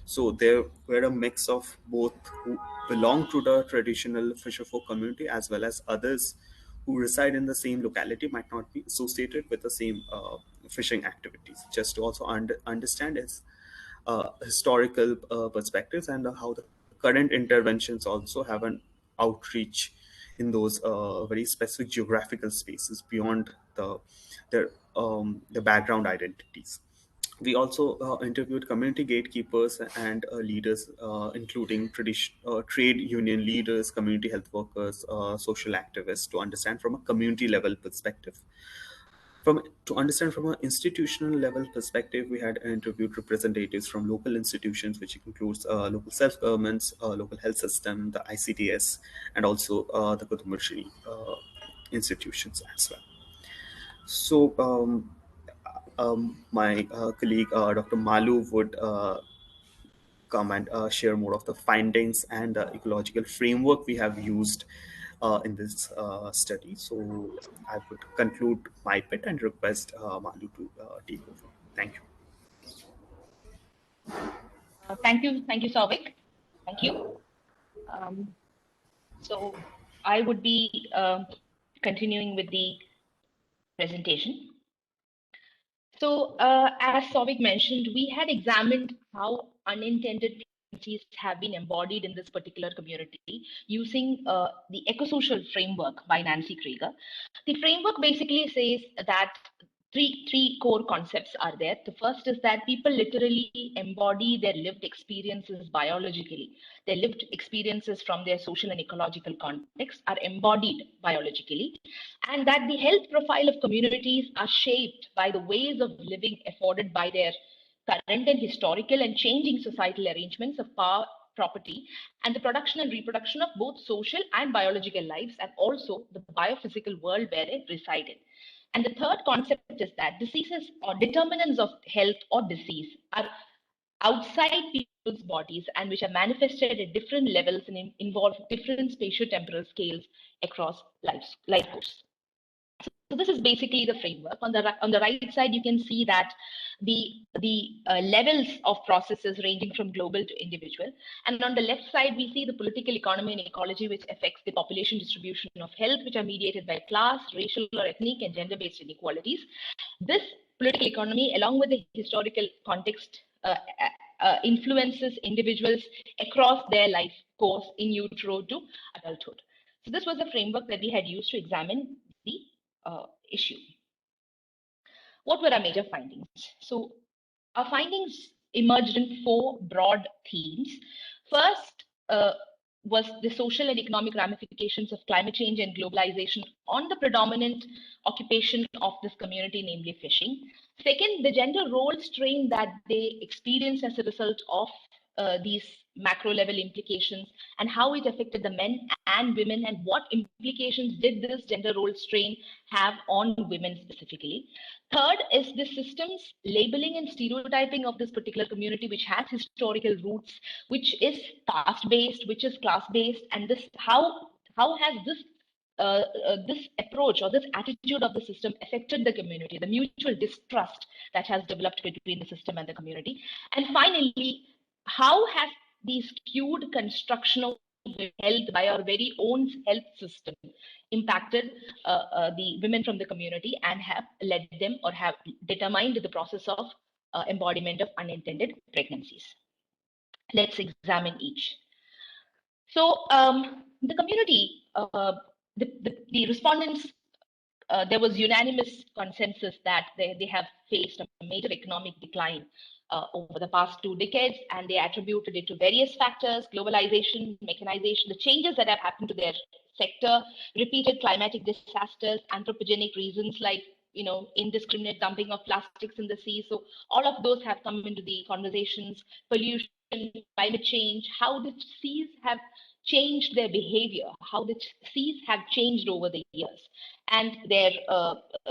So there were a mix of both who belong to the traditional fisherfolk community as well as others who reside in the same locality might not be associated with the same fishing activities, just to also understand its historical perspectives, and how the current interventions also have an outreach in those very specific geographical spaces beyond the background identities. We also interviewed community gatekeepers and leaders, including trade union leaders, community health workers, social activists, to understand from a community level perspective. To understand from an institutional level perspective, we had interviewed representatives from local institutions, which includes local self-governments, local health system, the ICTS, and also the Kutumbashri institutions as well. So my colleague Dr. Malu would come and share more of the findings and the ecological framework we have used in this study. So I would conclude my bit and request Malu to take over. Thank you. Thank you, Souvik. Thank you. So I would be continuing with the presentation. So as Souvik mentioned, we had examined how unintended pregnancies have been embodied in this particular community using the ecosocial framework by Nancy Krieger. The framework basically says that three core concepts are there. The first is that people literally embody their lived experiences biologically. Their lived experiences from their social and ecological context are embodied biologically, and that the health profile of communities are shaped by the ways of living afforded by their current and historical and changing societal arrangements of power, property, and the production and reproduction of both social and biological lives, and also the biophysical world where they reside in. And the third concept is that diseases or determinants of health or disease are outside people's bodies and which are manifested at different levels and involve different spatio-temporal scales across life course. So this is basically the framework. On the right side, you can see that the levels of processes ranging from global to individual. And on the left side, we see the political economy and ecology, which affects the population distribution of health, which are mediated by class, racial or ethnic, and gender-based inequalities. This political economy, along with the historical context, influences individuals across their life course in utero to adulthood. So this was the framework that we had used to examine the issue. What were our major findings? So our findings emerged in four broad themes. First was the social and economic ramifications of climate change and globalization on the predominant occupation of this community, namely fishing. Second, the gender role strain that they experience as a result of these macro level implications and how it affected the men and women, and what implications did this gender role strain have on women specifically. Third is the system's labeling and stereotyping of this particular community, which has historical roots, which is caste-based, which is class-based, and this how has this approach or this attitude of the system affected the community, the mutual distrust that has developed between the system and the community. And finally, how has the skewed construction of health by our very own health system impacted the women from the community and have led them or have determined the process of embodiment of unintended pregnancies. Let's examine each. So the community, the respondents, there was unanimous consensus that they have faced a major economic decline over the past 2 decades, and they attributed it to various factors: globalization, mechanization, the changes that have happened to their sector, repeated climatic disasters, anthropogenic reasons like indiscriminate dumping of plastics in the sea. So all of those have come into the conversations: pollution, climate change, how the seas have changed their behavior, how the seas have changed over the years, and their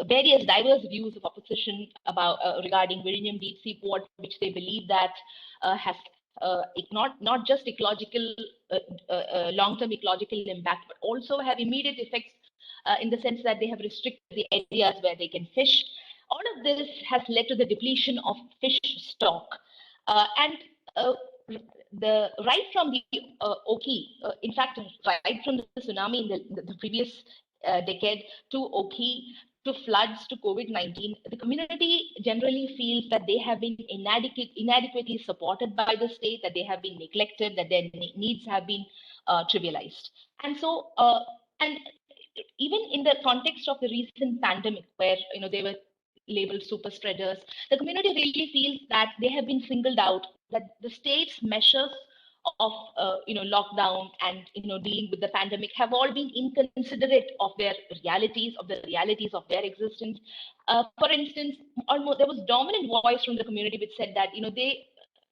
various diverse views of opposition about regarding Viridium deep sea port, which they believe that has not just ecological long-term ecological impact, but also have immediate effects in the sense that they have restricted the areas where they can fish. All of this has led to the depletion of fish stock, and the right from the Oki, in fact, right from the tsunami in the previous decade to Oki, to floods, to COVID-19, the community generally feels that they have been inadequately supported by the state, that they have been neglected, that their needs have been trivialized. And so, and even in the context of the recent pandemic, where they were labeled super spreaders, the community really feels that they have been singled out, that the state's measures of lockdown and dealing with the pandemic have all been inconsiderate of their realities, of their existence. For instance, almost there was dominant voice from the community which said that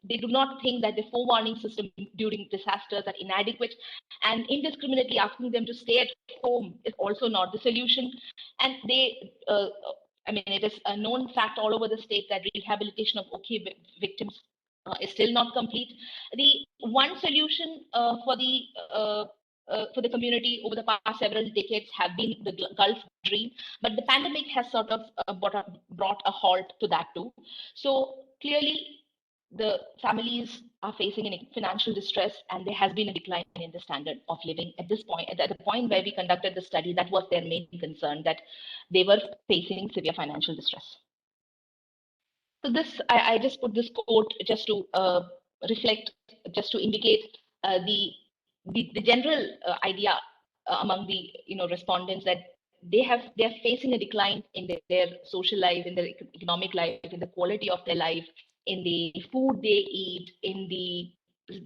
they do not think that the forewarning system during disasters are inadequate, and indiscriminately asking them to stay at home is also not the solution. And they I mean, it is a known fact all over the state that rehabilitation of victims is still not complete. The one solution for the community over the past several decades have been the Gulf Dream, but the pandemic has sort of brought a halt to that too. So clearly, the families are facing in financial distress, and there has been a decline in the standard of living at this point. At the point where we conducted the study, that was their main concern, that they were facing severe financial distress. So this, I just put this quote just to reflect, just to indicate the general idea among the respondents, that they're facing a decline in their social life, in their economic life, in the quality of their life, in the food they eat, in the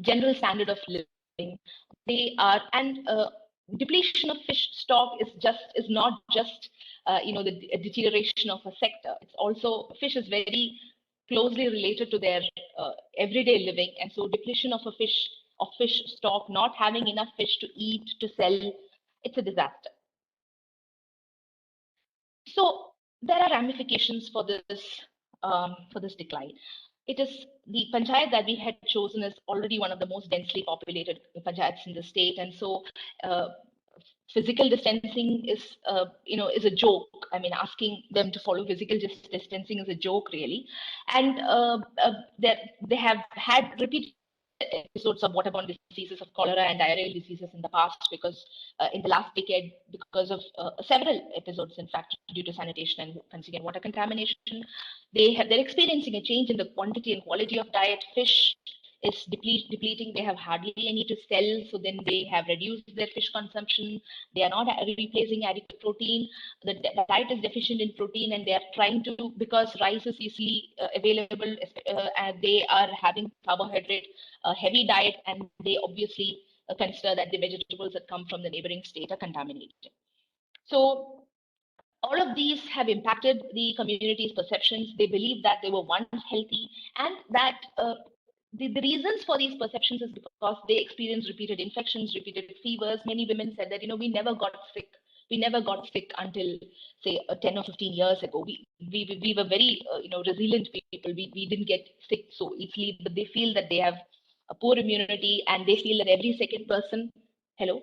general standard of living. They are, and depletion of fish stock is not just the deterioration of a sector. It's also, fish is very closely related to their everyday living, and so depletion of fish stock, not having enough fish to eat, to sell, it's a disaster. So there are ramifications for this decline. It is the panchayat that we had chosen is already one of the most densely populated panchayats in the state, and so physical distancing is a joke. I mean, asking them to follow physical distancing is a joke, really. And they have had repeated episodes of waterborne diseases of cholera and diarrheal diseases in the past, because in the last decade, because of several episodes, in fact, due to sanitation and consequent water contamination, they're experiencing a change in the quantity and quality of diet. Fish is depleting. They have hardly any to sell, so then they have reduced their fish consumption. They are not replacing adequate protein. The diet is deficient in protein, and they are trying to, because rice is easily available, and they are having carbohydrate heavy diet, and they obviously consider that the vegetables that come from the neighboring state are contaminated. So all of these have impacted the community's perceptions. They believe that they were once healthy, and that the reasons for these perceptions is because they experienced repeated infections, repeated fevers. Many women said that, we never got sick. We never got sick until, say, 10 or 15 years ago. We were very, resilient people. We didn't get sick so easily, but they feel that they have a poor immunity, and they feel that every second person, hello?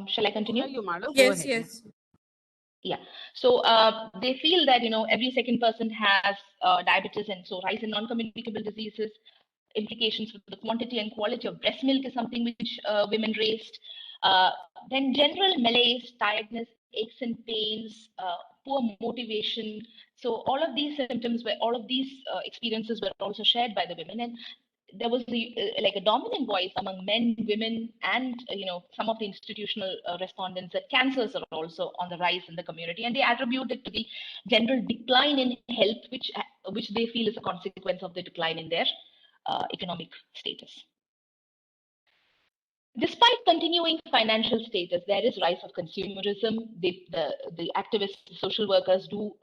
Shall I continue? You, Malu. Go Yes, ahead. yes. Yeah. So they feel that, every second person has diabetes, and so rise in non-communicable diseases. Implications for the quantity and quality of breast milk is something which women raised. Then general malaise, tiredness, aches and pains, poor motivation. So all of these symptoms all of these experiences were also shared by the women, and there was like a dominant voice among men, women, and some of the institutional respondents that cancers are also on the rise in the community, and they attribute it to the general decline in health, which they feel is a consequence of the decline in their economic status. Despite continuing financial status, there is rise of consumerism. The activists, social workers do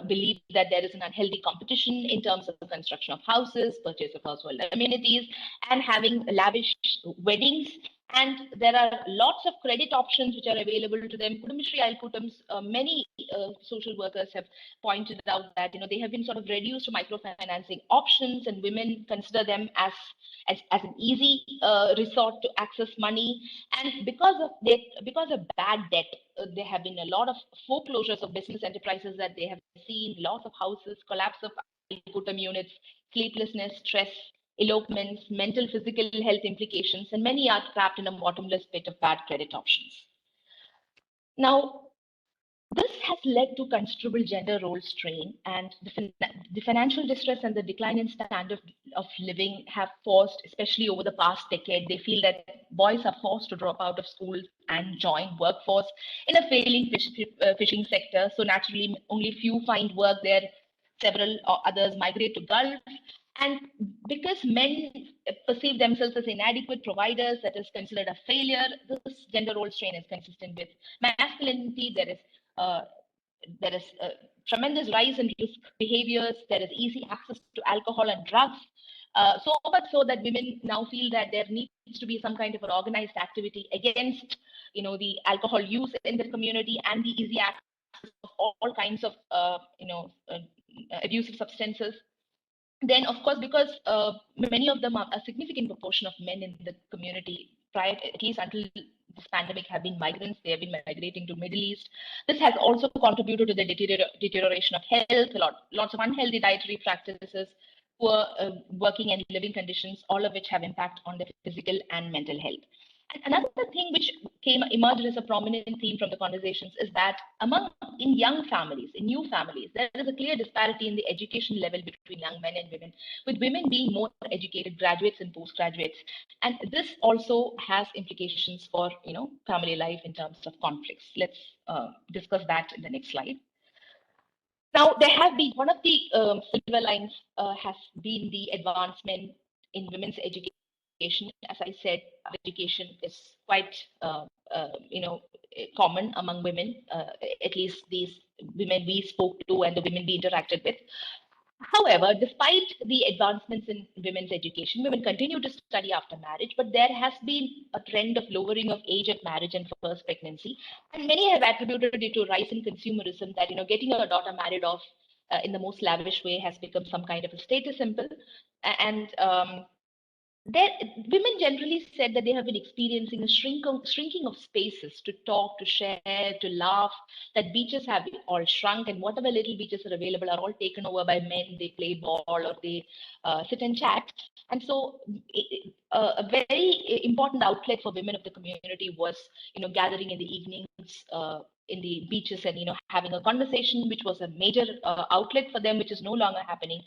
believe that there is an unhealthy competition in terms of the construction of houses, purchase of household amenities, and having lavish weddings. And there are lots of credit options which are available to them. Many social workers have pointed out that they have been sort of reduced to microfinancing options, and women consider them as an easy resort to access money. And because of bad debt, there have been a lot of foreclosures of business enterprises that they have seen, loss of houses, collapse of Al-Qutam units, sleeplessness, stress, elopements, mental, physical health implications, and many are trapped in a bottomless pit of bad credit options. Now, this has led to considerable gender role strain, and the financial distress and the decline in standard of living have forced, especially over the past decade, they feel that boys are forced to drop out of school and join workforce in a failing fishing sector. So naturally, only few find work there. Several others migrate to Gulf. And because men perceive themselves as inadequate providers, that is considered a failure, this gender role strain is consistent with masculinity. There is a tremendous rise in risk behaviors. There is easy access to alcohol and drugs. So much so that women now feel that there needs to be some kind of an organized activity against, the alcohol use in the community and the easy access of all kinds of, abusive substances. Then, of course, because many of them are a significant proportion of men in the community, prior, at least until this pandemic, have been migrants. They have been migrating to Middle East. This has also contributed to the deterioration of health, lots of unhealthy dietary practices, poor working and living conditions, all of which have impact on the physical and mental health. And another thing which emerged as a prominent theme from the conversations is that in young families, in new families, there is a clear disparity in the education level between young men and women, with women being more educated, graduates and postgraduates. And this also has implications for, family life in terms of conflicts. Let's discuss that in the next slide. Now, there have been, one of the silver lines has been the advancement in women's education. As I said, education is quite, common among women, at least these women we spoke to and the women we interacted with. However, despite the advancements in women's education, women continue to study after marriage, but there has been a trend of lowering of age of marriage and first pregnancy. And many have attributed it to rise in consumerism, that, getting your daughter married off in the most lavish way has become some kind of a status symbol. And women generally said that they have been experiencing a shrinking of spaces to talk, to share, to laugh, that beaches have all shrunk, and whatever little beaches are available are all taken over by men. They play ball or they sit and chat. And so a very important outlet for women of the community was, gathering in the evenings in the beaches and, having a conversation, which was a major outlet for them, which is no longer happening.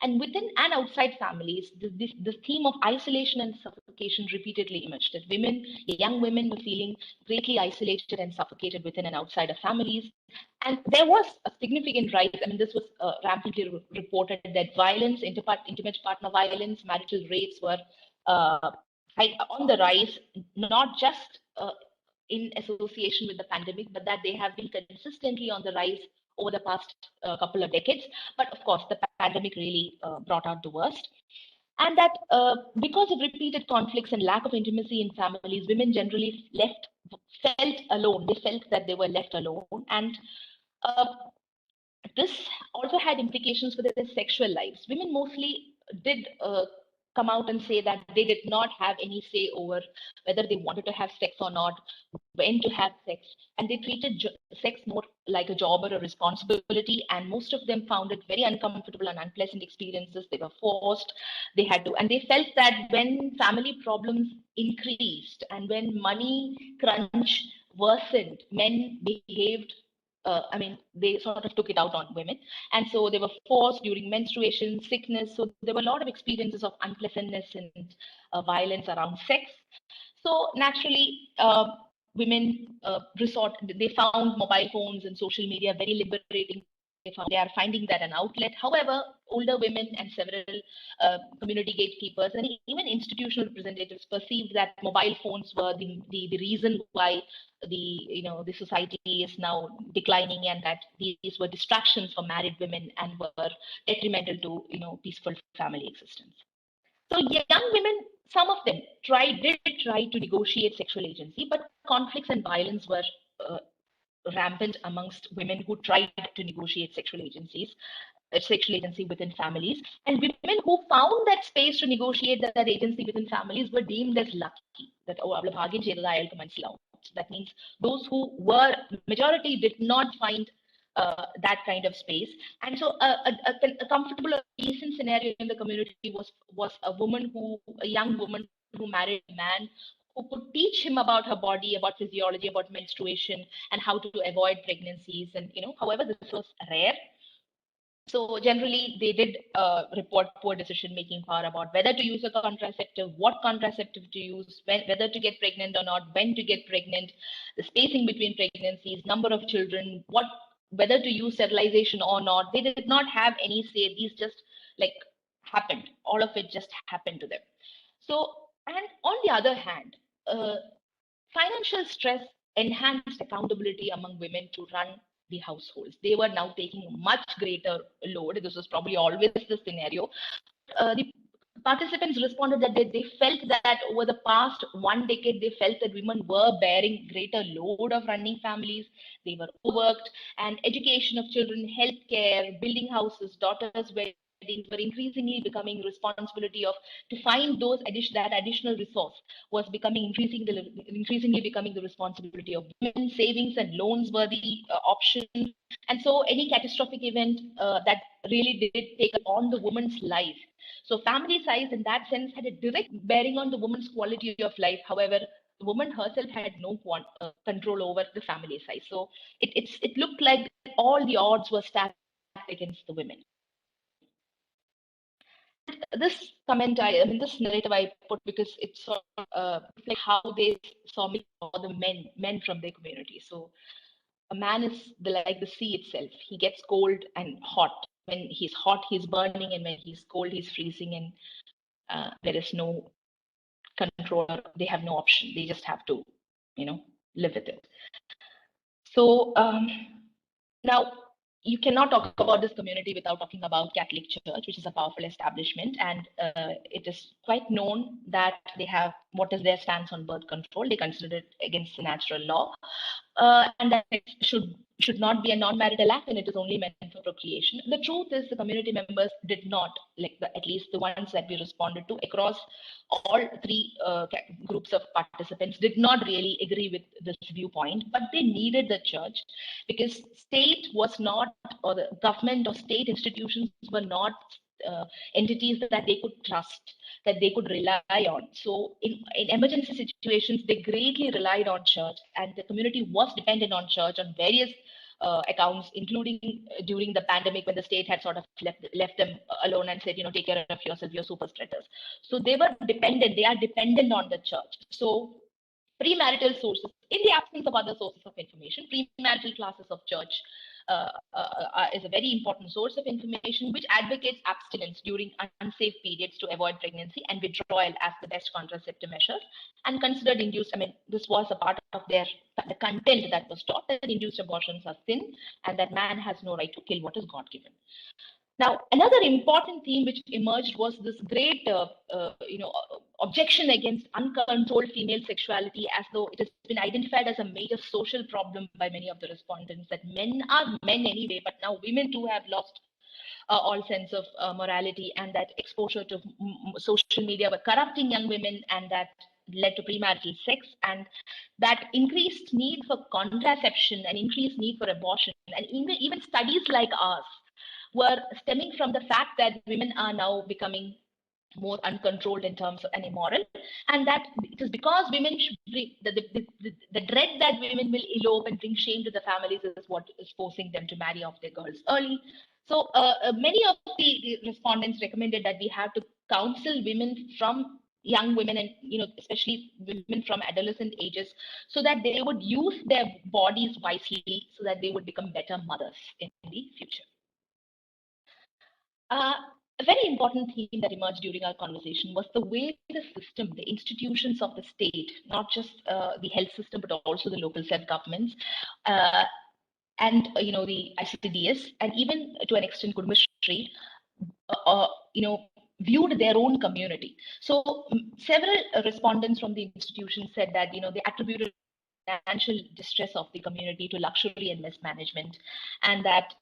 And within and outside families, this theme of isolation and suffocation repeatedly emerged. That young women were feeling greatly isolated and suffocated within and outside of families. And there was a significant rise. I mean, this was rampantly reported that violence, intimate partner violence, marital rapes were on the rise, not just in association with the pandemic, but that they have been consistently on the rise over the past couple of decades. But of course, the pandemic really brought out the worst. And that because of repeated conflicts and lack of intimacy in families, women generally felt alone. They felt that they were left alone. And this also had implications for their sexual lives. Women mostly did come out and say that they did not have any say over whether they wanted to have sex or not, when to have sex, and they treated sex more like a job or a responsibility. And most of them found it very uncomfortable and unpleasant experiences. They were forced, they had to, and they felt that when family problems increased and when money crunch worsened, men behaved they sort of took it out on women. And so they were forced during menstruation, sickness. So there were a lot of experiences of unpleasantness and violence around sex. So naturally, women they found mobile phones and social media very liberating. They are finding that an outlet. However, older women and several community gatekeepers and even institutional representatives perceived that mobile phones were the reason why the society is now declining, and that these were distractions for married women and were detrimental to peaceful family existence. So young women, some of them did try to negotiate sexual agency, but conflicts and violence were rampant amongst women who tried to negotiate sexual agency within families. And women who found that space to negotiate that agency within families were deemed as lucky. That that means those who were majority did not find that kind of space. And so a comfortable or decent scenario in the community was a young woman who married a man who could teach him about her body, about physiology, about menstruation, and how to avoid pregnancies. And however, this was rare. So generally, they did report poor decision-making power about whether to use a contraceptive, what contraceptive to use, whether to get pregnant or not, when to get pregnant, the spacing between pregnancies, number of children, whether to use sterilization or not. They did not have any say. These just happened. All of it just happened to them. So, and on the other hand, financial stress enhanced accountability among women to run the households. They were now taking a much greater load. This was probably always the scenario. The participants responded that they felt that over the past 1 decade, they felt that women were bearing greater load of running families. They were overworked, and education of children, healthcare, building houses, daughters' weddings were increasingly becoming responsibility of to find that additional resource was becoming increasingly becoming the responsibility of women. Savings and loans were the option, and so any catastrophic event that really did take on the woman's life. So family size in that sense had a direct bearing on the woman's quality of life. However, the woman herself had no control over the family size. So it looked like all the odds were stacked against the women. This comment, this narrative I put because it's sort of like how they saw me or the men from their community. So a man is like the sea itself. He gets cold and hot. When he's hot, he's burning, and when he's cold, he's freezing, and there is no control. They have no option. They just have to, live with it. So now you cannot talk about this community without talking about Catholic Church, which is a powerful establishment, and it is quite known that they have what is their stance on birth control. They consider it against the natural law, and that it should not be a non-marital act, and it is only meant for procreation. The truth is, the community members did not, at least the ones that we responded to across all three groups of participants, did not really agree with this viewpoint, but they needed the church because state was not, or the government or state institutions were not entities that they could trust, that they could rely on. So in emergency situations, they greatly relied on church, and the community was dependent on church on various accounts, including during the pandemic when the state had sort of left them alone and said, take care of yourself, you're super spreaders. So they are dependent on the church. So premarital sources, in the absence of other sources of information, premarital classes of church is a very important source of information, which advocates abstinence during unsafe periods to avoid pregnancy and withdrawal as the best contraceptive measures, and considered induced. This was a part of the content that was taught, that induced abortions are sin and that man has no right to kill what is God given. Now, another important theme which emerged was this great, objection against uncontrolled female sexuality, as though it has been identified as a major social problem by many of the respondents, that men are men anyway, but now women too have lost all sense of morality, and that exposure to social media were corrupting young women, and that led to premarital sex, and that increased need for contraception and increased need for abortion, and even studies like ours were stemming from the fact that women are now becoming more uncontrolled in terms of and immoral, and that it is because women should bring the dread that women will elope and bring shame to the families is what is forcing them to marry off their girls early. So many of the respondents recommended that we have to counsel women from young women, and especially women from adolescent ages, so that they would use their bodies wisely, so that they would become better mothers in the future. A very important theme that emerged during our conversation was the way the system, the institutions of the state, not just the health system, but also the local self-governments, and the ICDS, and even to an extent Kudumbashree, viewed their own community. So several respondents from the institution said that they attributed financial distress of the community to luxury and mismanagement, and that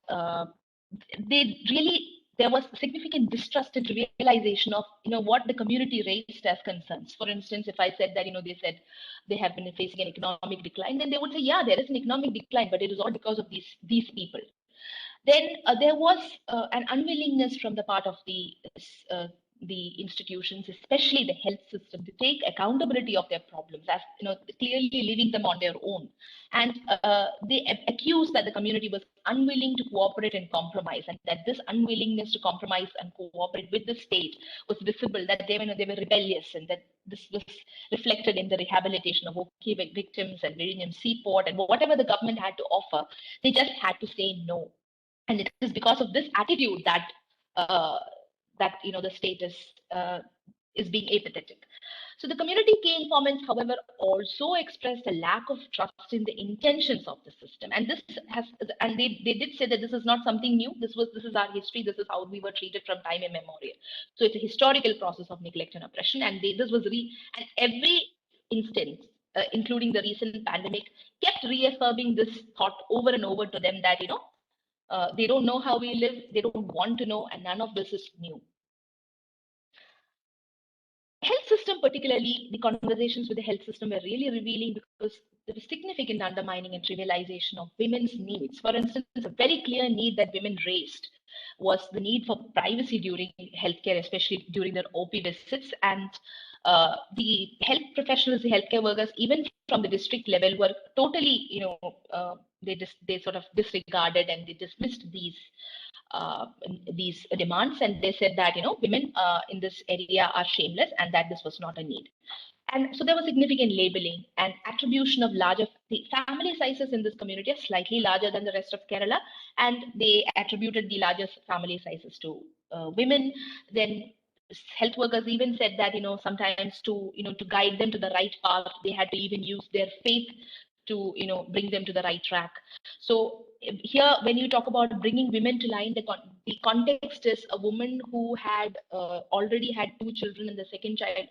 there was significant distrust and realization of what the community raised as concerns. For instance, if I said that they said they have been facing an economic decline, then they would say, yeah, there is an economic decline, but it is all because of these people. Then there was an unwillingness from the part of the institutions, especially the health system, to take accountability of their problems, as clearly leaving them on their own. And they accused that the community was unwilling to cooperate and compromise, and that this unwillingness to compromise and cooperate with the state was visible, that they were rebellious, and that this was reflected in the rehabilitation of victims and Miriam Seaport and whatever the government had to offer. They just had to say no. And it is because of this attitude that the state is being apathetic. So the community key informants, however, also expressed a lack of trust in the intentions of the system. And this has, and they did say that this is not something new. This is our history. This is how we were treated from time immemorial. So it's a historical process of neglect and oppression. And this was and every instance, including the recent pandemic, kept reaffirming this thought over and over to them that, they don't know how we live, they don't want to know, and none of this is new. Health system, particularly the conversations with the health system, were really revealing because there was significant undermining and trivialization of women's needs. For instance, a very clear need that women raised was the need for privacy during healthcare, especially during their OP visits. And the health professionals, the healthcare workers, even from the district level, were totally, they sort of disregarded and they dismissed these demands, and they said that women in this area are shameless and that this was not a need. And so there was significant labeling and attribution of larger family sizes in this community are slightly larger than the rest of Kerala, and they attributed the largest family sizes to women. Then health workers even said that sometimes to guide them to the right path, they had to even use their faith to bring them to the right track. So here, when you talk about bringing women to line, the context is a woman who had already had 2 children, and the second child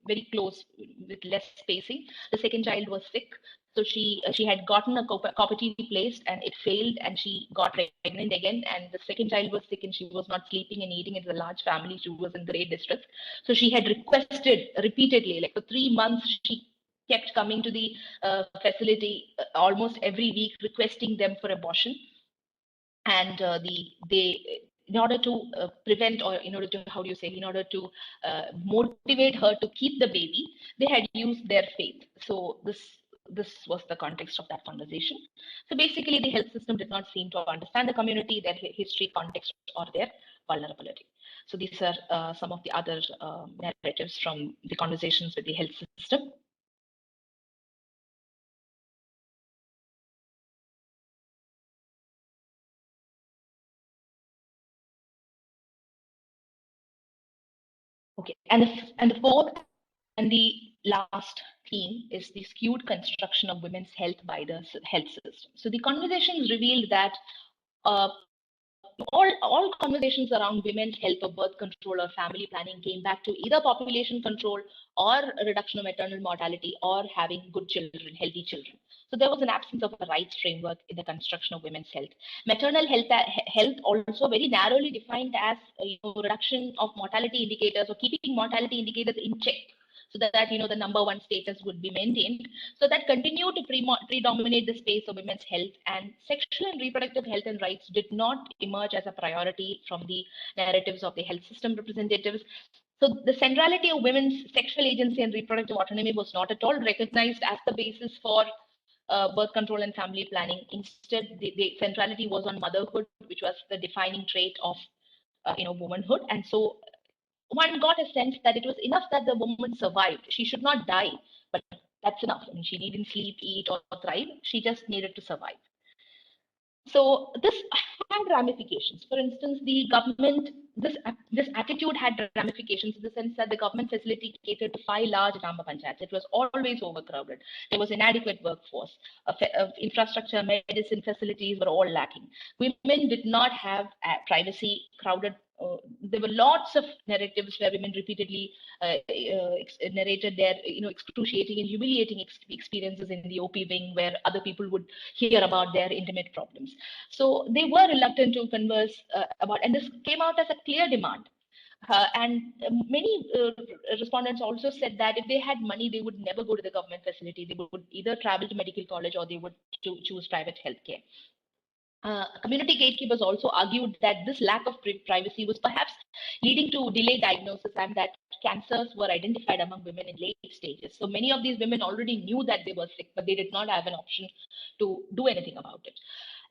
very close with less spacing. The second child was sick, so she had gotten a copper placed and it failed, and she got pregnant again. And the second child was sick and she was not sleeping and eating. It's a large family. She was in great distress. So she had requested repeatedly, like for 3 months, she kept coming to the facility almost every week, requesting them for abortion. And in order to prevent, or in order to, in order to motivate her to keep the baby, they had used their faith. So this was the context of that conversation. So basically, the health system did not seem to understand the community, their history, context, or their vulnerability. So these are some of the other narratives from the conversations with the health system. Okay, and the fourth and the last theme is the skewed construction of women's health by the health system. So the conversations revealed that all conversations around women's health or birth control or family planning came back to either population control or a reduction of maternal mortality or having good children, healthy children. So there was an absence of a rights framework in the construction of women's health. Maternal health also very narrowly defined as reduction of mortality indicators or keeping mortality indicators in check, so that the number 1 status would be maintained. So that continued to predominate the space of women's health, and sexual and reproductive health and rights did not emerge as a priority from the narratives of the health system representatives. So the centrality of women's sexual agency and reproductive autonomy was not at all recognized as the basis for birth control and family planning. Instead, the centrality was on motherhood, which was the defining trait of womanhood. And so one got a sense that it was enough that the woman survived. She should not die, but that's enough. I mean, she needn't sleep, eat, or thrive. She just needed to survive. So this had ramifications. For instance, the government, this attitude had ramifications in the sense that the government facility catered to 5 large Rama Panchayats. It was always overcrowded. There was inadequate workforce. Infrastructure, medicine facilities were all lacking. Women did not have privacy, crowded. There were lots of narratives where women repeatedly narrated their excruciating and humiliating experiences in the OP wing, where other people would hear about their intimate problems. So they were reluctant to converse about, and this came out as a clear demand. And many respondents also said that if they had money, they would never go to the government facility. They would either travel to medical college or they would choose private healthcare. Community gatekeepers also argued that this lack of privacy was perhaps leading to delayed diagnosis, and that cancers were identified among women in late stages. So many of these women already knew that they were sick, but they did not have an option to do anything about it.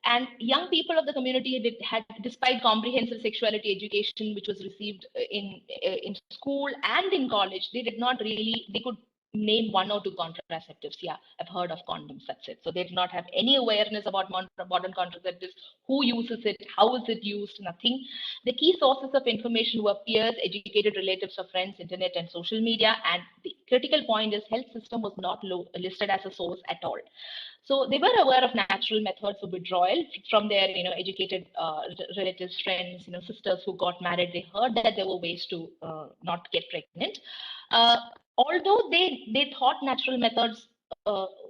And young people of the community had, despite comprehensive sexuality education, which was received in school and in college, they did not really, they could name one or two contraceptives. Yeah, I've heard of condoms, that's it. So they do not have any awareness about modern contraceptives, who uses it, how is it used, nothing. The key sources of information were peers, educated relatives or friends, internet and social media. And the critical point is health system was not listed as a source at all. So they were aware of natural methods of withdrawal from their, educated relatives, friends, sisters who got married. They heard that there were ways to not get pregnant. Although they thought natural methods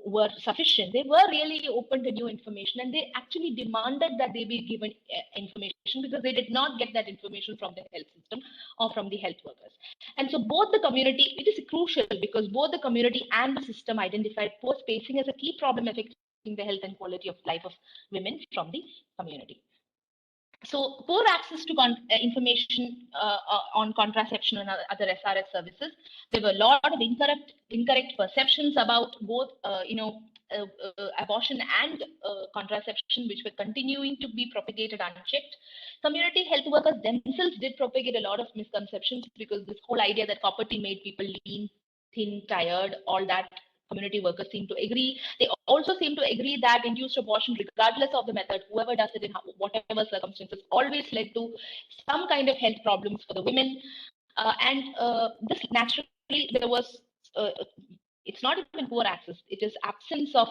were sufficient, they were really open to new information, and they actually demanded that they be given information because they did not get that information from the health system or from the health workers. And so both the community, it is crucial because both the community and the system identified poor spacing as a key problem affecting the health and quality of life of women from the community. So poor access to information on contraception and other SRS services. There were a lot of incorrect perceptions about both, abortion and contraception, which were continuing to be propagated unchecked. Community health workers themselves did propagate a lot of misconceptions because this whole idea that copper tea made people lean, thin, tired, all that, community workers seem to agree. They also seem to agree that induced abortion, regardless of the method, whoever does it in whatever circumstances, always led to some kind of health problems for the women. This naturally, there was, it's not even poor access, it is absence of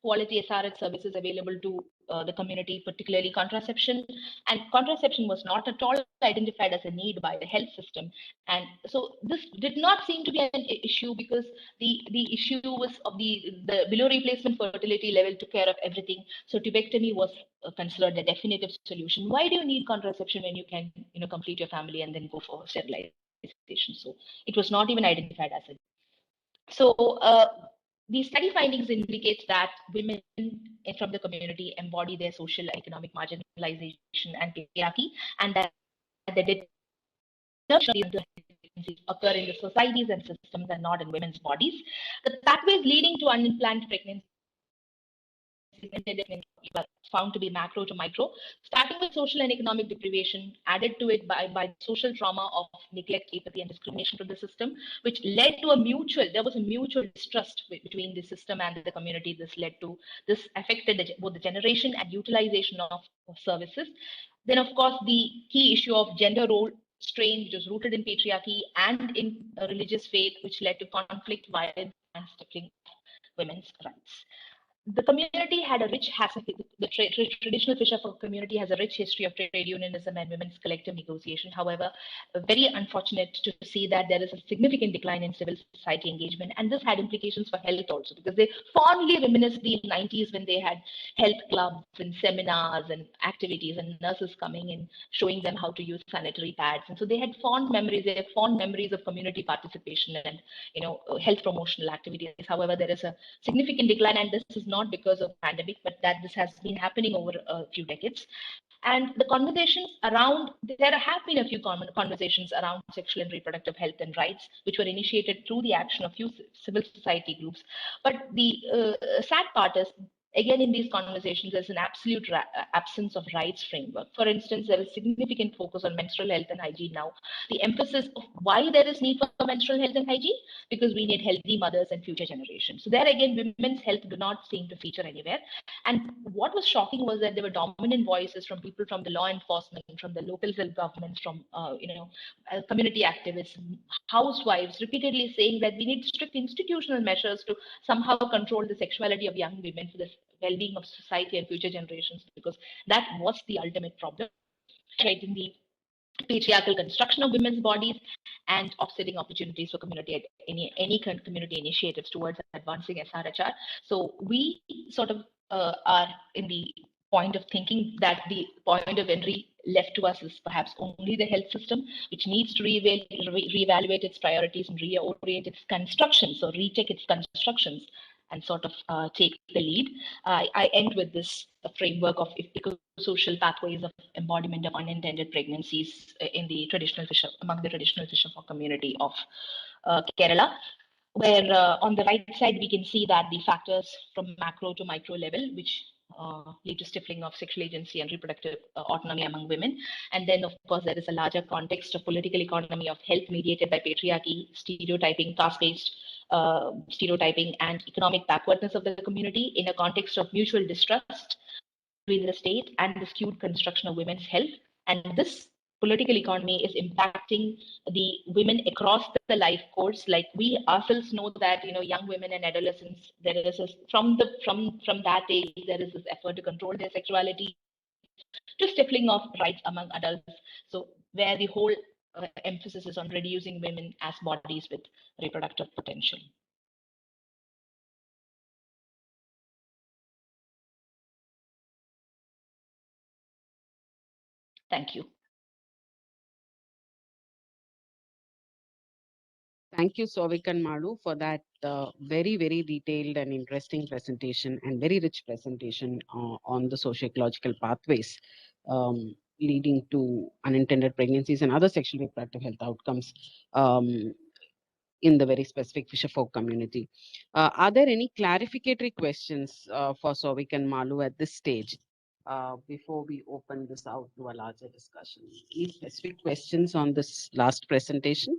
quality SRH services available to the community, particularly contraception. And contraception was not at all identified as a need by the health system. And so this did not seem to be an issue because the issue was of the below replacement fertility level took care of everything. So tubectomy was considered a definitive solution. Why do you need contraception when you can, complete your family and then go for sterilization? So it was not even identified as a. So the study findings indicate that women from the community embody their social economic marginalization and patriarchy, and that the determination occur in the societies and systems and not in women's bodies. The pathways leading to unplanned pregnancy were found to be macro to micro, starting with social and economic deprivation, added to it by social trauma of neglect, apathy, and discrimination from the system, which led to there was a mutual distrust between the system and the community. This affected both the generation and utilization of services. Then, of course, the key issue of gender role strain, which was rooted in patriarchy and in religious faith, which led to conflict, violence, and stifling women's rights. The community had a rich, the traditional fisherfolk community has a rich history of trade unionism and women's collective negotiation. However, very unfortunate to see that there is a significant decline in civil society engagement, and this had implications for health also, because they fondly reminisce the 90s when they had health clubs and seminars and activities and nurses coming and showing them how to use sanitary pads. And so they had fond memories of community participation and health promotional activities. However, there is a significant decline, and this is not because of pandemic, but that this has been happening over a few decades. And the conversations around, there have been a few conversations around sexual and reproductive health and rights, which were initiated through the action of few civil society groups. But the sad part is, again, in these conversations, there's an absolute absence of rights framework. For instance, there is significant focus on menstrual health and hygiene now. The emphasis of why there is need for menstrual health and hygiene, because we need healthy mothers and future generations. So there again, women's health do not seem to feature anywhere. And what was shocking was that there were dominant voices from people from the law enforcement, from the local governments, from community activists, housewives, repeatedly saying that we need strict institutional measures to somehow control the sexuality of young women for the well-being of society and future generations, because that was the ultimate problem, right, in the patriarchal construction of women's bodies and offsetting opportunities for any community initiatives towards advancing SRHR. So we sort of are in the point of thinking that the point of entry left to us is perhaps only the health system, which needs to reevaluate its priorities and reorient its constructions, or recheck its constructions, and sort of take the lead. I end with this framework of social pathways of embodiment of unintended pregnancies in the among the traditional fisherfolk community of Kerala, where on the right side we can see that the factors from macro to micro level, which lead to stifling of sexual agency and reproductive autonomy among women. And then, of course, there is a larger context of political economy of health mediated by patriarchy, stereotyping, caste-based stereotyping and economic backwardness of the community in a context of mutual distrust between the state and the skewed construction of women's health. And this political economy is impacting the women across the life course. Like we ourselves know that young women and adolescents, there is from that age there is this effort to control their sexuality, to stifling of rights among adults. So where the whole emphasis is on reducing women as bodies with reproductive potential. Thank you. Thank you, Souvik and Malu, for that very, very detailed and interesting presentation and very rich presentation on the socio-ecological pathways leading to unintended pregnancies and other sexual reproductive health outcomes in the very specific fisher folk community. Are there any clarificatory questions for Souvik and Malu at this stage before we open this out to a larger discussion? Any specific questions on this last presentation?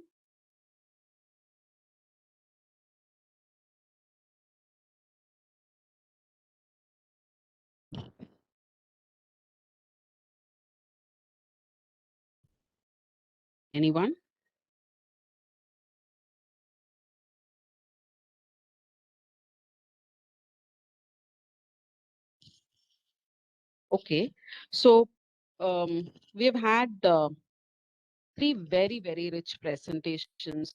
Anyone? Okay, so we have had three very, very rich presentations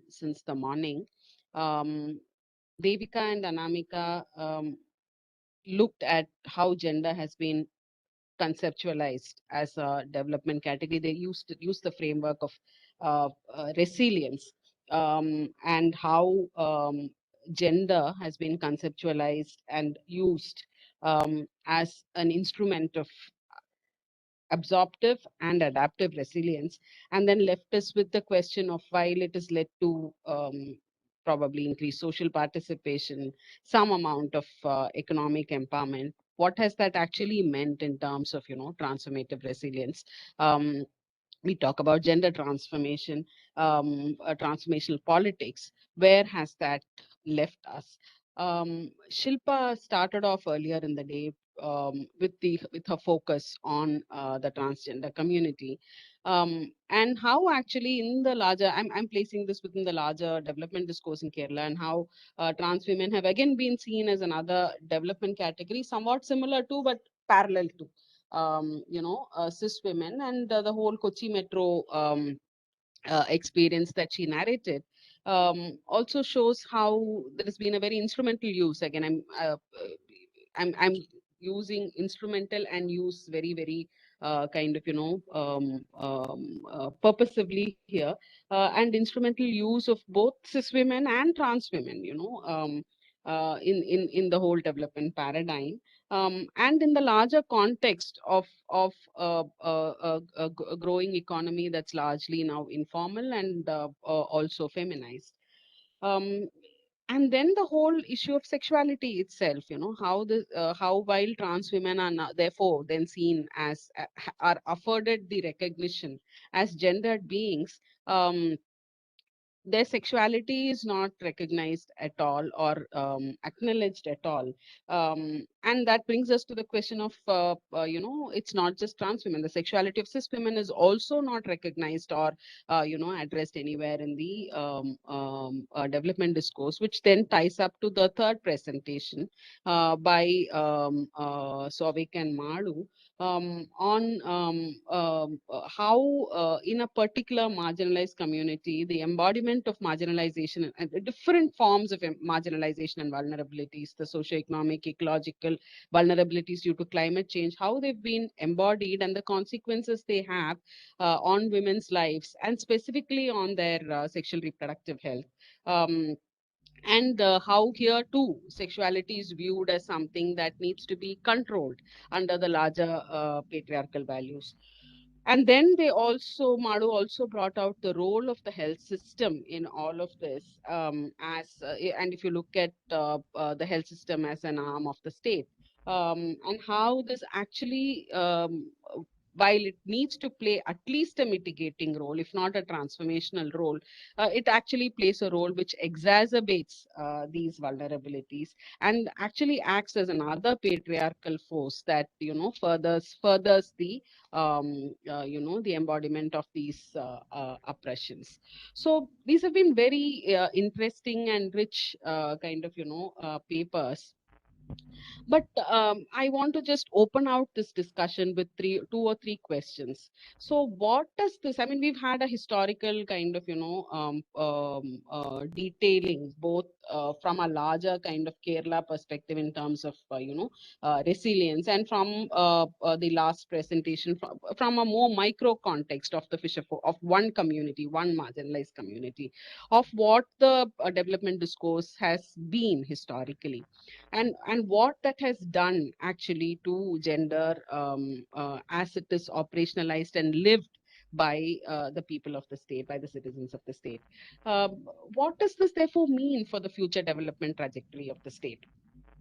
since the morning. Devika and Anamika looked at how gender has been conceptualized as a development category. They used the framework of resilience and how gender has been conceptualized and used as an instrument of absorptive and adaptive resilience, and then left us with the question of, while it has led to probably increased social participation, some amount of economic empowerment, what has that actually meant in terms of transformative resilience? We talk about gender transformation, transformational politics. Where has that left us? Shilpa started off earlier in the day with her focus on the transgender community, and how actually in the larger, I'm placing this within the larger development discourse in Kerala, and how trans women have again been seen as another development category, somewhat similar to but parallel to cis women, and the whole Kochi Metro experience that she narrated also shows how there has been a very instrumental use. Again, I'm using instrumental and use very, very kind of purposively here, and instrumental use of both cis women and trans women, in the whole development paradigm. And in the larger context of a growing economy that's largely now informal and also feminized. And then the whole issue of sexuality itself, how while trans women are now, therefore then seen as are afforded the recognition as gendered beings, their sexuality is not recognized at all or acknowledged at all. And that brings us to the question of, it's not just trans women. The sexuality of cis women is also not recognized or, addressed anywhere in the development discourse, which then ties up to the third presentation by Souvik and Malu, on how in a particular marginalized community, the embodiment of marginalization and the different forms of marginalization and vulnerabilities, the socioeconomic, ecological vulnerabilities due to climate change, how they've been embodied and the consequences they have on women's lives, and specifically on their sexual reproductive health. And how here too sexuality is viewed as something that needs to be controlled under the larger patriarchal values. And then Malu also brought out the role of the health system in all of this, and if you look at the health system as an arm of the state, and how this actually while it needs to play at least a mitigating role, if not a transformational role, it actually plays a role which exacerbates these vulnerabilities and actually acts as another patriarchal force that, furthers the, the embodiment of these oppressions. So these have been very interesting and rich papers. But I want to just open out this discussion with two or three questions. So what does this, I mean, we've had a historical kind of, detailing, both from a larger kind of Kerala perspective in terms of, resilience, and from the last presentation from a more micro context of the fisher folk, of one community, one marginalized community, of what the development discourse has been historically, and what that has done actually to gender as it is operationalized and lived by the people of the state, by the citizens of the state. What does this therefore mean for the future development trajectory of the state?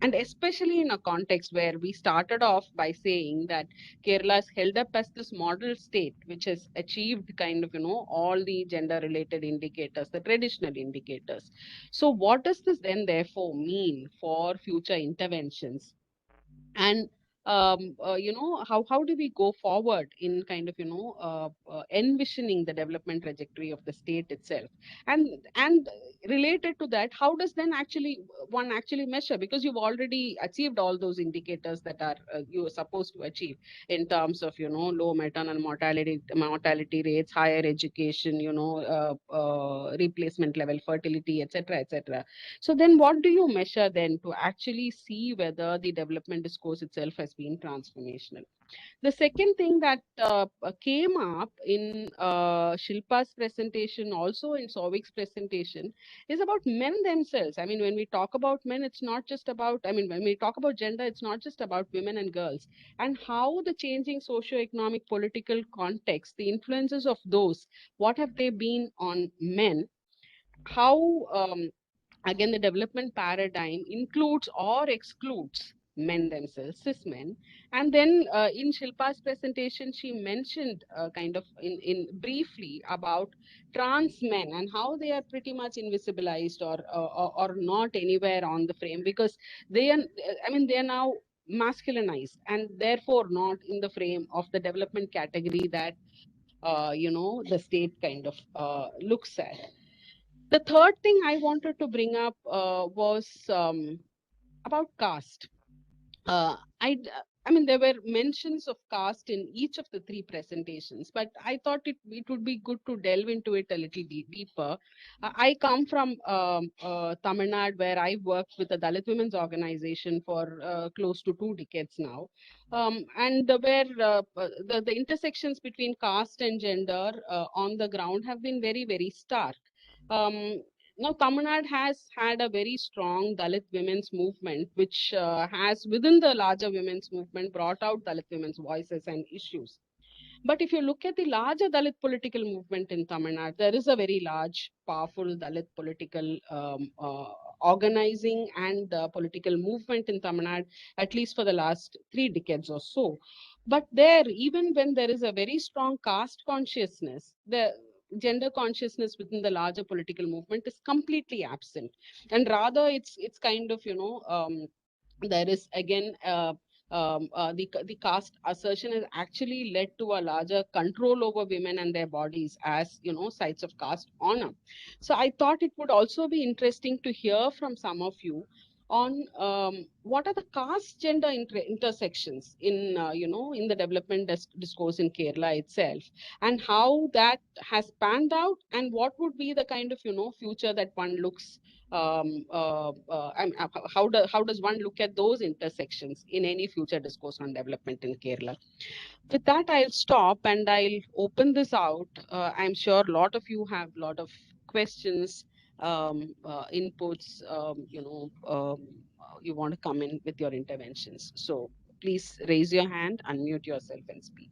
And especially in a context where we started off by saying that Kerala is held up as this model state, which has achieved kind of, all the gender related indicators, the traditional indicators. So what does this then therefore mean for future interventions? And how do we go forward in kind of envisioning the development trajectory of the state itself, and related to that, how does then one actually measure, because you've already achieved all those indicators that are you are supposed to achieve in terms of low maternal mortality rates, higher education, replacement level fertility, etc., etc. So then what do you measure then to actually see whether the development discourse itself has been transformational? The second thing that came up in Shilpa's presentation, also in Souvik's presentation, is about men themselves. I mean, when we talk about men, it's not just about, I mean, when we talk about gender, it's not just about women and girls, and how the changing socio-economic political context, the influences of those, what have they been on men, how again, the development paradigm includes or excludes men themselves, cis men. And then in Shilpa's presentation, she mentioned kind of in briefly about trans men and how they are pretty much invisibilized or not anywhere on the frame, because they are, I mean, they are now masculinized and therefore not in the frame of the development category that the state kind of looks at. The third thing I wanted to bring up was about caste. Uh, I, I mean, there were mentions of caste in each of the three presentations, but I thought it would be good to delve into it a little deeper. I come from Tamil Nadu, where I worked with the Dalit Women's Organization for close to 2 decades now. And where the intersections between caste and gender on the ground have been very, very stark. Now, Tamil Nadu has had a very strong Dalit women's movement, which has, within the larger women's movement, brought out Dalit women's voices and issues. But if you look at the larger Dalit political movement in Tamil Nadu, there is a very large, powerful Dalit political organizing and political movement in Tamil Nadu, at least for the last 3 decades or so. But there, even when there is a very strong caste consciousness, the gender consciousness within the larger political movement is completely absent, and rather it's kind of there is again the caste assertion has actually led to a larger control over women and their bodies as sites of caste honor. So I thought it would also be interesting to hear from some of you on what are the caste gender intersections in in the development discourse in Kerala itself, and how that has panned out, and what would be the kind of future that one looks how does one look at those intersections in any future discourse on development in Kerala? With that, I'll stop and I'll open this out. I'm sure a lot of you have a lot of questions, inputs, you want to come in with your interventions. So please raise your hand, unmute yourself and speak.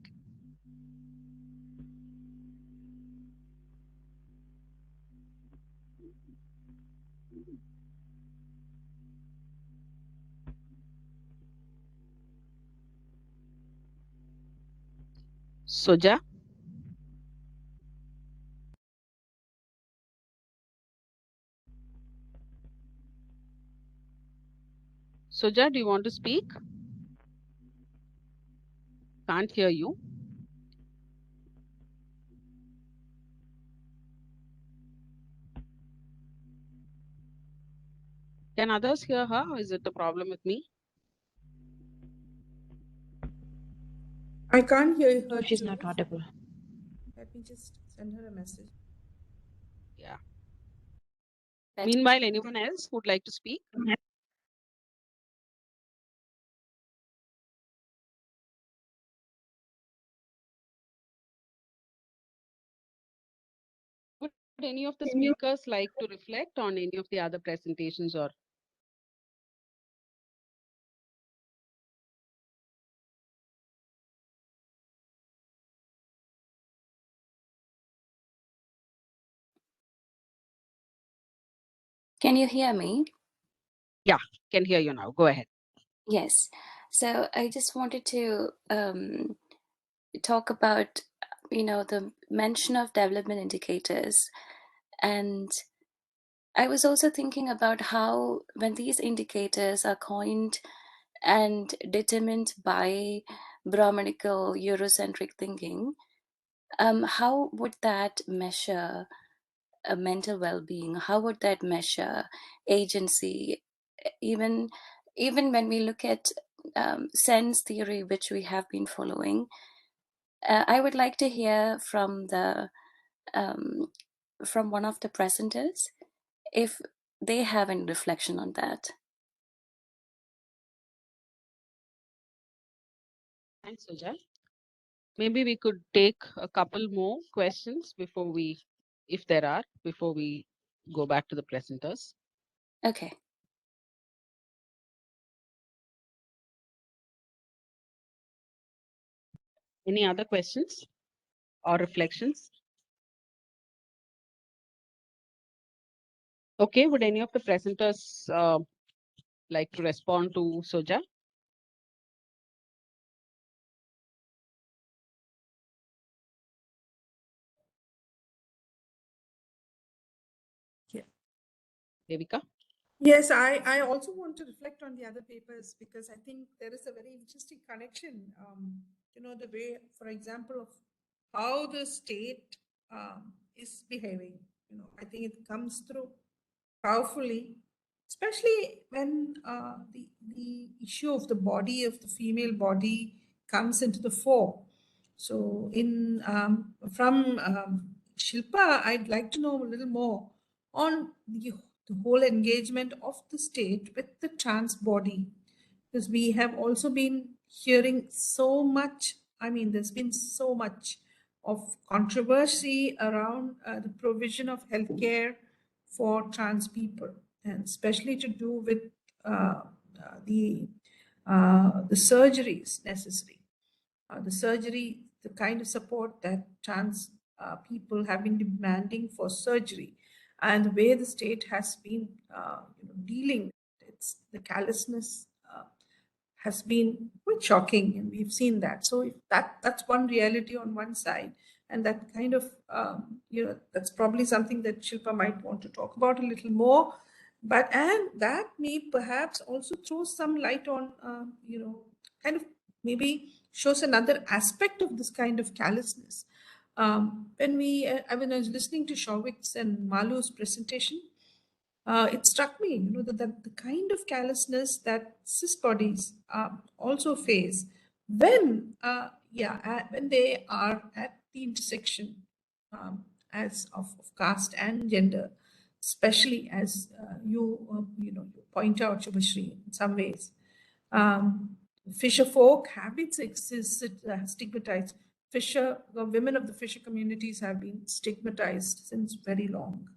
Suja? Suja, do you want to speak? Can't hear you. Can others hear her, or is it a problem with me? I can't hear her. She's too. not audible. Let me just send her a message. Yeah. Meanwhile, anyone else would like to speak? Would any of the speakers like to reflect on any of the other presentations or? Can you hear me? Yeah, can hear you now. Go ahead. Yes. So I just wanted to talk about, the mention of development indicators. And I was also thinking about how when these indicators are coined and determined by Brahmanical Eurocentric thinking, how would that measure a mental well-being? How would that measure agency? Even when we look at sense theory, which we have been following, I would like to hear from from one of the presenters if they have any reflection on that. Thanks, Suja. Maybe we could take a couple more questions before we, if there are, before we go back to the presenters. Okay. Any other questions or reflections? Okay, would any of the presenters like to respond to Suja? Yeah. Devika? Yes, I also want to reflect on the other papers because I think there is a very interesting connection. The way, for example, of how the state is behaving. I think it comes through powerfully, especially when the issue of the body of the female body comes into the fore. So, from Shilpa, I'd like to know a little more on the whole engagement of the state with the trans body, because we have also been hearing so much. I mean, there's been so much of controversy around the provision of healthcare for trans people, and especially to do with uh, the surgeries necessary, the kind of support that trans people have been demanding for surgery, and the way the state has been dealing. It's the callousness has been quite shocking, and we've seen that. So if that's one reality on one side, and that kind of that's probably something that Shilpa might want to talk about a little more. But and that may perhaps also throw some light on kind of maybe shows another aspect of this kind of callousness. When I was listening to Souvik's and Malu's presentation, it struck me, that the kind of callousness that cis bodies also face when they are at the intersection as of caste and gender, especially as you point out, Subhasri, in some ways. Fisher folk have been stigmatized. Women of the fisher communities have been stigmatized since very long.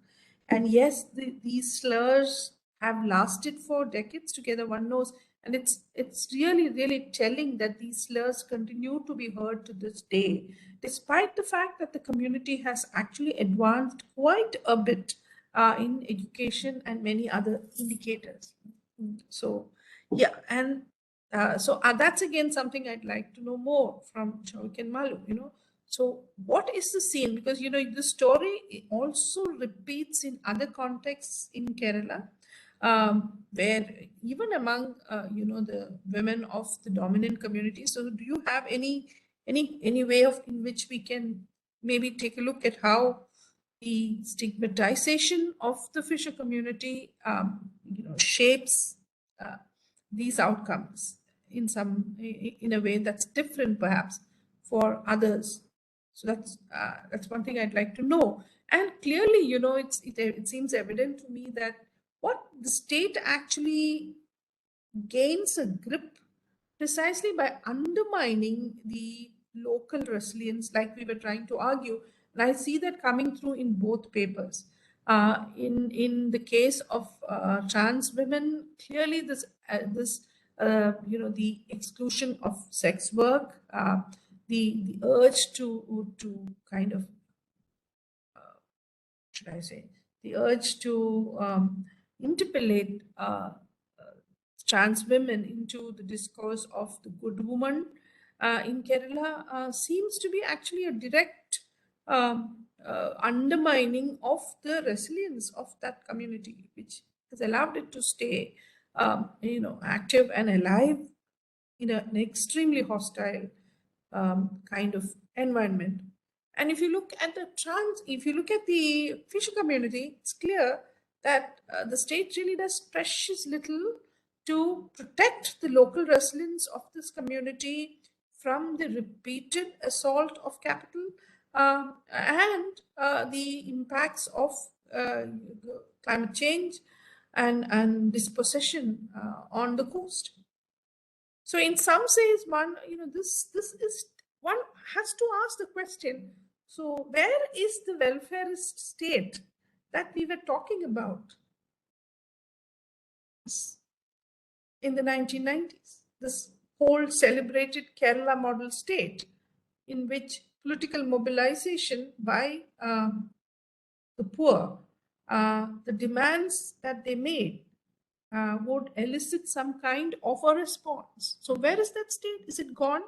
And yes, these slurs have lasted for decades together, one knows. And it's really, really telling that these slurs continue to be heard to this day, despite the fact that the community has actually advanced quite a bit in education and many other indicators. So, yeah, and that's again something I'd like to know more from Souvik and Malu. So what is the scene? Because, you know, the story also repeats in other contexts in Kerala, where even among, you know, the women of the dominant community. So do you have any way of in which we can maybe take a look at how the stigmatization of the fisher community, you know, shapes these outcomes in a way that's different perhaps for others? So that's one thing I'd like to know. And clearly, you know, it seems evident to me that what the state actually gains a grip precisely by undermining the local resilience, like we were trying to argue. And I see that coming through in both papers. In the case of trans women, clearly this you know, the exclusion of sex work, the urge to kind of should I say, the urge to interpolate trans women into the discourse of the good woman in Kerala seems to be actually a direct undermining of the resilience of that community, which has allowed it to stay, you know, active and alive in an extremely hostile kind of environment. And if you look at the fisher community, it's clear that the state really does precious little to protect the local resilience of this community from the repeated assault of capital and the impacts of climate change and dispossession on the coast. So in some ways, you know, this is, one has to ask the question, so where is the welfarist state that we were talking about in the 1990s? This whole celebrated Kerala model state in which political mobilization by the poor, the demands that they made would elicit some kind of a response. So where is that state? Is it gone?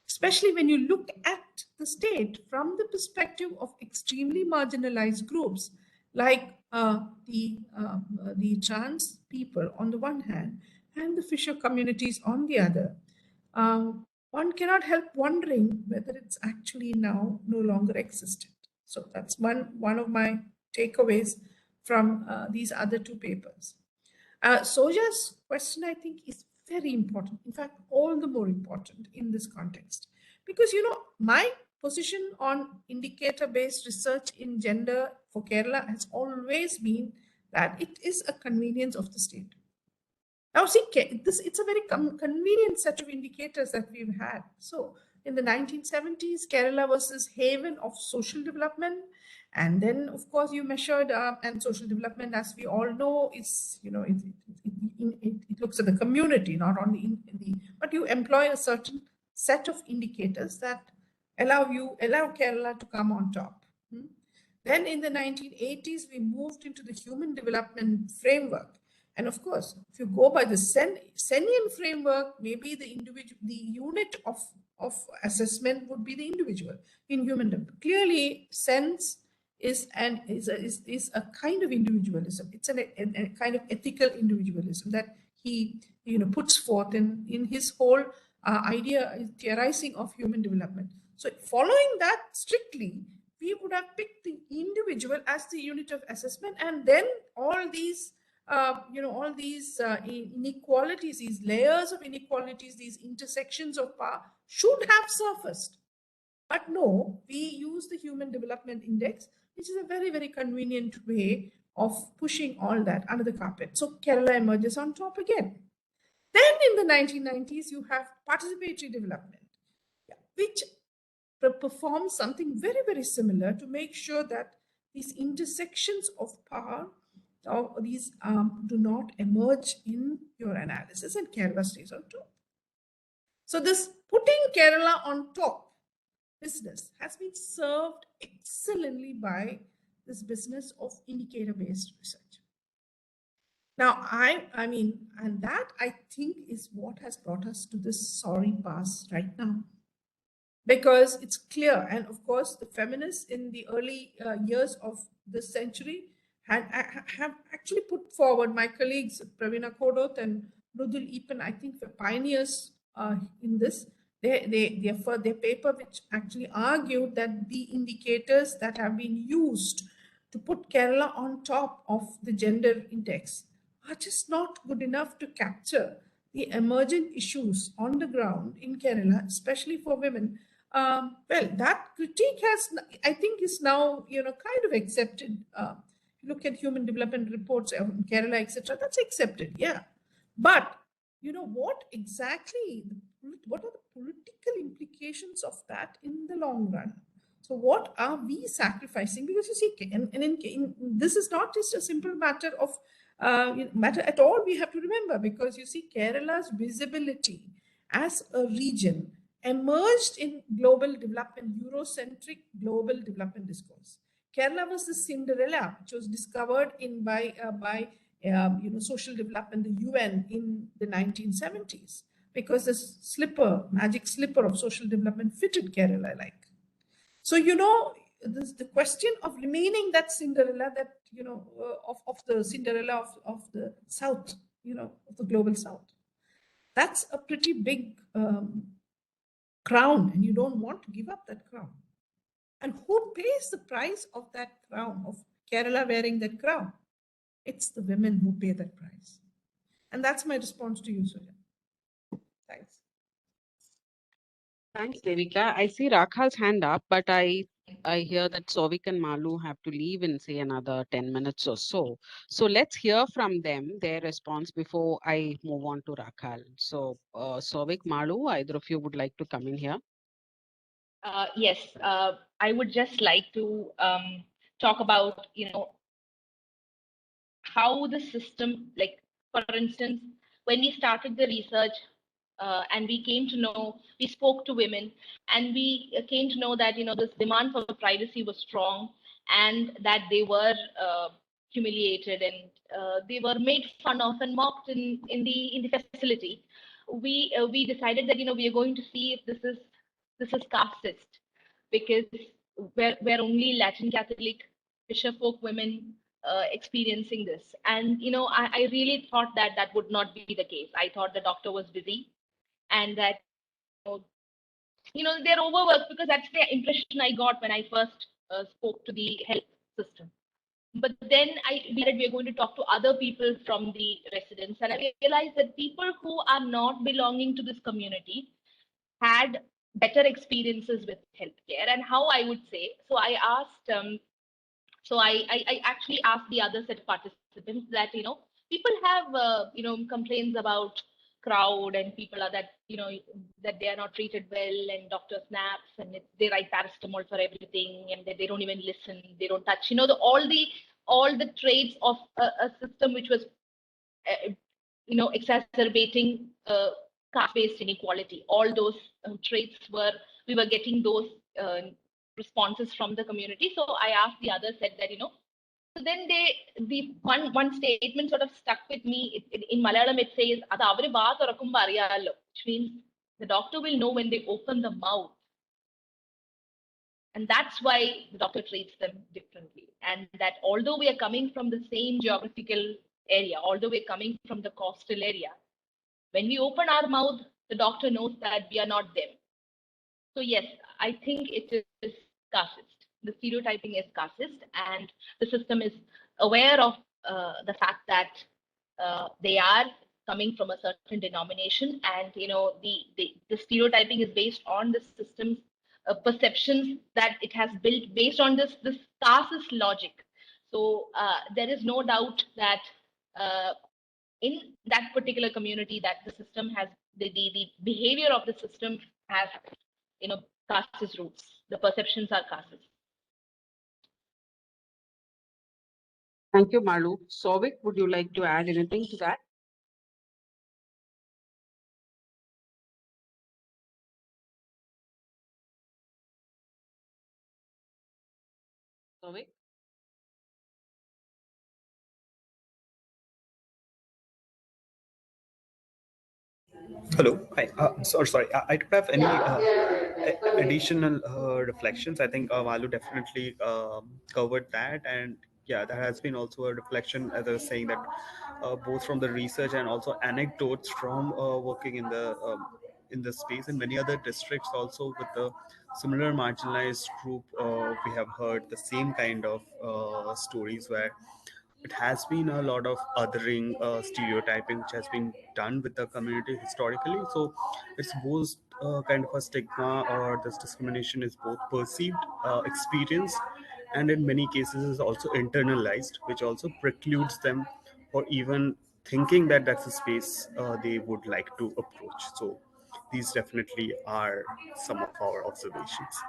Especially when you look at the state from the perspective of extremely marginalized groups like the trans people on the one hand and the fisher communities on the other. One cannot help wondering whether it's actually now no longer existent. So that's one of my takeaways from these other two papers. Soja's question, I think, is very important. In fact, all the more important in this context. Because, you know, my position on indicator-based research in gender for Kerala has always been that it is a convenience of the state. Now, see, it's a very convenient set of indicators that we've had. So, in the 1970s, Kerala was this haven of social development. And then, of course, you measured, and social development, as we all know, is, you know, it looks at the community, not only but you employ a certain set of indicators that allow Kerala to come on top. Then in the 1980s, we moved into the human development framework. And of course, if you go by the Senian framework, maybe the unit of assessment would be the individual in human development. Clearly, sense is a kind of individualism. It's a kind of ethical individualism that he, you know, puts forth in his whole theorizing of human development. So following that strictly, we would have picked the individual as the unit of assessment, and then all these you know, all these inequalities, these layers of inequalities, these intersections of power should have surfaced. But no, we use the Human Development Index, which is a very, very convenient way of pushing all that under the carpet. So Kerala emerges on top again. Then in the 1990s, you have participatory development, which performs something very, very similar to make sure that these intersections of power or these do not emerge in your analysis, and Kerala stays on top. So this putting Kerala on top business has been served excellently by this business of indicator-based research. Now, I mean, and that I think is what has brought us to this sorry pass right now. because it's clear. And of course, the feminists in the early years of this century have actually put forward, my colleagues Pravina Kodot and Rudul Ipan, I think, were pioneers in this. Their paper, which actually argued that the indicators that have been used to put Kerala on top of the gender index are just not good enough to capture the emergent issues on the ground in Kerala, especially for women. Well, that critique has, I think, is now, kind of accepted. Look at human development reports in Kerala, etc. That's accepted, yeah. But, what exactly, what are the political implications of that in the long run? So what are we sacrificing? Because you see, this is not just a simple matter of matter at all. We have to remember, because you see, Kerala's visibility as a region emerged in global development, Eurocentric global development discourse. Kerala was the Cinderella, which was discovered by social development, the UN, in the 1970s, because the magic slipper of social development fitted Kerala like. So, the question of remaining that Cinderella, that, of the Cinderella of the South, of the global South, that's a pretty big crown, and you don't want to give up that crown. And who pays the price of that crown, of Kerala wearing that crown? It's the women who pay that price. And that's my response to you, Surya. Thanks. Thanks, Devika. I see Rakhal's hand up, but I hear that Souvik and Malu have to leave in, say, another 10 minutes or so. So let's hear from them, their response, before I move on to Rakhal. So Souvik, Malu, either of you would like to come in here? Yes, I would just like to talk about, how the system, like, for instance, when we started the research and we spoke to women, and we came to know that, this demand for privacy was strong, and that they were humiliated, and they were made fun of and mocked in the facility. We decided that, we are going to see if this is casteist, because we're only Latin Catholic fisherfolk women experiencing this. And, I really thought that would not be the case. I thought the doctor was busy, and that, they're overworked, because that's the impression I got when I first spoke to the health system. But then we are going to talk to other people from the residents, and I realized that people who are not belonging to this community had better experiences with healthcare. And how I would say, so I asked, I actually asked the other set of participants that, people have, complaints about crowd, and people are that, that they are not treated well, and doctor snaps, and they write paracetamol for everything, and they don't even listen, they don't touch, all the traits of a system which was, exacerbating caste-based inequality. All those traits we were getting those responses from the community. So I asked the other, said that, so then the one statement sort of stuck with me. In Malayalam, it says, which means the doctor will know when they open the mouth. And that's why the doctor treats them differently. And that although we are coming from the same geographical area, although we're coming from the coastal area, when we open our mouth, the doctor knows that we are not them. So yes, I think it is casteist. The stereotyping is casteist, and the system is aware of the fact that they are coming from a certain denomination, and the stereotyping is based on the system's perceptions that it has built based on this casteist logic. So there is no doubt that in that particular community, that the system has the behavior of the system has, casteist roots. The perceptions are casteist. Thank you, Malu. Souvik, would you like to add anything to that? Souvik? Hello. Hi. Sorry. I don't have any additional reflections. I think Malu definitely covered that, and yeah, there has been also a reflection, as I was saying, that both from the research and also anecdotes from working in the space in many other districts, also with the similar marginalized group, we have heard the same kind of stories where it has been a lot of othering, stereotyping, which has been done with the community historically. So it's both kind of a stigma, or this discrimination is both perceived, experienced, and in many cases is also internalized, which also precludes them or even thinking that that's a space they would like to approach. So these definitely are some of our observations.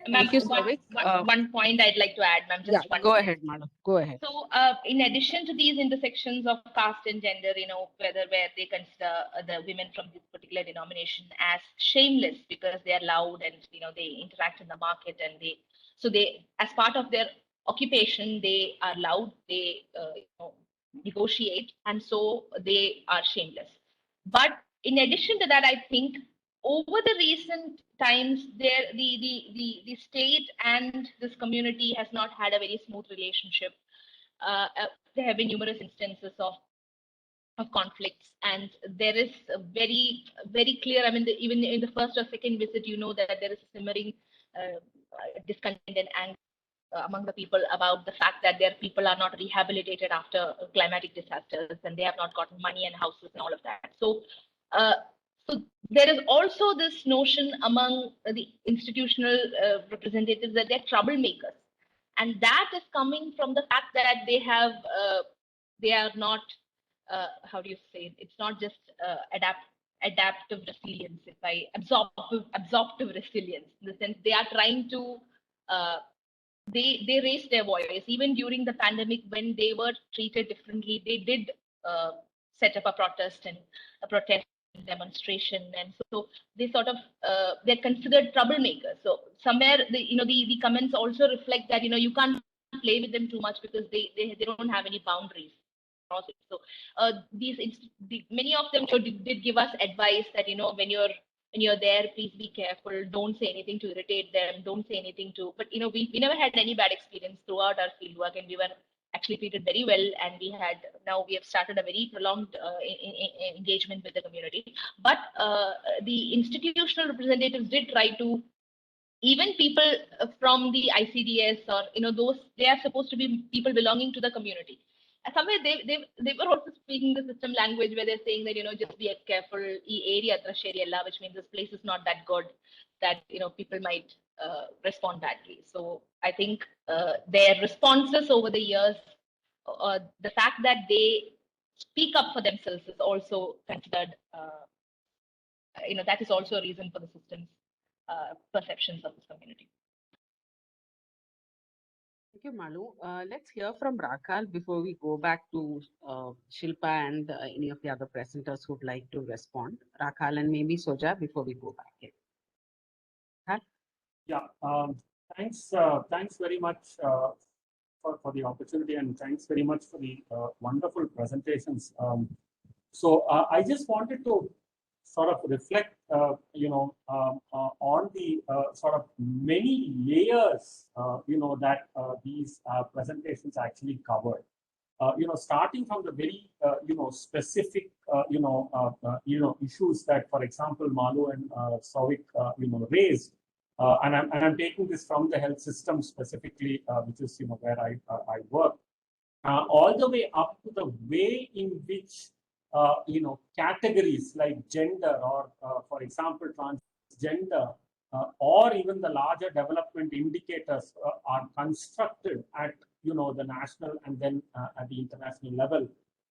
Ma'am, Thank you, Souvik. one point I'd like to add, ma'am, Yeah, just one go point. ahead, Malu. Go ahead. So, in addition to these intersections of caste and gender, where they consider the women from this particular denomination as shameless because they are loud and they interact in the market, and they as part of their occupation they are loud, they negotiate, and so they are shameless. But in addition to that, I think over the recent times, the state and this community has not had a very smooth relationship. There have been numerous instances of conflicts, and there is a very clear. I mean, even in the first or second visit, that there is a simmering discontent and anger among the people about the fact that their people are not rehabilitated after climatic disasters, and they have not gotten money and houses and all of that. Uh, so there is also this notion among the institutional representatives that they're troublemakers, and that is coming from the fact that they are not how do you say it? It's not just adaptive resilience, if I absorptive resilience, in the sense they are trying to they raised their voice even during the pandemic when they were treated differently. They did set up a protest demonstration, and so they sort of they're considered troublemakers. So somewhere the comments also reflect that you can't play with them too much because they don't have any boundaries. So many of them did give us advice that when you're there, please be careful. Don't say anything to irritate them. Don't say anything to. But we never had any bad experience throughout our fieldwork, and we were actually treated very well. And we have started a very prolonged engagement with the community. But the institutional representatives did try to. Even people from the ICDS, or those, they are supposed to be people belonging to the community. And somewhere they were also speaking the system language where they're saying that just be careful, area which means this place is not that good, that people might respond badly. So I think their responses over the years, the fact that they speak up for themselves is also considered. That is also a reason for the system's perceptions of this community. Thank you, Malu. Let's hear from Rakal before we go back to Shilpa and any of the other presenters who'd like to respond. Rakal and maybe Soja before we go back. Yeah, thanks very much for the opportunity, and thanks very much for the wonderful presentations. So I just wanted to sort of reflect, on the sort of many layers, that these presentations actually covered. Starting from the very, specific, issues that, for example, Malu and Souvik, raised. And I'm taking this from the health system specifically, which is, where I work, all the way up to the way in which categories like gender, or for example transgender, or even the larger development indicators are constructed at the national and then at the international level,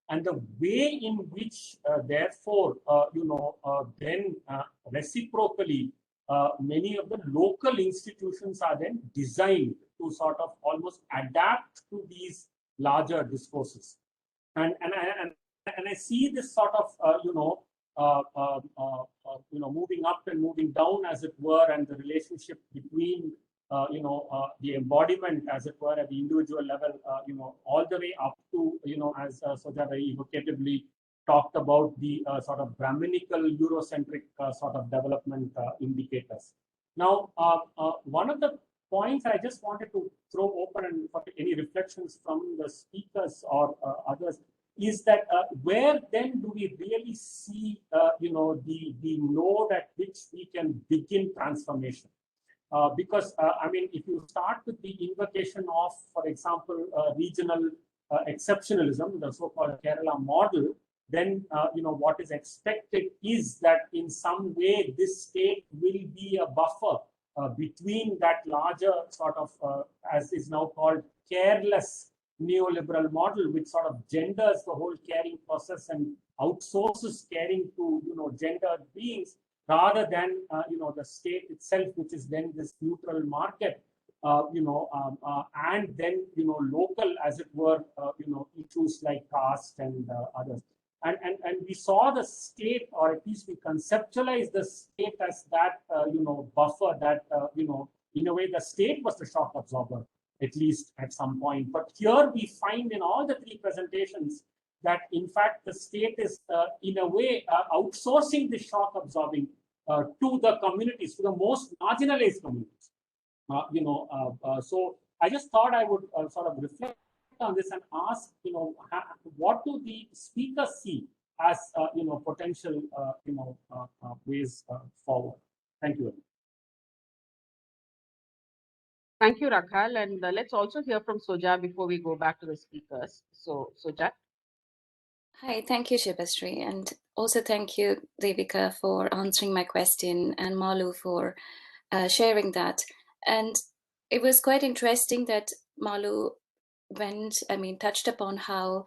and the way in which therefore then reciprocally many of the local institutions are then designed to sort of almost adapt to these larger discourses. And I see this sort of moving up and moving down, as it were, and the relationship between the embodiment, as it were, at the individual level, all the way up to as Soja very evocatively talked about the sort of Brahminical Eurocentric sort of development indicators. Now, one of the points I just wanted to throw open and for any reflections from the speakers or others is that where then do we really see, the node at which we can begin transformation? Because, I mean, if you start with the invocation of, for example, regional exceptionalism, the so-called Kerala model, then, what is expected is that in some way this state will be a buffer between that larger sort of, as is now called, careless neoliberal model, which sort of genders the whole caring process and outsources caring to, gendered beings, rather than, the state itself, which is then this neutral market, and then, local, as it were, issues like caste and others. And we saw the state, or at least we conceptualized the state as that, buffer that, in a way the state was the shock absorber, at least at some point. But here we find in all the three presentations that in fact the state is in a way outsourcing the shock absorbing to the communities, to the most marginalized communities. So I just thought I would sort of reflect on this and ask, what do the speakers see as, potential, ways forward? Thank you. Thank you, Rakhal. And let's also hear from Soja before we go back to the speakers. So, Soja. Hi, thank you, Subhasri. And also thank you, Devika, for answering my question, and Malu for sharing that. And it was quite interesting that Malu touched upon how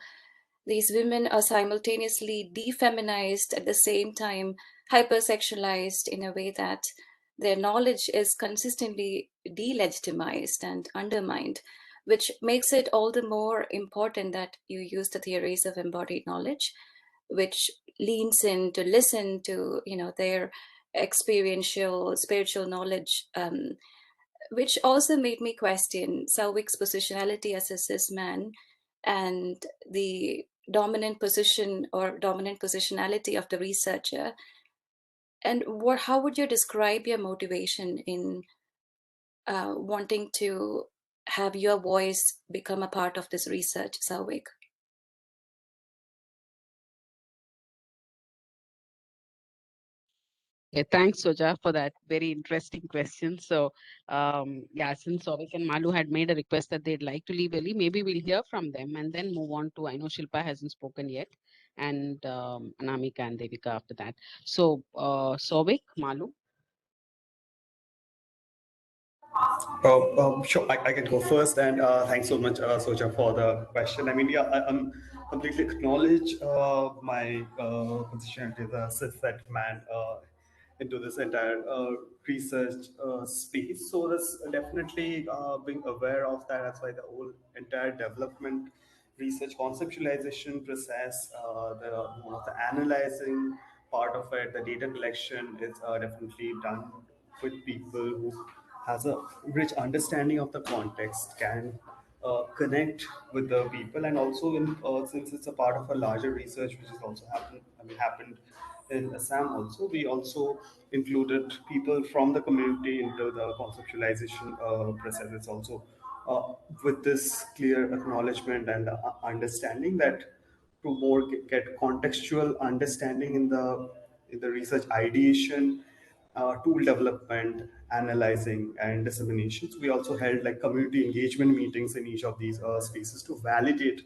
these women are simultaneously defeminized, at the same time hypersexualized, in a way that their knowledge is consistently delegitimized and undermined, which makes it all the more important that you use the theories of embodied knowledge, which leans in to listen to, their experiential, spiritual knowledge, which also made me question Souvik's positionality as a cis man and the dominant position or dominant positionality of the researcher. And how would you describe your motivation in wanting to have your voice become a part of this research, Souvik? Okay, thanks, Soja, for that very interesting question. So, since Souvik and Malu had made a request that they'd like to leave early, maybe we'll hear from them and then move on to, I know Shilpa hasn't spoken yet, and Anamika and Devika after that. So, Souvik, Malu. Sure, I can go first, and thanks so much, Soja, for the question. I mean, I'm completely acknowledge my position as a cis-het man into this entire research space. So that's definitely being aware of that. That's why the whole entire development, research conceptualization process, the analyzing part of it, the data collection is definitely done with people who has a rich understanding of the context, can connect with the people, and also in since it's a part of a larger research which has also happened in Assam also, we also included people from the community into the conceptualization process. It's also with this clear acknowledgement and understanding that to more get contextual understanding in the research ideation, tool development, analyzing, and disseminations. We also held like community engagement meetings in each of these spaces to validate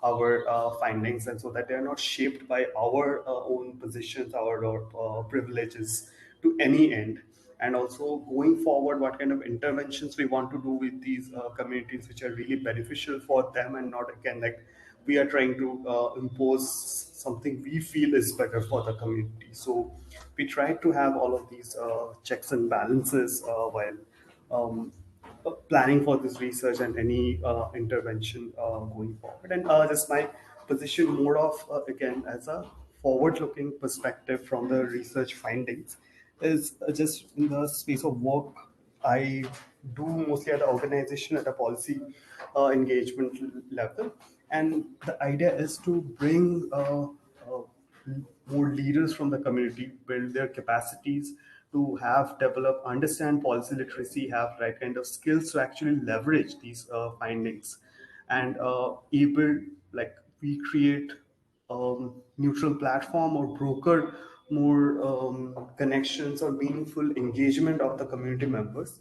our findings, and so that they are not shaped by our own positions, our privileges to any end. And also going forward, what kind of interventions we want to do with these communities, which are really beneficial for them, and not again like we are trying to impose something we feel is better for the community. So we try to have all of these checks and balances while planning for this research and any intervention going forward. And just my position more of, again, as a forward-looking perspective from the research findings is just in the space of work I do mostly at the organization at a policy engagement level. And the idea is to bring more leaders from the community build their capacities to understand policy literacy, have right kind of skills to actually leverage these findings, and able, like, we create neutral platform or broker more connections or meaningful engagement of the community members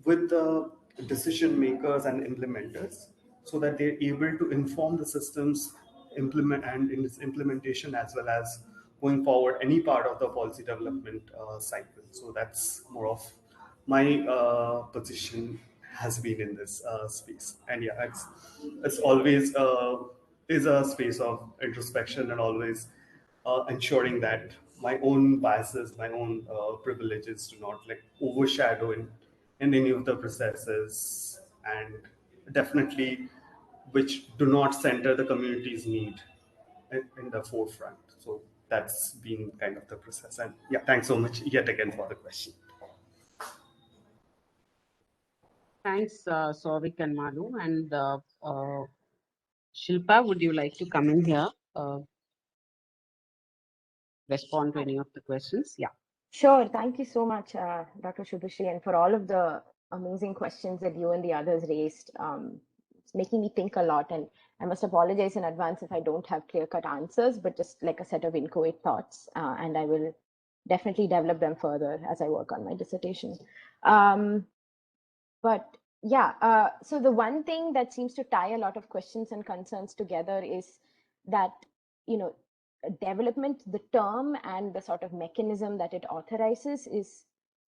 with the decision makers and implementers, so that they're able to inform the systems implement and in its implementation, as well as going forward any part of the policy development cycle. So that's more of my position has been in this space. And yeah, it's always is a space of introspection, and always ensuring that my own biases, my own privileges do not like overshadow in any of the processes, and definitely which do not center the community's need in the forefront. So that's been kind of the process. And yeah, thanks so much yet again for the question. Thanks, Souvik and Malu. And Shilpa, would you like to come in here, respond to any of the questions? Yeah. Sure. Thank you so much, Dr. Subhasri, and for all of the amazing questions that you and the others raised. It's making me think a lot, and I must apologize in advance if I don't have clear-cut answers, but just like a set of inchoate thoughts, and I will definitely develop them further as I work on my dissertation. But yeah, so the one thing that seems to tie a lot of questions and concerns together is that, you know, development, the term and the sort of mechanism that it authorizes is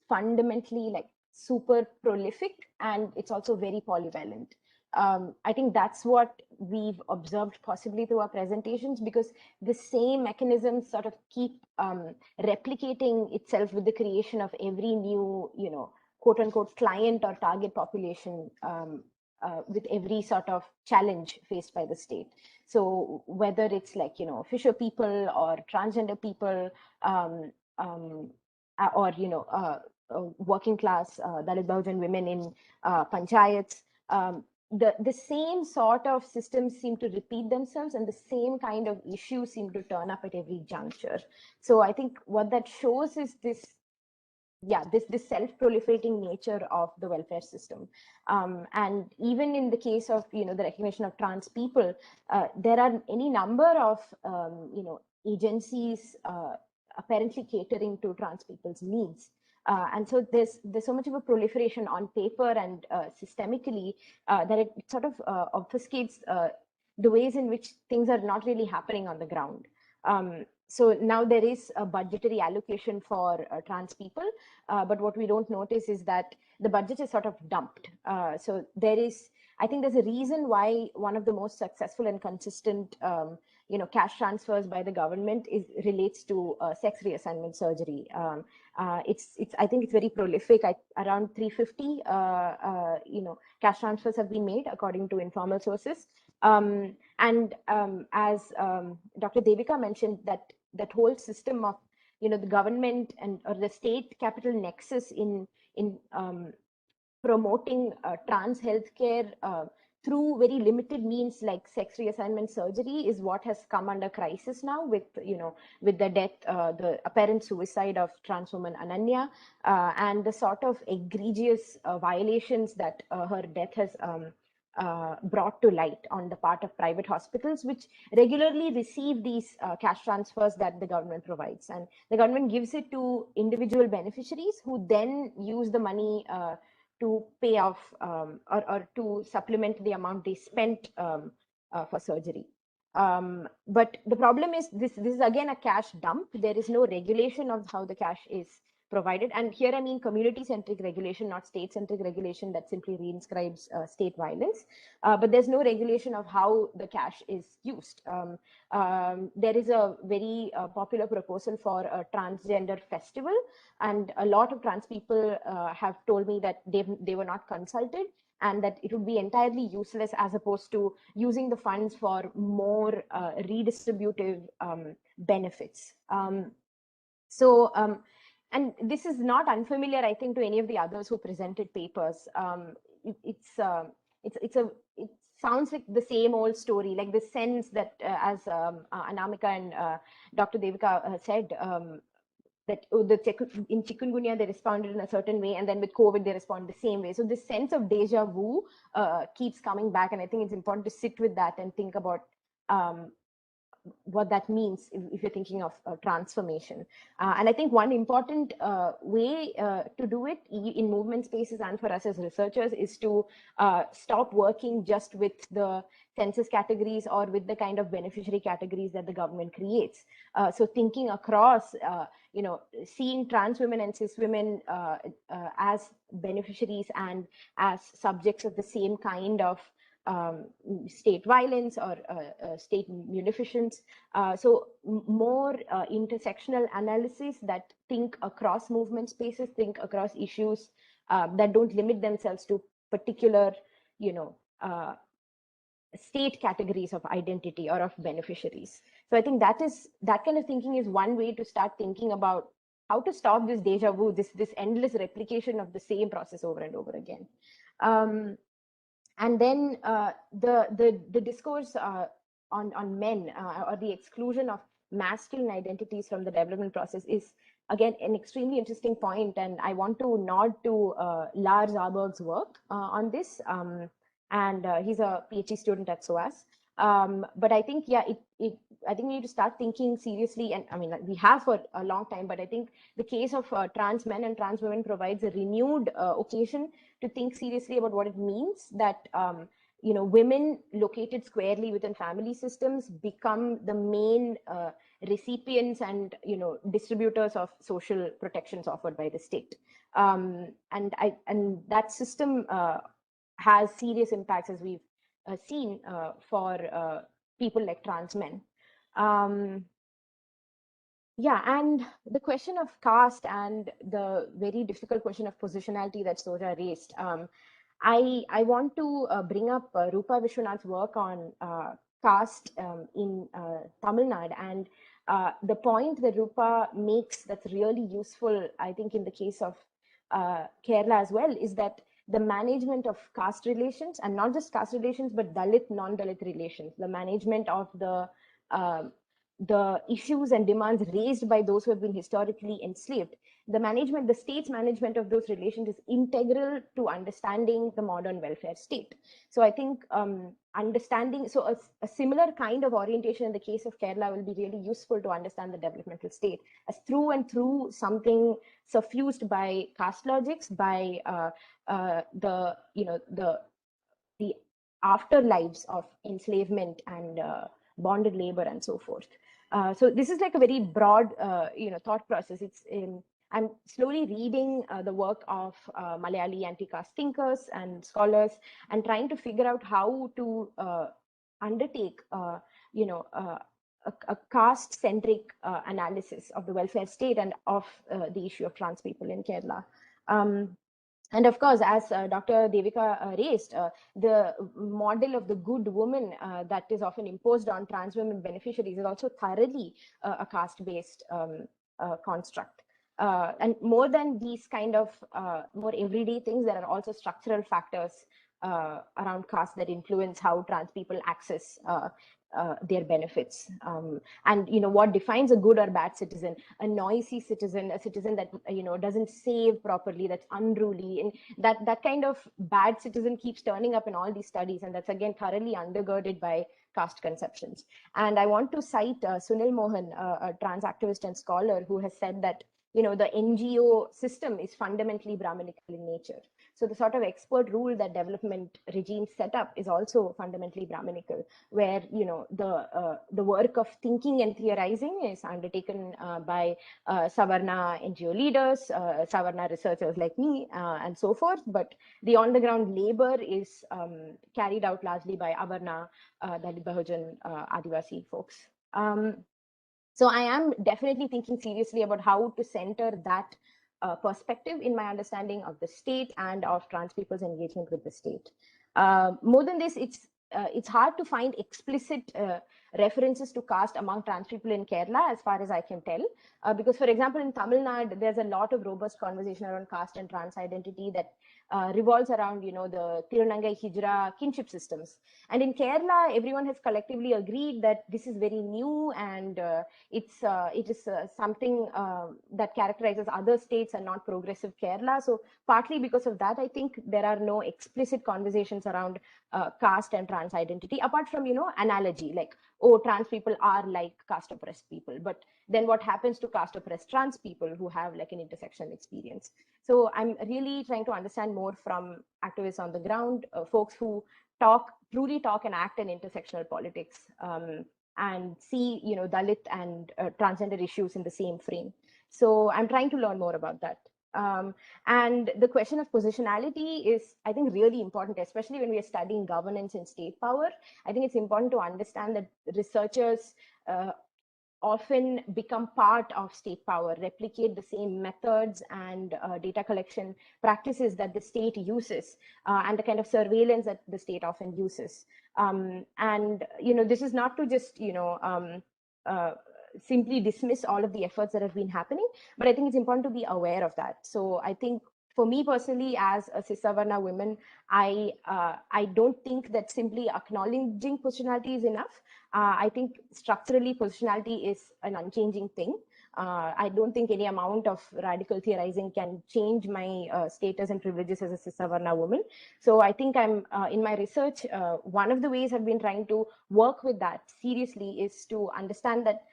fundamentally like super prolific, and it's also very polyvalent. I think that's what we've observed possibly through our presentations, because the same mechanisms sort of keep replicating itself with the creation of every new, you know, quote unquote client or target population, with every sort of challenge faced by the state. So whether it's like, you know, fisher people or transgender people, or, you know, working class Dalit Bahujan women in panchayats, the same sort of systems seem to repeat themselves, and the same kind of issues seem to turn up at every juncture. So I think what that shows is this self-proliferating nature of the welfare system. And even in the case of, you know, the recognition of trans people, there are any number of, you know, agencies apparently catering to trans people's needs. And so there's so much of a proliferation on paper and systemically that it sort of obfuscates the ways in which things are not really happening on the ground. So now there is a budgetary allocation for trans people, but what we don't notice is that the budget is sort of dumped. So I think there's a reason why one of the most successful and consistent, you know, cash transfers by the government relates to sex reassignment surgery. I think it's very prolific. Around 350, you know, cash transfers have been made according to informal sources. And as Dr. Devika mentioned, that whole system of, you know, the government or the state capital nexus in promoting trans healthcare through very limited means like sex reassignment surgery is what has come under crisis now with, you know, with the death, the apparent suicide of trans woman Ananya, and the sort of egregious violations that her death has brought to light on the part of private hospitals, which regularly receive these cash transfers that the government provides. And the government gives it to individual beneficiaries who then use the money to pay off or to supplement the amount they spent for surgery. But the problem is this is again a cash dump. There is no regulation of how the cash is provided. And here I mean community-centric regulation, not state-centric regulation that simply reinscribes state violence. But there's no regulation of how the cash is used. There is a very popular proposal for a transgender festival, and a lot of trans people have told me that they were not consulted, and that it would be entirely useless as opposed to using the funds for more redistributive benefits. And this is not unfamiliar, I think, to any of the others who presented papers. It's sounds like the same old story, like the sense that as Anamika and Dr. Devika said, that in chikungunya they responded in a certain way, and then with COVID they respond the same way. So this sense of deja vu keeps coming back, and I think it's important to sit with that and think about what that means if you're thinking of transformation. And I think one important way to do it in movement spaces and for us as researchers is to stop working just with the census categories or with the kind of beneficiary categories that the government creates. So thinking across, seeing trans women and cis women as beneficiaries and as subjects of the same kind of state violence or state munificence. So more intersectional analysis that think across movement spaces, think across issues that don't limit themselves to particular, state categories of identity or of beneficiaries. So I think that kind of thinking is one way to start thinking about how to stop this deja vu, this endless replication of the same process over and over again. And then the discourse on men or the exclusion of masculine identities from the development process is, again, an extremely interesting point. And I want to nod to Lars Arberg's work on this. And he's a PhD student at SOAS. But I think, I think we need to start thinking seriously. And I mean, we have for a long time, but I think the case of trans men and trans women provides a renewed occasion to think seriously about what it means that women located squarely within family systems become the main recipients and distributors of social protections offered by the state, and that system has serious impacts, as we've seen for people like trans men. Yeah, and the question of caste and the very difficult question of positionality that Soja raised, I want to bring up Rupa Vishwanath's work on caste in Tamil Nadu, and the point that Rupa makes that's really useful, I think, in the case of Kerala as well, is that the management of caste relations, and not just caste relations, but Dalit, non-Dalit relations, the management of the issues and demands raised by those who have been historically enslaved, the state's management of those relations is integral to understanding the modern welfare state. So I think understanding, so a similar kind of orientation in the case of Kerala will be really useful to understand the developmental state as through and through something suffused by caste logics, by the afterlives of enslavement and bonded labor and so forth. So this is like a very broad, thought process. I'm slowly reading the work of Malayali anti-caste thinkers and scholars, and trying to figure out how to undertake, a caste-centric analysis of the welfare state and of the issue of trans people in Kerala. And of course, as Dr. Devika raised, the model of the good woman that is often imposed on trans women beneficiaries is also thoroughly a caste-based construct. And more than these kind of more everyday things, there are also structural factors around caste that influence how trans people access their benefits. And what defines a good or bad citizen? A noisy citizen, a citizen that doesn't save properly, that's unruly, and that kind of bad citizen keeps turning up in all these studies, and that's again thoroughly undergirded by caste conceptions. And I want to cite Sunil Mohan, a trans activist and scholar, who has said that the NGO system is fundamentally Brahminical in nature. So the sort of expert rule that development regimes set up is also fundamentally Brahminical, where the work of thinking and theorizing is undertaken by Savarna NGO leaders, Savarna researchers like me, and so forth. But the on-the-ground labor is carried out largely by Avarna, Dalit Bahujan, Adivasi folks. So I am definitely thinking seriously about how to center that perspective in my understanding of the state and of trans people's engagement with the state. More than this, it's hard to find explicit references to caste among trans people in Kerala, as far as I can tell. Because, for example, in Tamil Nadu, there's a lot of robust conversation around caste and trans identity that revolves around, the Tirunangai Hijra kinship systems. And in Kerala, everyone has collectively agreed that this is very new, and it is something that characterizes other states and not progressive Kerala. So partly because of that, I think there are no explicit conversations around caste and trans identity, apart from, analogy, like, oh, trans people are like caste oppressed people. But then what happens to caste oppressed trans people who have like an intersectional experience? So I'm really trying to understand more from activists on the ground, folks who truly talk and act in intersectional politics, and see, Dalit and transgender issues in the same frame. So I'm trying to learn more about that. And the question of positionality is, I think, really important, especially when we are studying governance and state power. I think it's important to understand that researchers often become part of state power, replicate the same methods and data collection practices that the state uses, and the kind of surveillance that the state often uses. And, this is not to just, simply dismiss all of the efforts that have been happening, but I think it's important to be aware of that. So I think for me personally, as a cis-Savarna woman, I don't think that simply acknowledging positionality is enough. I think structurally positionality is an unchanging thing. I don't think any amount of radical theorizing can change my status and privileges as a cis-Savarna woman. So I think I'm in my research, one of the ways I've been trying to work with that seriously is to understand that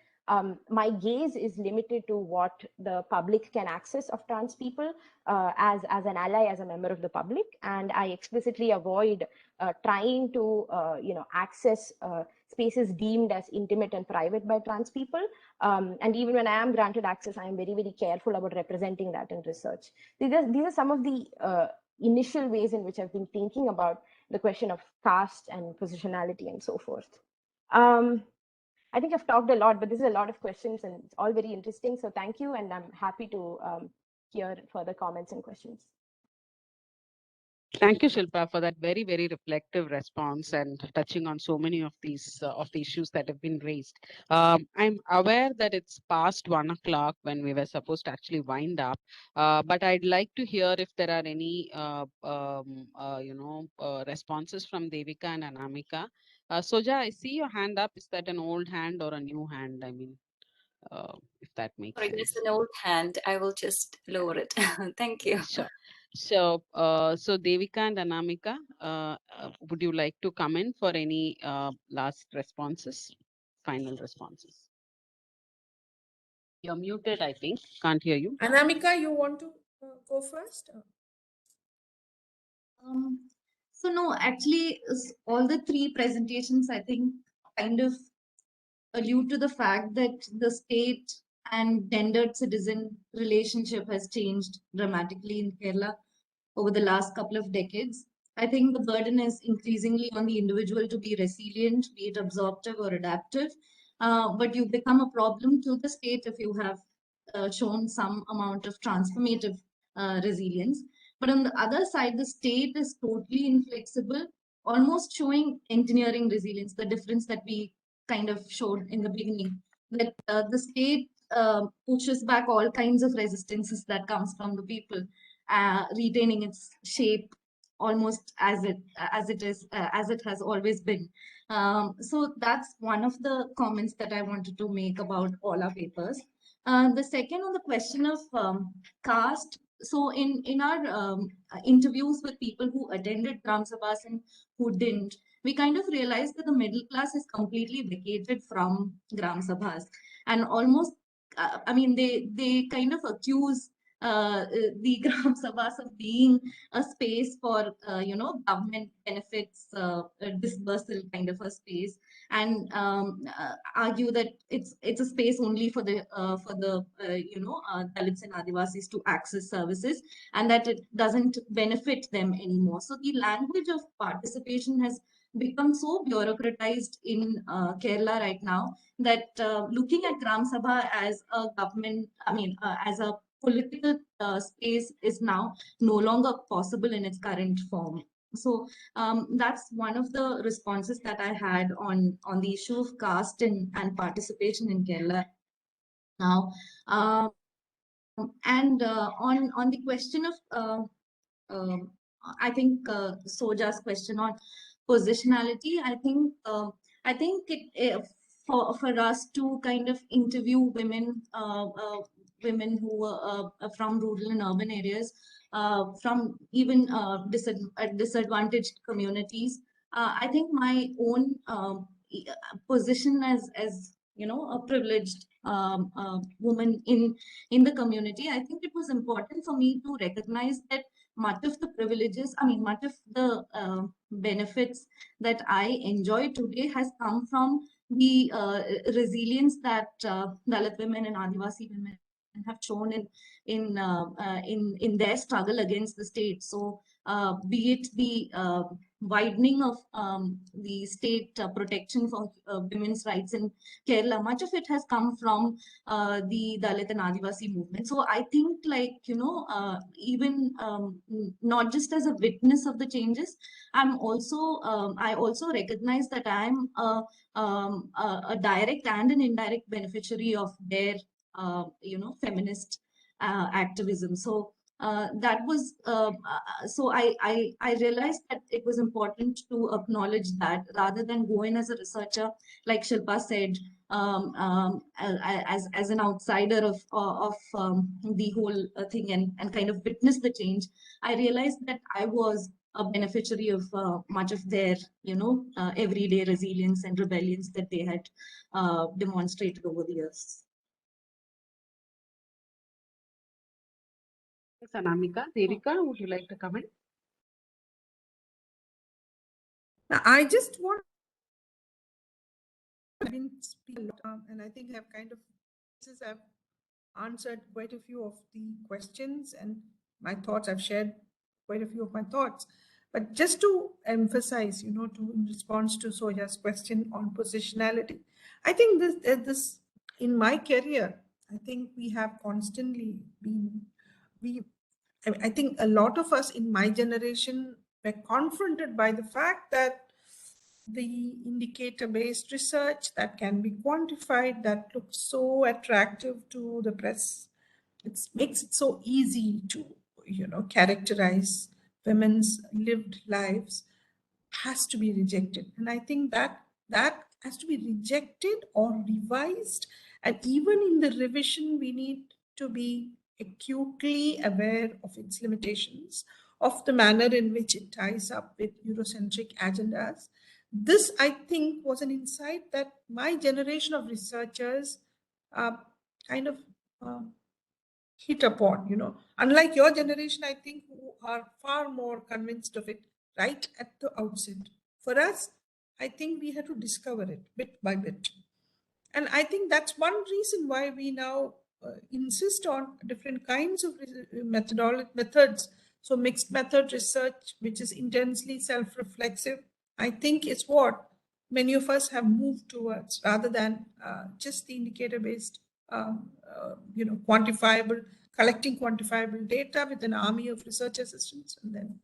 my gaze is limited to what the public can access of trans people as an ally, as a member of the public, and I explicitly avoid trying to access spaces deemed as intimate and private by trans people. And even when I am granted access, I am very, very careful about representing that in research. These are some of the initial ways in which I've been thinking about the question of caste and positionality and so forth. I think I've talked a lot, but this is a lot of questions and it's all very interesting. So thank you. And I'm happy to hear further comments and questions. Thank you, Shilpa, for that very, very reflective response and touching on so many of these of the issues that have been raised. I'm aware that it's past 1 o'clock when we were supposed to actually wind up, but I'd like to hear if there are any responses from Devika and Anamika. Soja, I see your hand up. Is that an old hand or a new hand? I mean, if that makes Sorry, sense. it's an old hand. I will just lower it. Thank you. Sure. So, Devika and Anamika, would you like to come in for any last responses, final responses? You're muted, I think. Can't hear you. Anamika, you want to go first? So no, actually, all the three presentations, I think, kind of allude to the fact that the state and gendered citizen relationship has changed dramatically in Kerala over the last couple of decades. I think the burden is increasingly on the individual to be resilient, be it absorptive or adaptive. But you become a problem to the state if you have shown some amount of transformative resilience. But on the other side, the state is totally inflexible, almost showing engineering resilience, the difference that we kind of showed in the beginning, that the state pushes back all kinds of resistances that comes from the people, retaining its shape almost as it has always been. So that's one of the comments that I wanted to make about all our papers. The second, on the question of caste. So in our interviews with people who attended Gram Sabhas and who didn't, we kind of realized that the middle class is completely vacated from Gram Sabhas, and almost, I mean, they kind of accuse the Gram Sabhas of being a space for government benefits dispersal kind of a space, and argue that it's a space only for the Dalits and Adivasis to access services, and that it doesn't benefit them anymore. So the language of participation has become so bureaucratized in Kerala right now that looking at Gram Sabha as a government, as a political space is now no longer possible in its current form. So that's one of the responses that I had on the issue of caste and participation in Kerala. Now, and on the question of I think Soja's question on positionality, I think for us to kind of interview women women who were from rural and urban areas, from even disadvantaged communities, I think my own position as you know, a privileged woman in the community, I think it was important for me to recognize that much of the privileges, I mean, much of the benefits that I enjoy today has come from the resilience that Dalit women and Adivasi women have shown in their struggle against the state. So be it the widening of the state protection for women's rights in Kerala, much of it has come from the Dalit and Adivasi movement. So I think, like, you know, even not just as a witness of the changes, I'm also I also recognize that I'm a direct and an indirect beneficiary of their you know, feminist activism. So that was so I realized that it was important to acknowledge that rather than go in as a researcher, like Shilpa said, as an outsider of the whole thing and kind of witness the change. I realized that I was a beneficiary of much of their, you know, everyday resilience and rebellions that they had demonstrated over the years. Thanks, Anamika. Devika, would you like to comment? I just want to speak a lot, and I think I've kind of answered quite a few of the questions and my thoughts. I've shared quite a few of my thoughts. But just to emphasize, you know, in response to Soja's question on positionality, I think this in my career, I think we have constantly been, I think a lot of us in my generation were confronted by the fact that the indicator-based research that can be quantified, that looks so attractive to the press, it makes it so easy to, you know, characterize women's lived lives, has to be rejected. And I think that has to be rejected or revised. And even in the revision, we need to be acutely aware of its limitations, of the manner in which it ties up with Eurocentric agendas. This, I think, was an insight that my generation of researchers kind of hit upon, you know. Unlike your generation, I think, who are far more convinced of it right at the outset. For us, I think we had to discover it bit by bit. And I think that's one reason why we now insist on different kinds of methods. So mixed method research, which is intensely self-reflexive, I think is what many of us have moved towards, rather than just the indicator-based, you know, collecting quantifiable data with an army of research assistants. And then,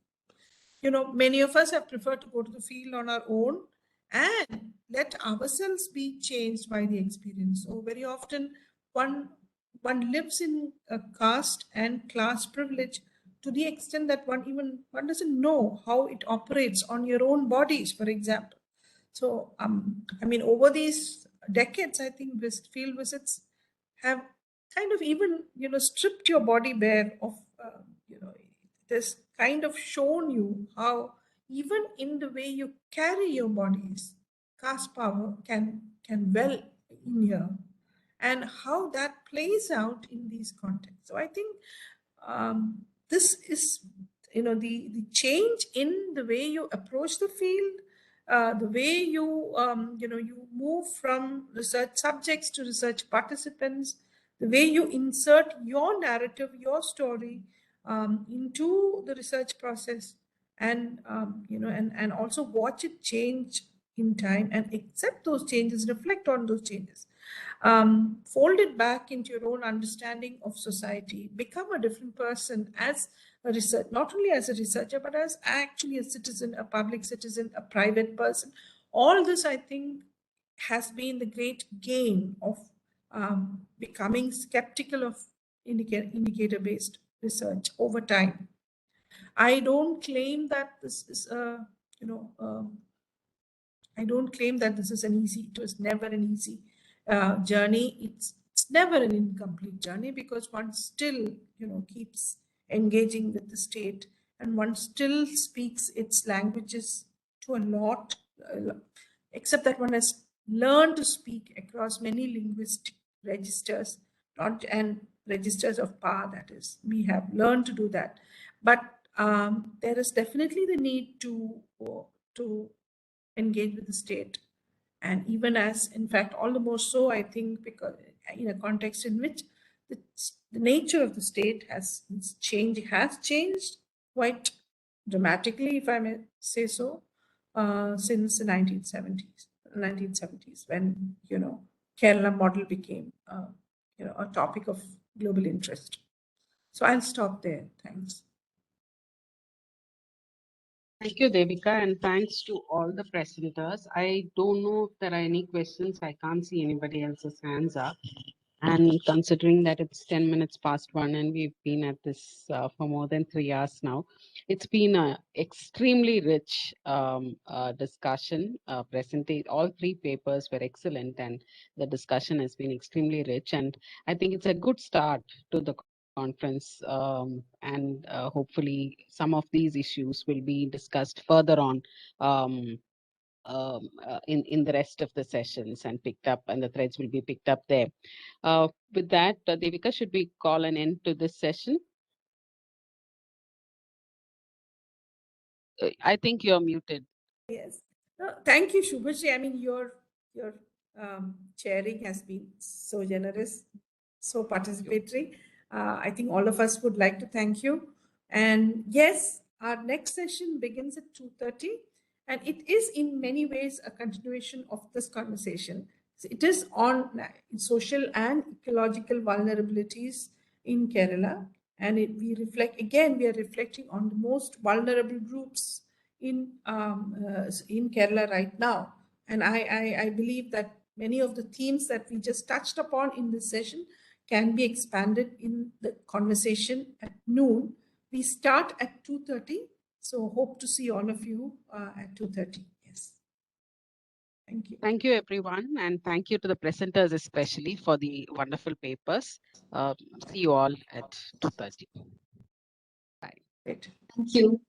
you know, many of us have preferred to go to the field on our own and let ourselves be changed by the experience. So very often one lives in a caste and class privilege to the extent that one doesn't know how it operates on your own bodies, for example. So I mean, over these decades, I think field visits have kind of even, you know, stripped your body bare of, you know, this kind of shown you how even in the way you carry your bodies, caste power can well in here, and how that plays out in these contexts. So I think this is, you know, the change in the way you approach the field, the way you, you know, you move from research subjects to research participants, the way you insert your narrative, your story into the research process, and you know, and also watch it change in time and accept those changes, reflect on those changes, fold it back into your own understanding of society, become a different person as research, not only as a researcher, but as actually a citizen, a public citizen, a private person. All this, I think, has been the great gain of becoming skeptical of indicator-based research over time. I don't claim that this is a, I don't claim that this is an easy, it was never an easy journey. It's never an incomplete journey, because one still, keeps engaging with the state, and one still speaks its languages to a lot, except that one has learned to speak across many linguistic registers, and registers of power, that is. We have learned to do that. But there is definitely the need to engage with the state. And even as, in fact, all the more so, I think, because in a context in which the nature of the state has changed quite dramatically, if I may say so, since the 1970s, when, Kerala model became, a topic of global interest. So I'll stop there. Thanks. Thank you, Devika, and thanks to all the presenters. I don't know if there are any questions. I can't see anybody else's hands up. And considering that it's 10 minutes past 1 and we've been at this for more than 3 hours now, it's been an extremely rich discussion. All 3 papers were excellent, and the discussion has been extremely rich. And I think it's a good start to the conference, and hopefully some of these issues will be discussed further on in the rest of the sessions and picked up, and the threads will be picked up there. With that, Devika, should we call an end to this session? I think you're muted. Yes. No, thank you, Subhasri. I mean, your chairing has been so generous, so participatory. I think all of us would like to thank you. And yes, our next session begins at 2:30, and it is in many ways a continuation of this conversation. It is on social and ecological vulnerabilities in Kerala, and we are reflecting on the most vulnerable groups in Kerala right now. And I believe that many of the themes that we just touched upon in this session can be expanded in the conversation at noon. We start at 2:30, so hope to see all of you at 2:30. Yes. Thank you. Thank you, everyone, and thank you to the presenters especially for the wonderful papers. See you all at 2:30. Bye. Great. Thank you.